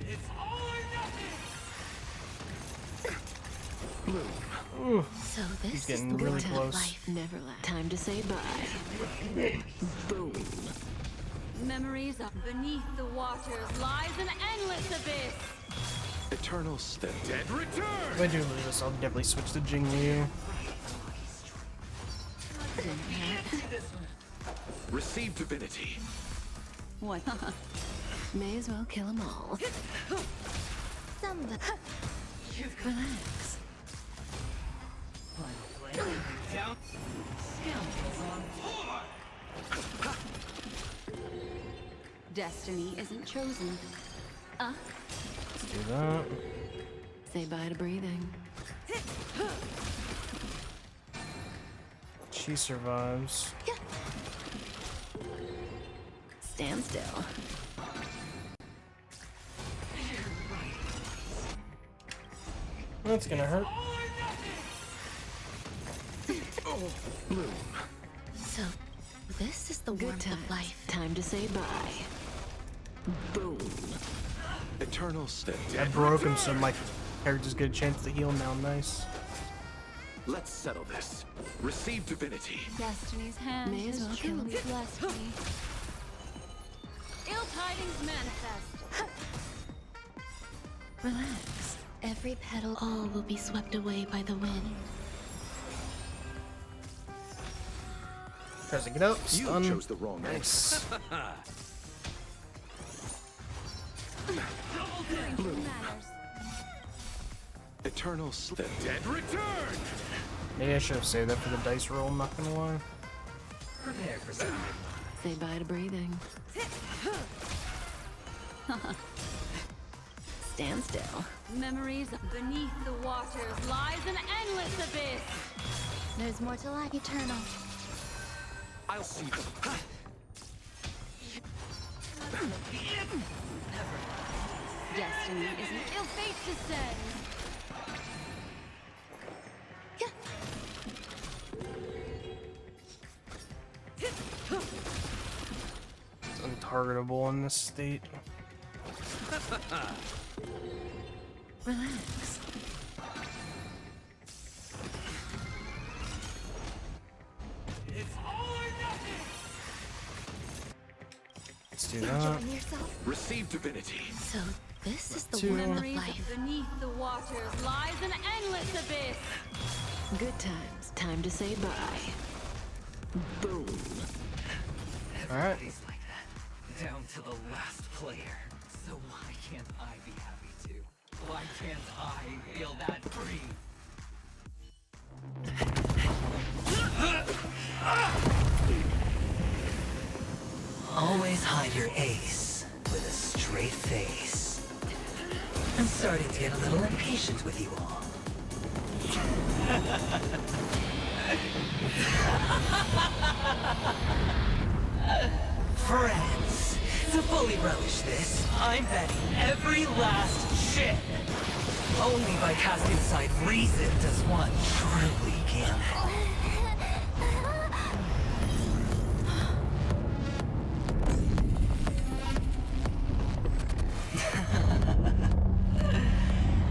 It's all or nothing. Ooh. So He's this is getting the really good close. life. Neverland. Time to say bye. Boom. Memories of beneath the waters lies an endless abyss. Eternal Step. Dead return! If I do lose this, I'll definitely switch to Jingyu. Receive divinity. What? May as well kill them all. Relax. Down. Scoundrels on tour. Destiny isn't chosen. Let's do that. Say bye to breathing. She survives. Stand still. That's gonna hurt. Bloom. So, this is the warmth of life. Time to say bye. Boom. Eternal Step. I broke him so my characters get a chance to heal now. Nice. Let's settle this. Receive divinity. Destiny's hand May as has well kill truly him. blessed me. Ill tidings manifest. Relax. Every petal, all will be swept away by the wind. Tries to get up. You Stun. chose the wrong Nice. Bloom. Eternal Step. Dead return! Maybe I should have saved that for the dice roll. I'm not gonna lie. Prepare for something. Say bye to breathing. Stand still. Memories beneath the waters lies an endless abyss. There's more to life. Eternal. I'll see them. Destiny isn't ill fate descends. It's untargetable in this state. Relax. It's all or nothing. Let's do that. Receive divinity. So, this is the 2. warmth of Memories life. beneath the waters lies an endless abyss. Good times. Time to say bye. Boom. Alright. Like that. Down to the last player. So why can't I be happy too? Why can't I feel that free? Always hide your ace with a straight face. I'm starting to get a little impatient with you all. Friends, to fully relish this, I'm betting every last chip. Only by casting aside reason does one truly gamble.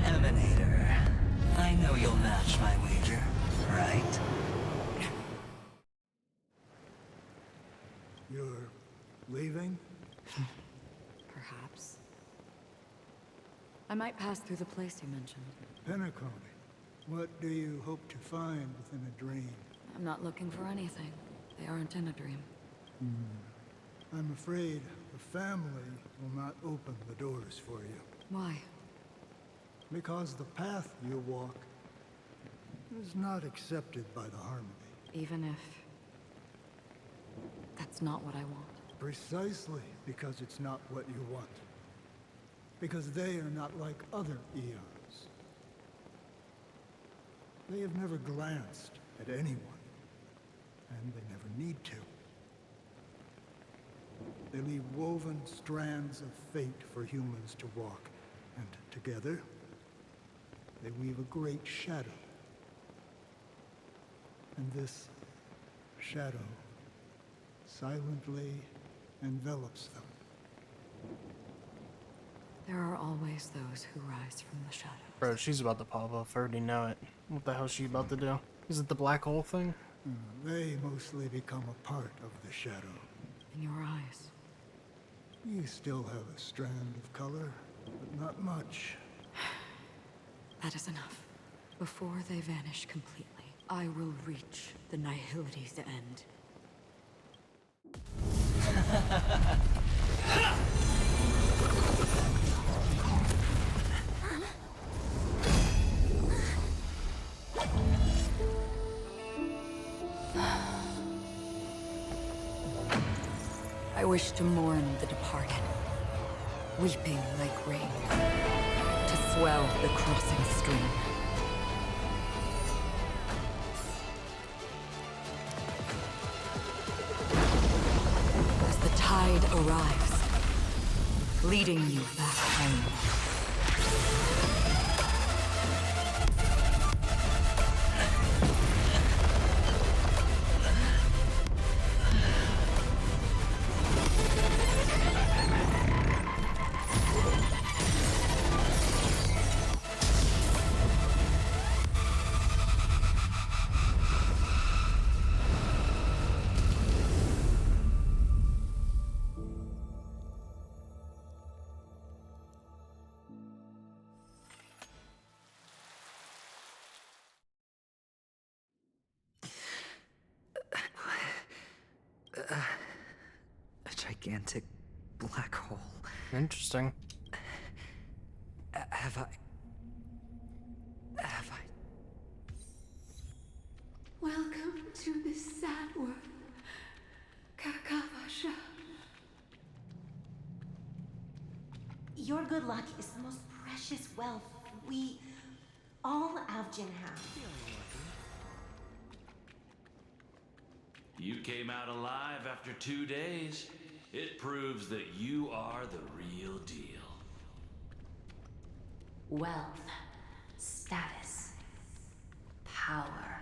Emanator, I know you'll match my wager, right? You're leaving? Perhaps. I might pass through the place you mentioned. Penacony. What do you hope to find within a dream? I'm not looking for anything. They aren't in a dream. I'm afraid the family will not open the doors for you. Why? Because the path you walk is not accepted by the Harmony. Even if That's not what I want. Precisely because it's not what you want. Because they are not like other Eons. They have never glanced at anyone, and they never need to. They leave woven strands of fate for humans to walk, and together, they weave a great shadow. And this shadow silently envelops them. There are always those who rise from the shadows. Bro, she's about to pop off. I already know it. What the hell is she about to do? Is it the black hole thing? They mostly become a part of the shadow. In your eyes. You still have a strand of color, but not much. That is enough. Before they vanish completely, I will reach the Nihility's end. I wish to mourn the departed, weeping like rain, to swell the crossing stream. As the tide arrives, leading you back home. A gigantic black hole. Interesting. Have I... Welcome to this sad world, Kakavasha. Your good luck is the most precious wealth we, all Avgin, have. You came out alive after 2 days. It proves that you are the real deal. Wealth, status, power.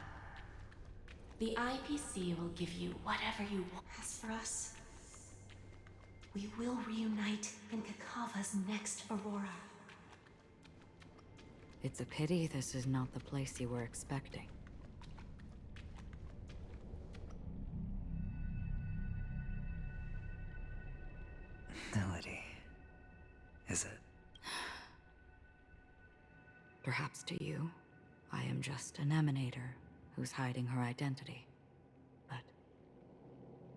The IPC will give you whatever you want. As for us, we will reunite in Kakava's next Aurora. It's a pity this is not the place you were expecting. Melody. Is it? Perhaps to you, I am just an emanator who's hiding her identity. But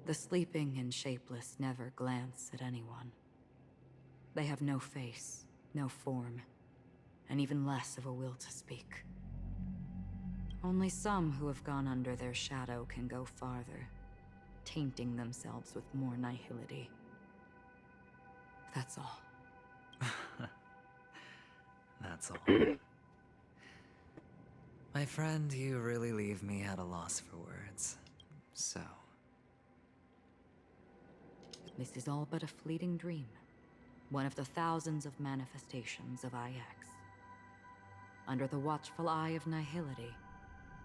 the sleeping and shapeless never glance at anyone. They have no face, no form, and even less of a will to speak. Only some who have gone under their shadow can go farther, tainting themselves with more nihility. That's all. That's all. My friend, you really leave me at a loss for words. So... This is all but a fleeting dream. One of the thousands of manifestations of IX. Under the watchful eye of nihility,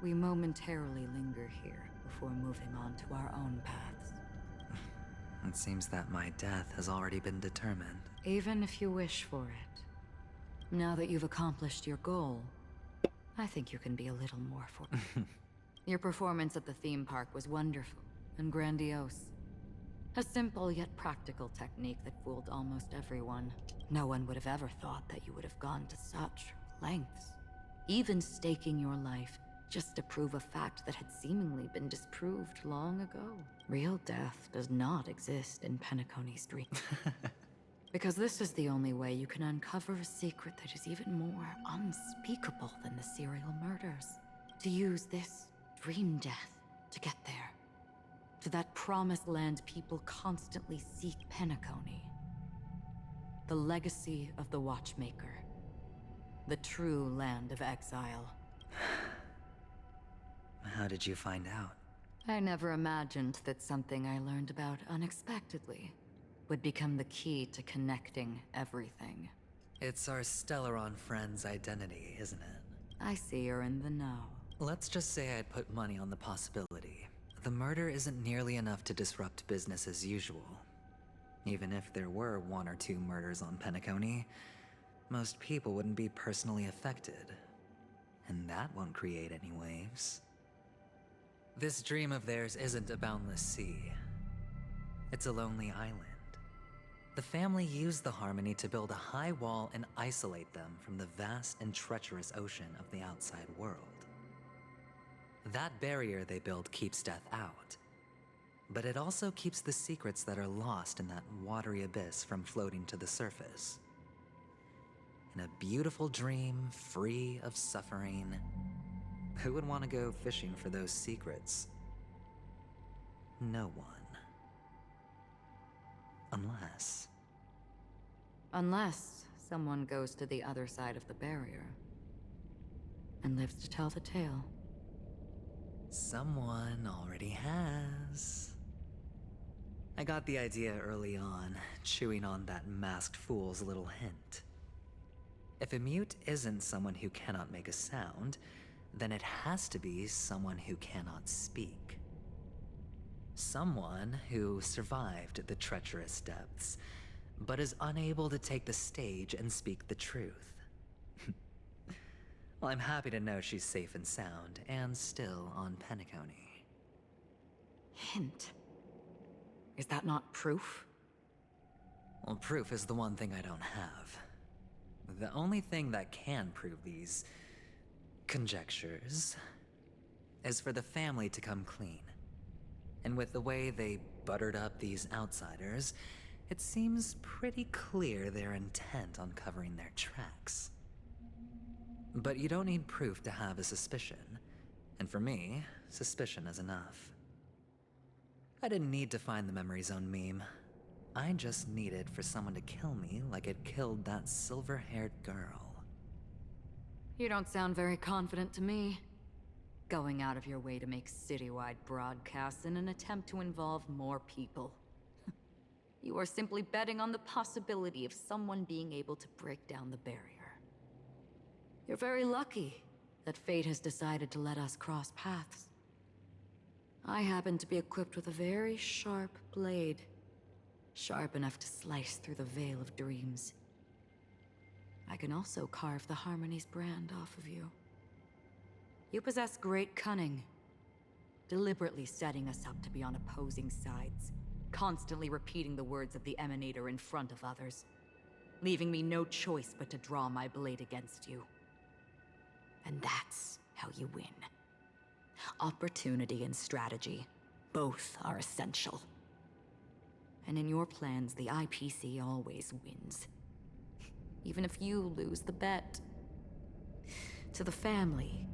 we momentarily linger here before moving on to our own paths. It seems that my death has already been determined. Even if you wish for it. Now that you've accomplished your goal, I think you can be a little more for it. Your performance at the theme park was wonderful and grandiose. A simple yet practical technique that fooled almost everyone. No one would have ever thought that you would have gone to such lengths. Even staking your life just to prove a fact that had seemingly been disproved long ago. Real death does not exist in Penacony's dream. Because this is the only way you can uncover a secret that is even more unspeakable than the serial murders. To use this dream death to get there. To that promised land people constantly seek Penacony. The legacy of the Watchmaker. The true land of exile. How did you find out? I never imagined that something I learned about unexpectedly would become the key to connecting everything. It's our Stellaron friend's identity, isn't it? I see you're in the know. Let's just say I'd put money on the possibility. The murder isn't nearly enough to disrupt business as usual. Even if there were 1 or 2 murders on Penacony, most people wouldn't be personally affected. And that won't create any waves. This dream of theirs isn't a boundless sea. It's a lonely island. The family used the Harmony to build a high wall and isolate them from the vast and treacherous ocean of the outside world. That barrier they built keeps death out, but it also keeps the secrets that are lost in that watery abyss from floating to the surface. In a beautiful dream, free of suffering, who would want to go fishing for those secrets? No one. Unless someone goes to the other side of the barrier and lives to tell the tale. Someone already has. I got the idea early on, chewing on that masked fool's little hint. If a mute isn't someone who cannot make a sound, then it has to be someone who cannot speak. Someone who survived the treacherous depths, but is unable to take the stage and speak the truth. Well, I'm happy to know she's safe and sound, and still on Penacony. Hint? Is that not proof? Well, proof is the one thing I don't have. The only thing that can prove these conjectures is for the family to come clean. And with the way they buttered up these outsiders, it seems pretty clear they're intent on covering their tracks. But you don't need proof to have a suspicion. And for me, suspicion is enough. I didn't need to find the Memory Zone meme. I just needed for someone to kill me like it killed that silver-haired girl. You don't sound very confident to me. Going out of your way to make citywide broadcasts in an attempt to involve more people. You are simply betting on the possibility of someone being able to break down the barrier. You're very lucky that fate has decided to let us cross paths. I happen to be equipped with a very sharp blade. Sharp enough to slice through the veil of dreams. I can also carve the Harmony's brand off of you. You possess great cunning, deliberately setting us up to be on opposing sides, constantly repeating the words of the Emanator in front of others, leaving me no choice but to draw my blade against you. And that's how you win. Opportunity and strategy, both are essential. And in your plans, the IPC always wins. Even if you lose the bet. To the family,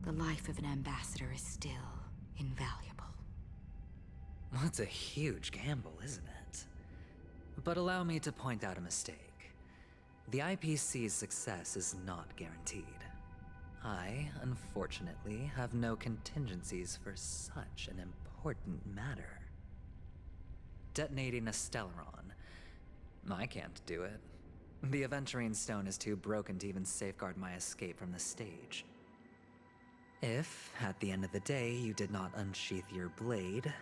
the life of an ambassador is still invaluable. Well, it's a huge gamble, isn't it? But allow me to point out a mistake. The IPC's success is not guaranteed. I, unfortunately, have no contingencies for such an important matter. Detonating a Stellaron. I can't do it. The Aventurine Stone is too broken to even safeguard my escape from the stage. If, at the end of the day, you did not unsheath your blade,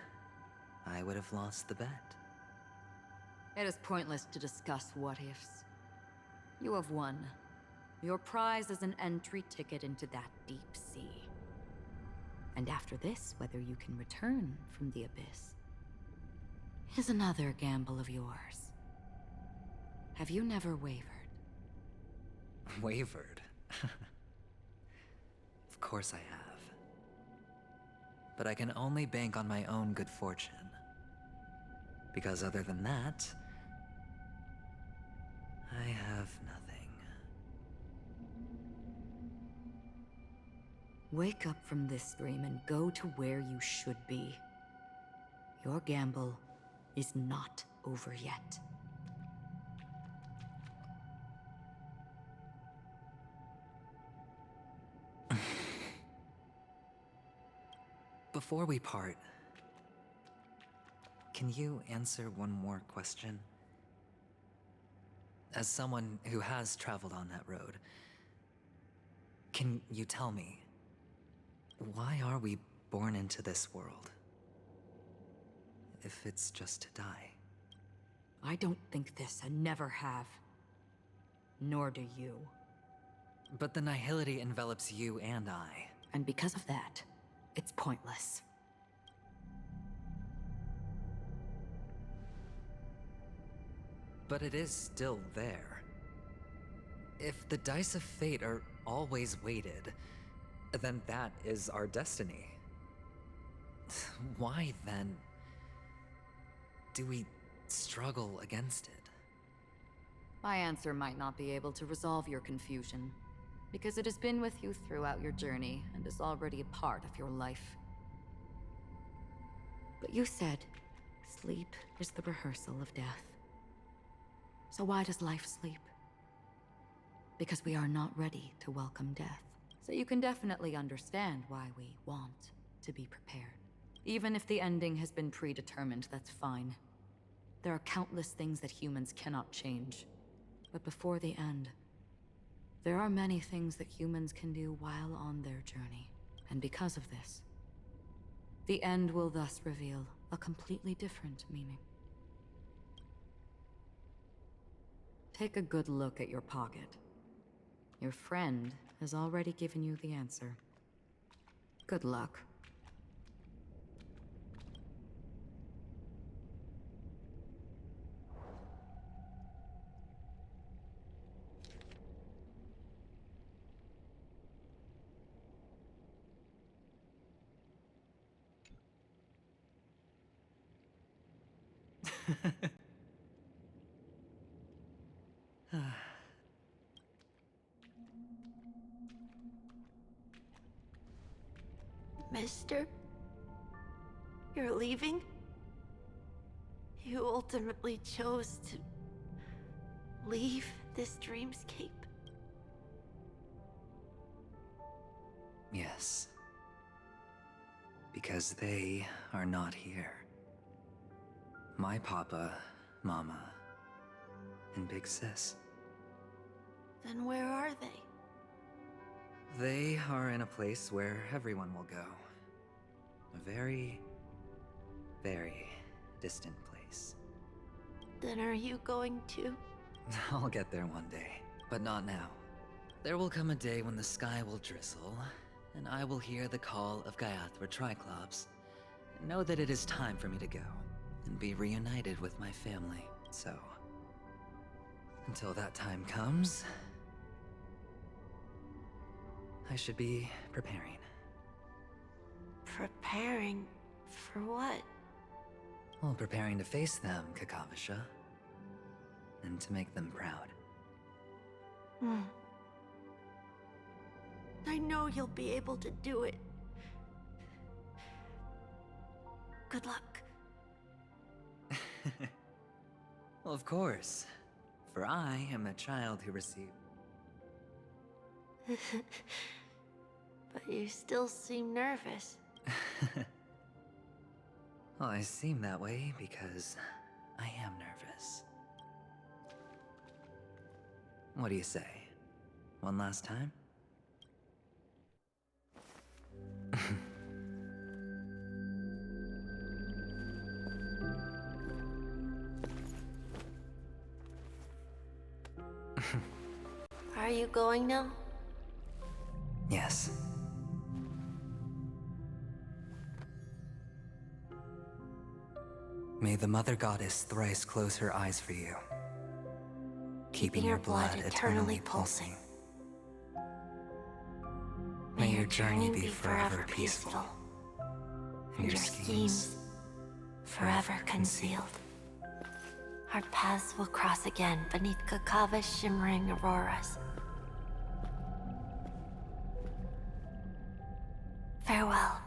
I would have lost the bet. It is pointless to discuss what-ifs. You have won. Your prize is an entry ticket into that deep sea. And after this, whether you can return from the abyss is another gamble of yours. Have you never wavered? Wavered? Of course I have. But I can only bank on my own good fortune. Because other than that, I have nothing. Wake up from this dream and go to where you should be. Your gamble is not over yet. Before we part, can you answer one more question? As someone who has traveled on that road, can you tell me, why are we born into this world? If it's just to die. I don't think this and never have. Nor do you. But the nihility envelops you and I. And because of that, it's pointless. But it is still there. If the dice of fate are always weighted, then that is our destiny. Why then do we struggle against it? My answer might not be able to resolve your confusion, because it has been with you throughout your journey and is already a part of your life. But you said, sleep is the rehearsal of death. So why does life sleep? Because we are not ready to welcome death. So you can definitely understand why we want to be prepared. Even if the ending has been predetermined, that's fine. There are countless things that humans cannot change. But before the end, there are many things that humans can do while on their journey. And because of this, the end will thus reveal a completely different meaning. Take a good look at your pocket. Your friend has already given you the answer. Good luck. Mister? You're leaving? You ultimately chose to leave this dreamscape? Yes. Because they are not here. My papa, mama, and big sis. Then where are they? They are in a place where everyone will go. A very, very distant place. Then are you going to? I'll get there one day, but not now. There will come a day when the sky will drizzle, and I will hear the call of Gaiathra Triclops, and know that it is time for me to go, and be reunited with my family. So, until that time comes, I should be preparing. Preparing for what? Well, preparing to face them, Kakavasha. And to make them proud. I know you'll be able to do it. Good luck. Well, of course. For I am a child who received... But you still seem nervous. Well, I seem that way because I am nervous. What do you say? One last time? Are you going now? Yes. May the Mother Goddess thrice close her eyes for you, keeping your blood eternally pulsing. May your journey be forever peaceful, and your schemes forever concealed. Our paths will cross again beneath Kakava's shimmering auroras. Farewell,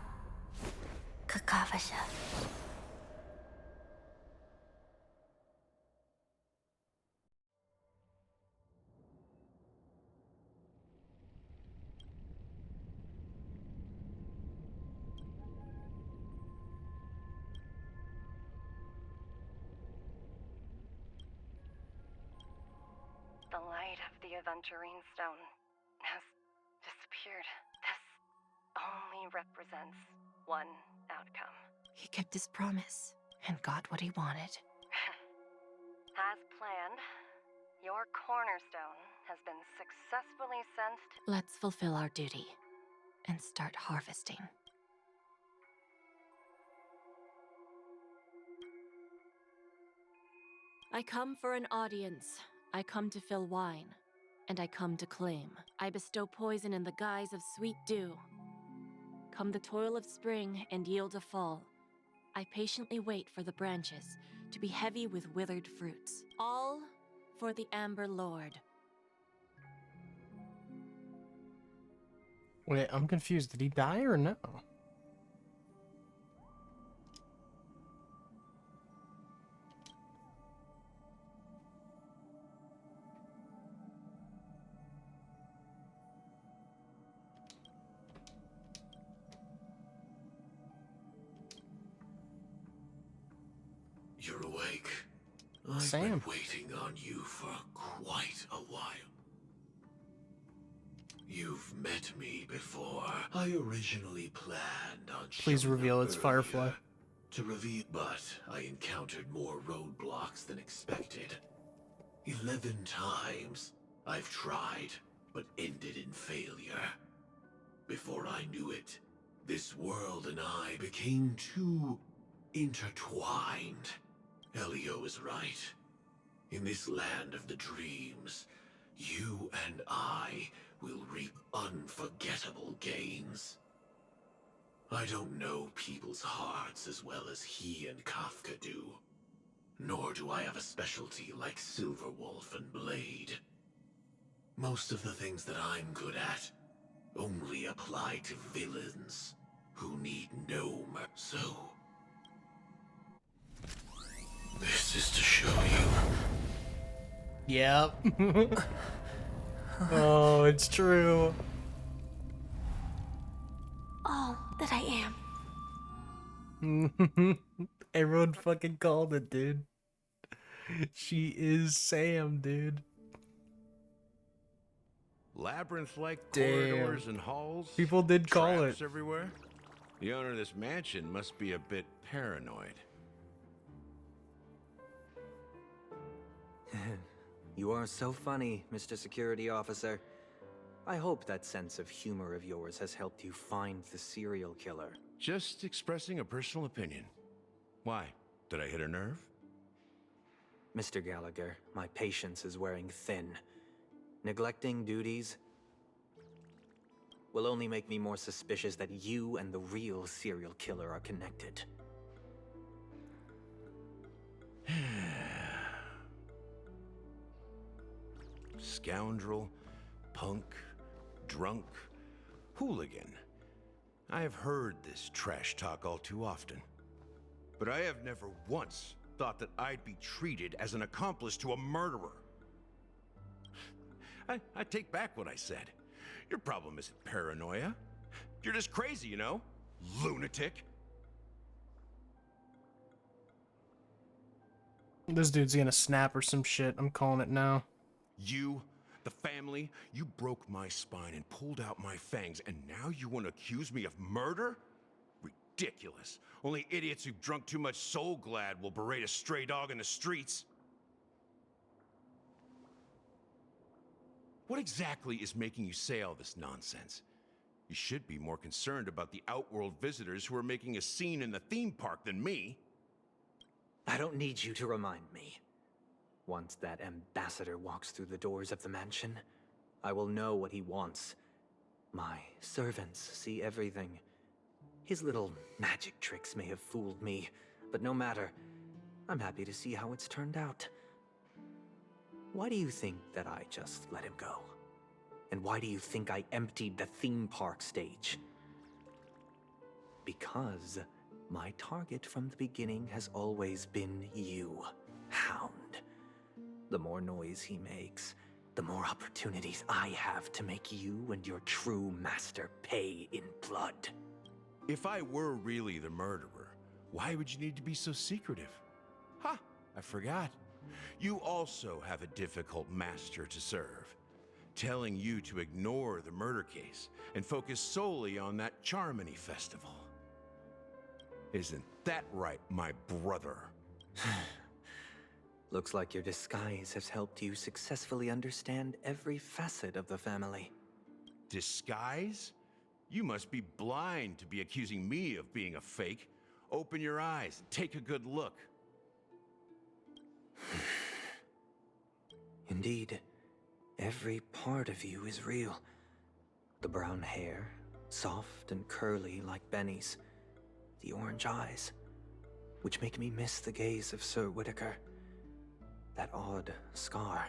Kakavasha. The light of the Aventurine Stone has disappeared. This only represents one outcome. He kept his promise and got what he wanted. As planned, your cornerstone has been successfully sensed. Let's fulfill our duty and start harvesting. I come for an audience. I come to fill wine, and I come to claim. I bestow poison in the guise of sweet dew. Come the toil of spring and yield a fall. I patiently wait for the branches to be heavy with withered fruits. All for the Amber Lord. Wait, I'm confused. Did he die or no? You're awake. I've Sam. been waiting on you for quite a while. You've met me before. I originally planned on Please showing reveal up it's Firefly. earlier to reveal, but I encountered more roadblocks than expected. 11 times I've tried, but ended in failure. Before I knew it, this world and I became too intertwined. Elio is right. In this land of the dreams, you and I will reap unforgettable gains. I don't know people's hearts as well as he and Kafka do. Nor do I have a specialty like Silverwolf and Blade. Most of the things that I'm good at only apply to villains who need no mercy. So, this is to show you. Yep. Oh, it's true. All that I am. Everyone fucking called it, dude. She is Sam, dude. Labyrinth-like Damn. corridors and halls. People did call traps it. everywhere. The owner of this mansion must be a bit paranoid. You are so funny, Mr. Security Officer. I hope that sense of humor of yours has helped you find the serial killer. Just expressing a personal opinion. Why? Did I hit a nerve? Mr. Gallagher, my patience is wearing thin. Neglecting duties will only make me more suspicious that you and the real serial killer are connected. Scoundrel, punk, drunk, hooligan. I have heard this trash talk all too often. But I have never once thought that I'd be treated as an accomplice to a murderer. I take back what I said. Your problem isn't paranoia. You're just crazy, you know? Lunatic. This dude's gonna snap or some shit. I'm calling it now. You, the family, you broke my spine and pulled out my fangs, and now you want to accuse me of murder? Ridiculous. Only idiots who've drunk too much Soul Glad will berate a stray dog in the streets. What exactly is making you say all this nonsense? You should be more concerned about the Outworld visitors who are making a scene in the theme park than me. I don't need you to remind me. Once that ambassador walks through the doors of the mansion, I will know what he wants. My servants see everything. His little magic tricks may have fooled me, but no matter. I'm happy to see how it's turned out. Why do you think that I just let him go? And why do you think I emptied the theme park stage? Because my target from the beginning has always been you, Hound. The more noise he makes, the more opportunities I have to make you and your true master pay in blood. If I were really the murderer, why would you need to be so secretive? Ha! I forgot. You also have a difficult master to serve, telling you to ignore the murder case and focus solely on that Charmony festival. Isn't that right, my brother? Looks like your disguise has helped you successfully understand every facet of the family. Disguise? You must be blind to be accusing me of being a fake. Open your eyes and take a good look. Indeed, every part of you is real. The brown hair, soft and curly like Benny's. The orange eyes, which make me miss the gaze of Sir Whitaker. That odd scar,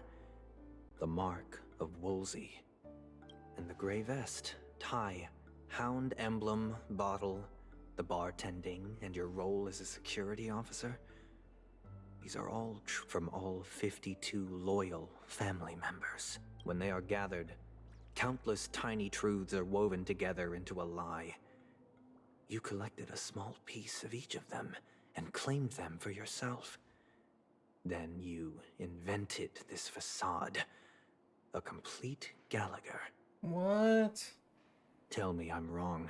the mark of Wolsey. And the gray vest, tie, hound emblem, bottle, the bartending, and your role as a security officer. These are all from all 52 loyal family members. When they are gathered, countless tiny truths are woven together into a lie. You collected a small piece of each of them and claimed them for yourself. Then you invented this facade. A complete Gallagher. What? Tell me I'm wrong.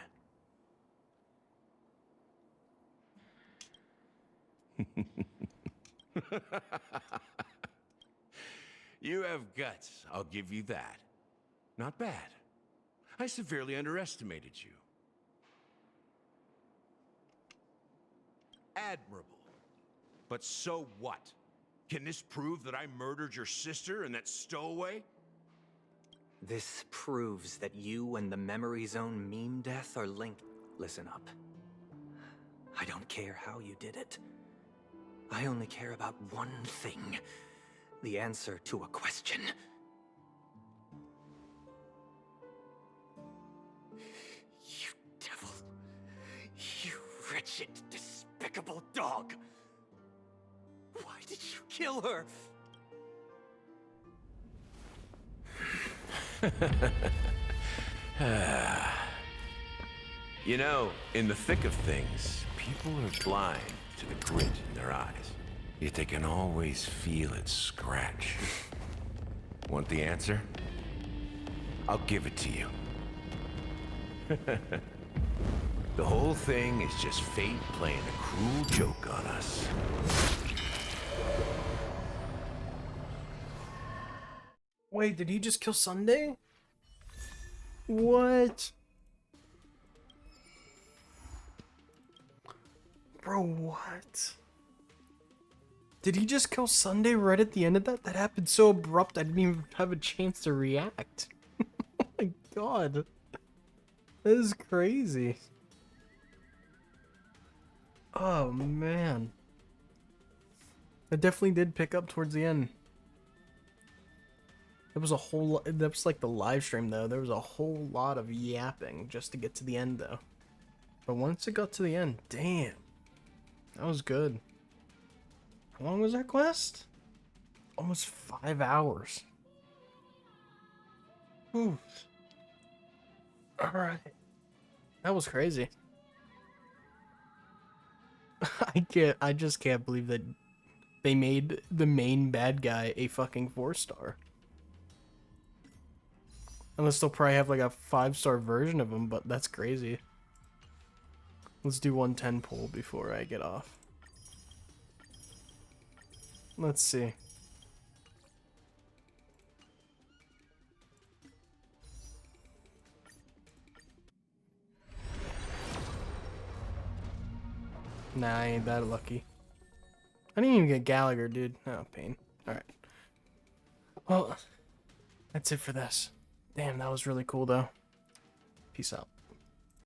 You have guts, I'll give you that. Not bad. I severely underestimated you. Admirable. But so what? Can this prove that I murdered your sister and that stowaway? This proves that you and the Memory Zone meme death are linked. Listen up. I don't care how you did it. I only care about one thing. The answer to a question. You devil. You wretched, despicable dog. Why did you kill her? You know, in the thick of things, people are blind to the grit in their eyes. Yet they can always feel it scratch. Want the answer? I'll give it to you. The whole thing is just fate playing a cruel joke on us. Wait, did he just kill Sunday? What? Bro, what? Did he just kill Sunday right at the end of that? That happened so abrupt I didn't even have a chance to react. Oh my god. That is crazy. Oh man. It definitely did pick up towards the end. There was a whole lot, that was like the live stream though. There was a whole lot of yapping just to get to the end though. But once it got to the end, damn. That was good. How long was that quest? Almost 5 hours. Ooh. Alright. That was crazy. I just can't believe that they made the main bad guy a fucking 4-star. Unless they'll probably have like a 5-star version of him, but that's crazy. Let's do 110 pull before I get off. Let's see. Nah, I ain't that lucky. I didn't even get Gallagher, dude. Oh, pain. Alright. Well, that's it for this. Damn, that was really cool, though. Peace out.